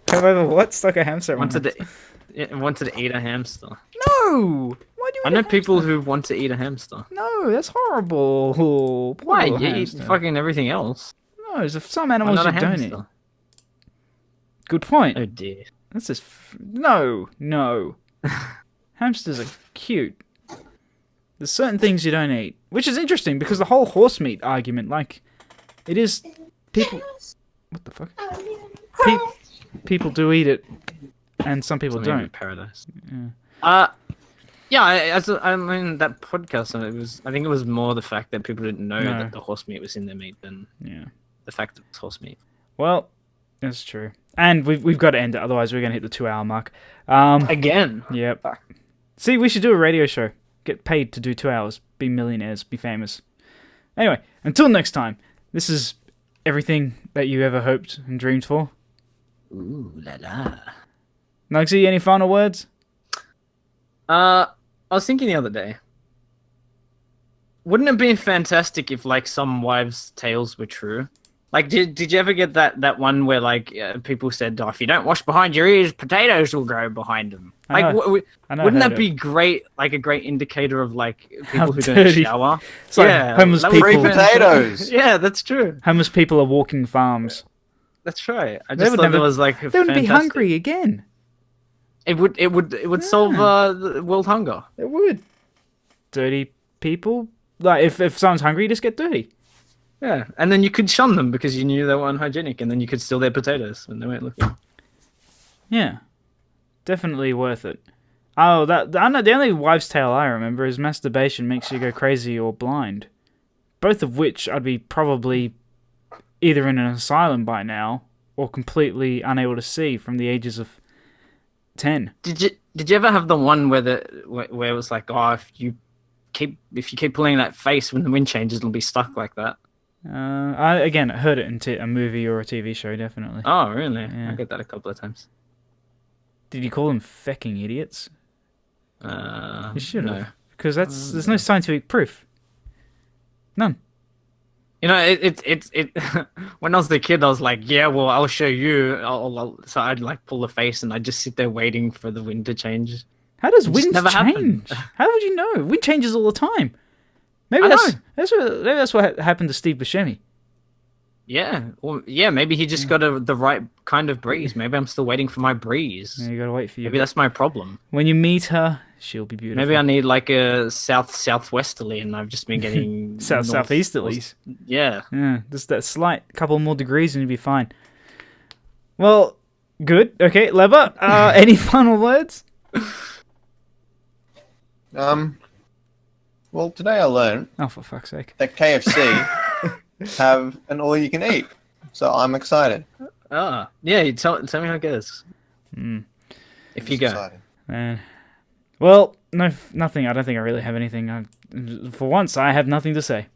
Have I ever what? Stuck a hamster? wanted to eat a hamster? No! Why do you I know people who want to eat a hamster. No, that's horrible. Poor Why? little You eat hamster. fucking everything else. No, there's some Why animals not a you don't eat. hamster? Good point. Oh dear. That's just... No. Hamsters are cute. There's certain things you don't eat. Which is interesting, because the whole horse meat argument, like... It is... People... What the fuck? People do eat it, and some people Something in don't. paradise. Yeah. Yeah. I mean that podcast. I think it was more the fact that people didn't know No. that the horse meat was in their meat than Yeah. the fact that it's horse meat. Well, that's true. And we've got to end it, otherwise we're going to hit the 2-hour mark. Again. Yep. Fuck. See, we should do a radio show. Get paid to do 2 hours. Be millionaires. Be famous. Anyway, until next time, this is everything that you ever hoped and dreamed for. Ooh la la. Nuggsy, any final words? I was thinking the other day. Wouldn't it be fantastic if like some wives' tales were true? Like, did you ever get that one where like people said, "Oh, if you don't wash behind your ears, potatoes will grow behind them." I Like, know. I know, wouldn't I that heard be it. great? Like a great indicator of like How people who don't dirty. shower. It's like yeah, homeless that would be people. Free potatoes. Yeah, that's true. Homeless people are walking farms. That's right. I They just would thought never- that was like They wouldn't be fantastic. hungry again. It would solve the world hunger. It would. Dirty people. Like, if someone's hungry, you just get dirty. Yeah, and then you could shun them because you knew they were unhygienic, and then you could steal their potatoes when they weren't looking. Yeah. Definitely worth it. Oh, I know the only wives' tale I remember is masturbation makes you go crazy or blind. Both of which I'd be probably either in an asylum by now or completely unable to see from the ages of 10. Did you ever have the one where where it was like, oh, if you keep pulling that face when the wind changes, it'll be stuck like that? I again heard it in a movie or a TV show, definitely. Oh, really? Yeah. I get that a couple of times. Did you call them fecking idiots? You should have. No. Because there's no scientific proof. None. You know, it when I was the kid, I was like, yeah, well, I'll show you. So I'd like pull the face and I'd just sit there waiting for the wind to change. How does It just wind never change? happened. How would you know? Wind changes all the time. Maybe I that's what happened to Steve Buscemi. Yeah, well, yeah. Maybe he just got the right kind of breeze. Maybe I'm still waiting for my breeze. Yeah, you gotta wait for you. Maybe that's my problem. When you meet her, she'll be beautiful. Maybe I need like a southwesterly, and I've just been getting southeasterlies. Yeah. Yeah, just that slight couple more degrees and you'll be fine. Well, good. Okay, Lever, any final words? Well, today I learned Oh, for fuck's sake. that KFC have an all-you-can-eat, so I'm excited. Ah, yeah. You tell me how it goes. If you go. Excited. Man. Well, nothing. I don't think I really have anything. For once, I have nothing to say.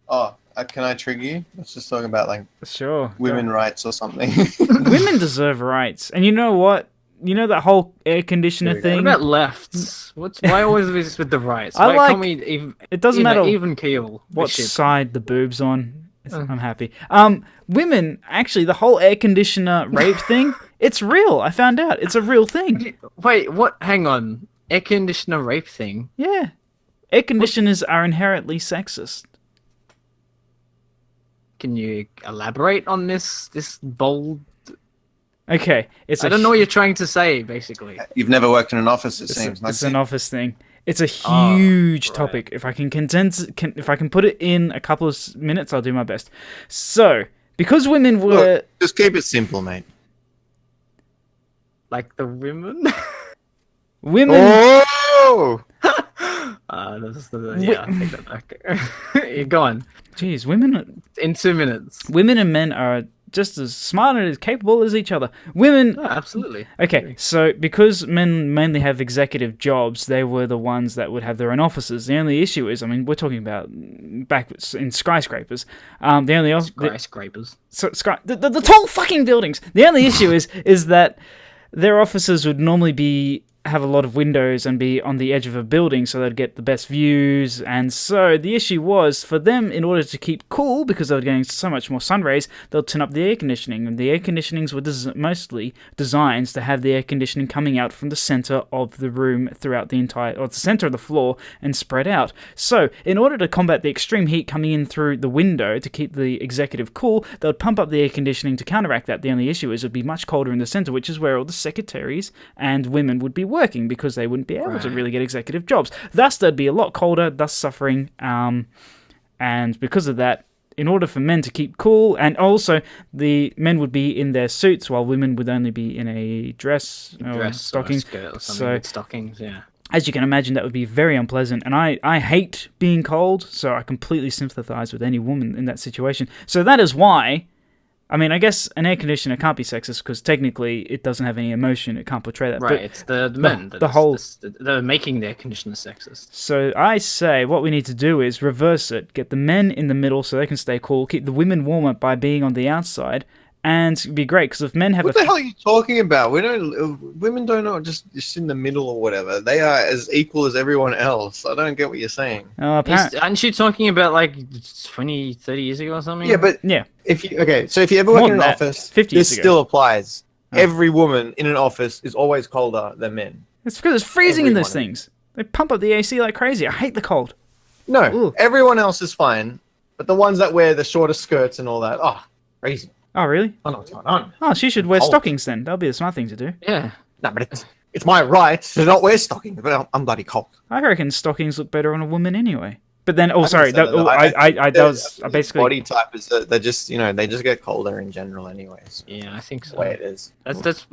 Oh, can I trigger you? Let's just talk about like Sure. women rights or something. Women deserve rights. And you know what? You know that whole air conditioner There we go. thing? What about lefts? Why always is with the rights? I Why like- can't we even? It doesn't matter even keel. what this shit? side the boob's on. I'm happy. Women, actually, the whole air conditioner rape thing, it's real. I found out. It's a real thing. Wait, what? Hang on. Air conditioner rape thing. Yeah. Air conditioners are inherently sexist. Can you elaborate on this bold? Okay. I don't know what you're trying to say, basically. You've never worked in an office, it It's, seems. it's an office thing. It's a Oh, huge right. topic. If I can if I can put it in a couple of minutes, I'll do my best. So, because women were... Look, just keep it simple, mate. Like the women. Women... Oh! Yeah, I take that back. You go on. Jeez, women... In 2 minutes. Women and men are just as smart and as capable as each other. Women... Oh, absolutely. Okay, so because men mainly have executive jobs, they were the ones that would have their own offices. The only issue is, I mean, we're talking about back in skyscrapers. The only Skyscrapers. the tall fucking buildings. The only issue is that their offices would normally have a lot of windows and be on the edge of a building, so they'd get the best views. And so the issue was for them, in order to keep cool, because they were getting so much more sun rays, they'll turn up the air conditioning. And the air conditionings were mostly designed to have the air conditioning coming out from the center of the room throughout the entire, or the center of the floor, and spread out. So in order to combat the extreme heat coming in through the window to keep the executive cool, they would pump up the air conditioning to counteract that. The only issue is it would be much colder in the center, which is where all the secretaries and women would be working, because they wouldn't be able to really get executive jobs. Thus, they'd be a lot colder, thus suffering. And because of that, in order for men to keep cool, and also the men would be in their suits while women would only be in a dress or stocking. Or skirt or something So, with stockings, yeah. as you can imagine, that would be very unpleasant. And I hate being cold, so I completely sympathize with any woman in that situation. So that is why... I mean, I guess an air conditioner can't be sexist because technically it doesn't have any emotion. It can't portray that. Right, But it's the men. They're making the air conditioner sexist. so I say what we need to do is reverse it. Get the men in the middle so they can stay cool. Keep the women warmer by being on the outside. And it'd be great, because if men have What the hell are you talking about? Women don't know just in the middle or whatever. They are as equal as everyone else. I don't get what you're saying. Aren't you talking about like 20, 30 years ago or something? Yeah, but Yeah. if you ever work More in an than that. office, 50 this years ago. still applies. Oh. Every woman in an office is always colder than men. It's because it's freezing in those Everyone. things. They pump up the AC like crazy. I hate the cold. No, Ooh. everyone else is fine, but the ones that wear the shorter skirts and all that, crazy. Oh, really? I know what's going on. Oh, she should wear Cold. stockings then. That'll be the smart thing to do. Yeah. No, but it's my right to not wear stockings, but I'm bloody cold. I reckon stockings look better on a woman anyway. But then, I sorry, think so, though. that was basically... Body type is they just they just get colder in general, anyways. Yeah, I think so. The way it is. That's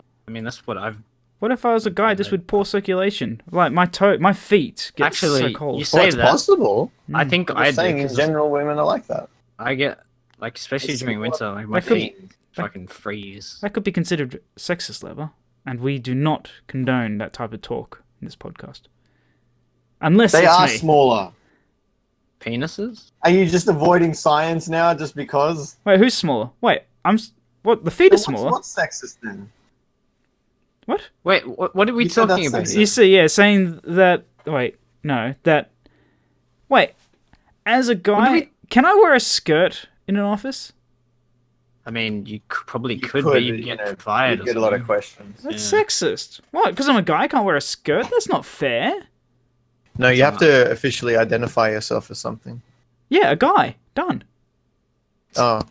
what I've... What if I was a guy just with poor circulation? Like my feet get Actually, so cold. you Well, say it's that. possible. I think I'm I just do. saying in 'Cause general, women are like that. I get, like, especially It's during winter, like, my That could- feet fucking freeze. That could be considered sexist, Lever, and we do not condone that type of talk in this podcast. Unless They it's are me. smaller. Penises? Are you just avoiding science now just because? Wait, who's smaller? Wait, what? The feet are smaller. What's sexist then? What? Wait, what are we You said talking that's about? sexist. here? You see, yeah, saying that. Wait, no, that. Wait, as a guy, can I wear a skirt in an office? I mean, you probably You could, could, but you'd you get know, fired. you'd get a lot of questions. That's Yeah. sexist. What? Because I'm a guy, I can't wear a skirt? That's not fair. No, you have to officially identify yourself as something. Yeah, a guy. Done. Oh.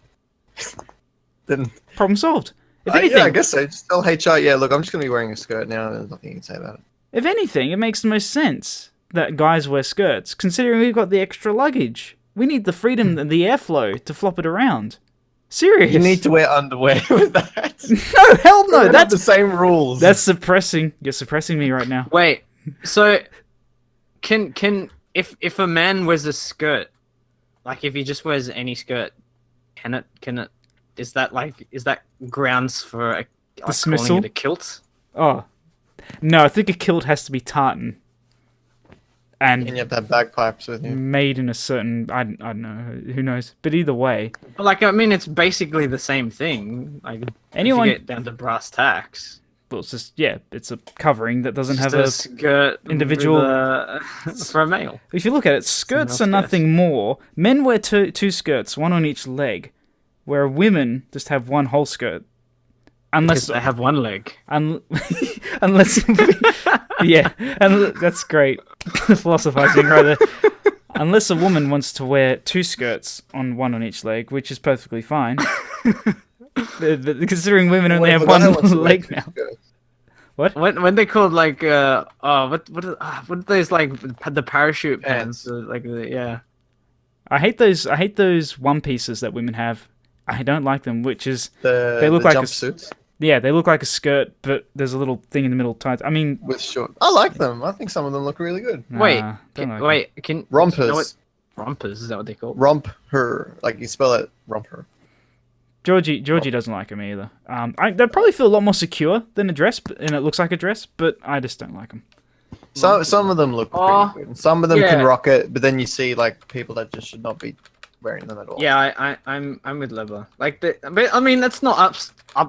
Then Problem solved. If anything, yeah, I guess so. Just tell HR, yeah, look, I'm just going to be wearing a skirt now. There's nothing you can say about it. if anything, it makes the most sense that guys wear skirts, considering we've got the extra luggage. We need the freedom and the airflow to flop it around. Serious. You need to wear underwear with that. No, hell no. That's the same rules. That's suppressing. You're suppressing me right now. Wait, so can if a man wears a skirt, like if he just wears any skirt, can it is that grounds for like Dismissal? calling it a kilt? Oh. No, I think a kilt has to be tartan. And you have to have bagpipes with you. made in a certain... I don't know. Who knows? But either way... Like, I mean, it's basically the same thing. Like, Anyone... if you get down to brass tacks. Well, it's just... Yeah, it's a covering that doesn't Just have a skirt individual... for a male. If you look at it, skirts are nothing more. Men wear two skirts, one on each leg, where women just have one whole skirt. Unless Because they have one leg. unless... yeah, and that's great. Philosophizing right there. Unless a woman wants to wear two skirts one on each leg, which is perfectly fine. Considering women only have one leg now. What? When they called like what are those like the parachute pants? Yeah. I hate those one pieces that women have. I don't like them, which is they look like jumpsuits. Yeah, they look like a skirt, but there's a little thing in the middle tied. I mean, with short. I like them. I think some of them look really good. Can rompers? You know rompers, is that what they call? Romper, like you spell it, romper. Georgie doesn't like them either. They probably feel a lot more secure than a dress, and it looks like a dress, but I just don't like them. Some of them look pretty good. Some of them can rock it, but then you see like people that just should not be wearing them at all. Yeah, I'm with Lever. Like, but I mean, that's not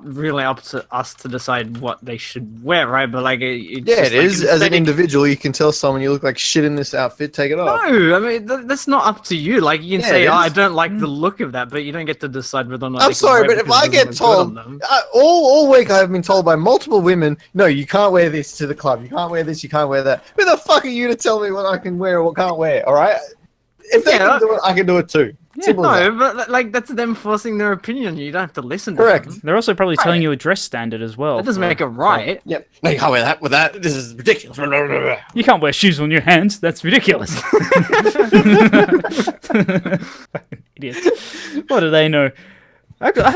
really up to us to decide what they should wear, right? But like, it is. As an individual, you can tell someone you look like shit in this outfit. Take it off. No, I mean that's not up to you. Like, you can say, I don't like the look of that, but you don't get to decide whether or not. I'm sorry, but if I get told all week, I've been told by multiple women, no, you can't wear this to the club. You can't wear this. You can't wear that. Who the fuck are you to tell me what I can wear or what can't wear? All right. If they can do it, I can do it too. Yeah, no, but like that's them forcing their opinion on you. You don't have to listen to Correct. them. They're also probably telling you a dress standard as well. That doesn't make it right. Yep. No, you can't wear that with that. This is ridiculous. You can't wear shoes on your hands. That's ridiculous. Idiots. What do they know? I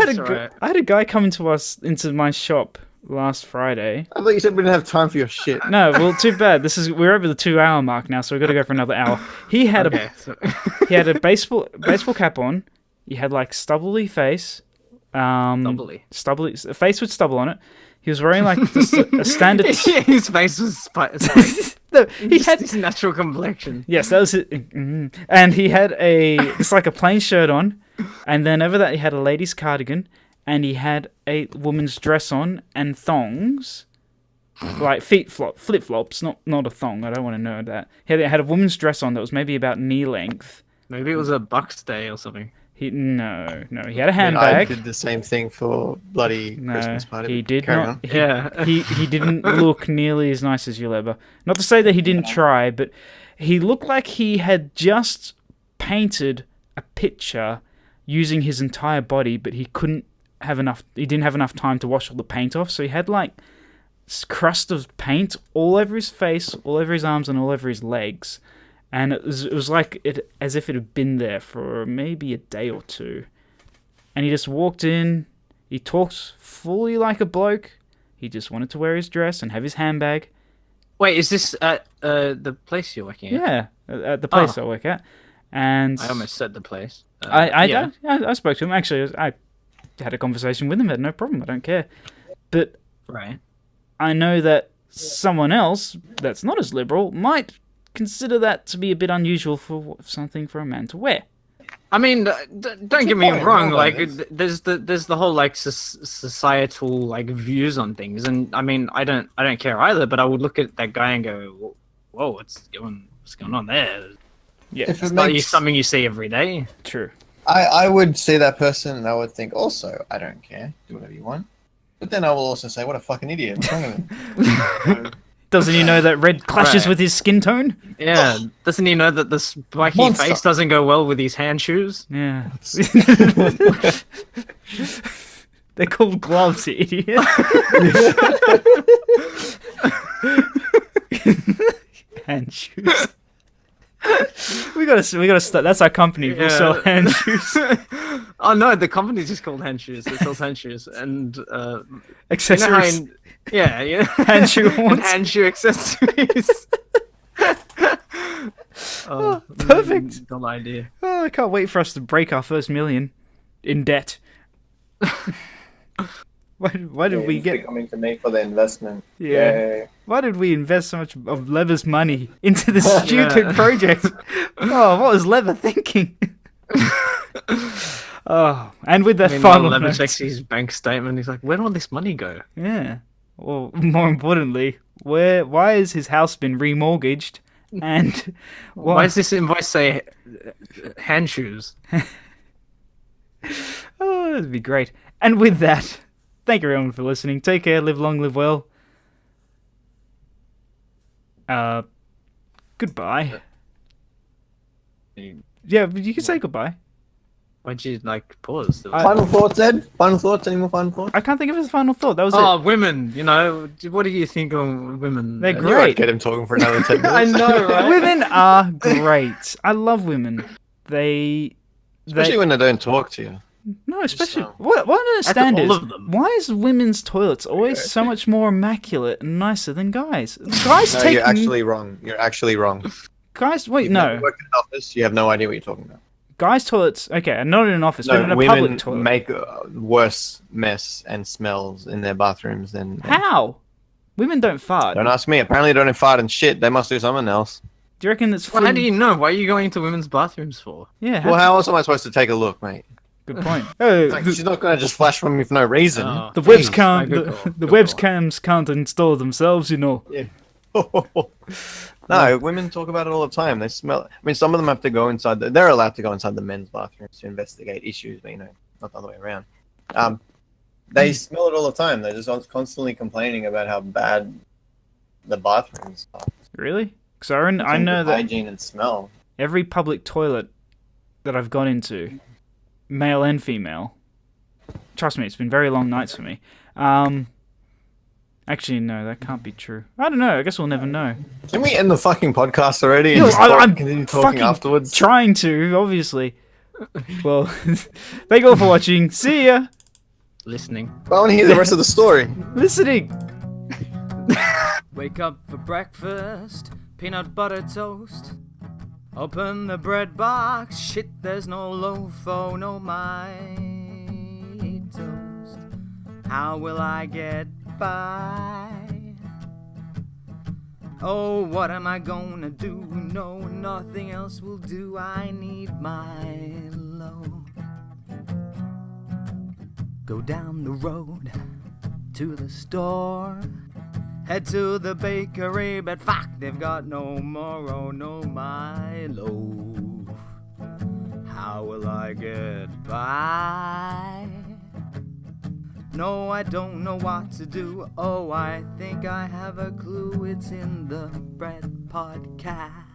had a guy come into my shop last Friday. I thought you said we didn't have time for your shit. No, well, too bad. We're over the 2-hour mark now, so we've got to go for another hour. He had a baseball cap on. He had like stubbly face. Stubbly face with stubble on it. He was wearing like a standard. His face was no, he had his natural complexion. Yes, that was it. And he had it's like a plain shirt on, and then over that he had a lady's cardigan. And he had a woman's dress on and thongs, like flip-flops, not a thong. I don't want to know that. He had a woman's dress on that was maybe about knee length. Maybe it was a Bucks Day or something. No. He had a handbag. I did the same thing for bloody Christmas party. He did not. Yeah. He didn't look nearly as nice as you'll ever. Not to say that he didn't try, but he looked like he had just painted a picture using his entire body, but he didn't have enough time to wash all the paint off, so he had like crust of paint all over his face, all over his arms, and all over his legs, and it was like as if it had been there for maybe a day or two. And he just walked in. He talked fully like a bloke. He just wanted to wear his dress and have his handbag. Wait, is this at the place you're working at? Yeah, at the place I work at. And I almost said the place. I spoke to him. Actually, I had a conversation with him. Had no problem. I don't care. But I know that someone else that's not as liberal might consider that to be a bit unusual for something for a man to wear. I mean, don't get me wrong. Like, there's the whole like societal like views on things, and I mean, I don't care either. But I would look at that guy and go, "Whoa, what's going on there?" Yeah, it's not something you see every day. True. I would see that person and I would think also, I don't care, do whatever you want. But then I will also say, what a fucking idiot. What's wrong with him? Doesn't he know that red clashes Right. with his skin tone? Yeah, doesn't he know that the spiky Monster. face doesn't go well with his hand shoes? Yeah. They're called gloves, you idiot. Hand shoes. We gotta start. That's our company. We'll sell Yeah. hand shoes, Oh no, the company's just called Hand Shoes. It sells hand shoes and you know how accessories, yeah, hand shoe and ones. hand shoe accessories. Oh, perfect. Dumb idea. Oh, I can't wait for us to break our first million in debt. Why did we get? coming to me for the investment? Yeah. Why did we invest so much of Lever's money into this stupid project? Oh, what was Lever thinking? Oh, and with that Meanwhile, final Lever note, checks his bank statement. He's like, "Where will this money go?" yeah. Well, more importantly, why has his house been remortgaged? And Why does this invoice say hand shoes? Oh, that'd be great. And with that, thank you everyone for listening. Take care, live long, live well. Goodbye. Yeah, but you can say goodbye. Why'd you like pause? Final thoughts, Ed? Final thoughts? Any more final thoughts? I can't think of his final thought. That was Oh, it. women! You know, what do you think of women? They're You great. won't get him talking for another 10 minutes. I know, right? Women are great. I love women. Especially when they don't talk to you. No, especially So- what I don't understand all is of them. why is women's toilets always so much more immaculate and nicer than guys? Guys No, take you're actually wrong. You're actually wrong. guys. Wait, You've no. never worked in an office. You have no idea what you're talking about. Guys' toilets. Okay, and not in an office, but in No, a women public toilet. make worse mess and smells in their bathrooms than. How? Women don't fart. Don't ask me. Apparently, they don't fart and shit. They must do something else. Do you reckon that's Well, how do you know? Why are you going into women's bathrooms for? Yeah. Well, how else am I supposed to take a look, mate? Good point. Oh, Like, she's not going to just flash from me for no reason. Oh. the webs Jeez. can't. good The, call, the good webs call. cams can't install themselves, you know. No, women talk about it all the time. They smell. I mean, some of them have to go inside. They're allowed to go inside the men's bathrooms to investigate issues, but not the other way around. They smell it all the time. They're just constantly complaining about how bad the bathrooms are. Really? Because I in know terms of that hygiene and smell. every public toilet that I've gone into, male and female. Trust me, it's been very long nights for me. Actually, no, that can't be true. I don't know. I guess we'll never know. Can we end the fucking podcast already and No, just I'm continue talking fucking afterwards? Trying to, obviously. Well, thank you all for watching. See ya. Listening. I want to hear the rest of the story. Listening. Wake up for breakfast, peanut butter toast. Open the bread box, shit, there's no loaf, oh no, my toast. How will I get by? Oh, what am I gonna do? No, nothing else will do. I need my loaf. Go down the road to the store. Head to the bakery, but fuck, they've got no more, oh no, my loaf. How will I get by? No, I don't know what to do. Oh, I think I have a clue. It's in the Bread Podcast.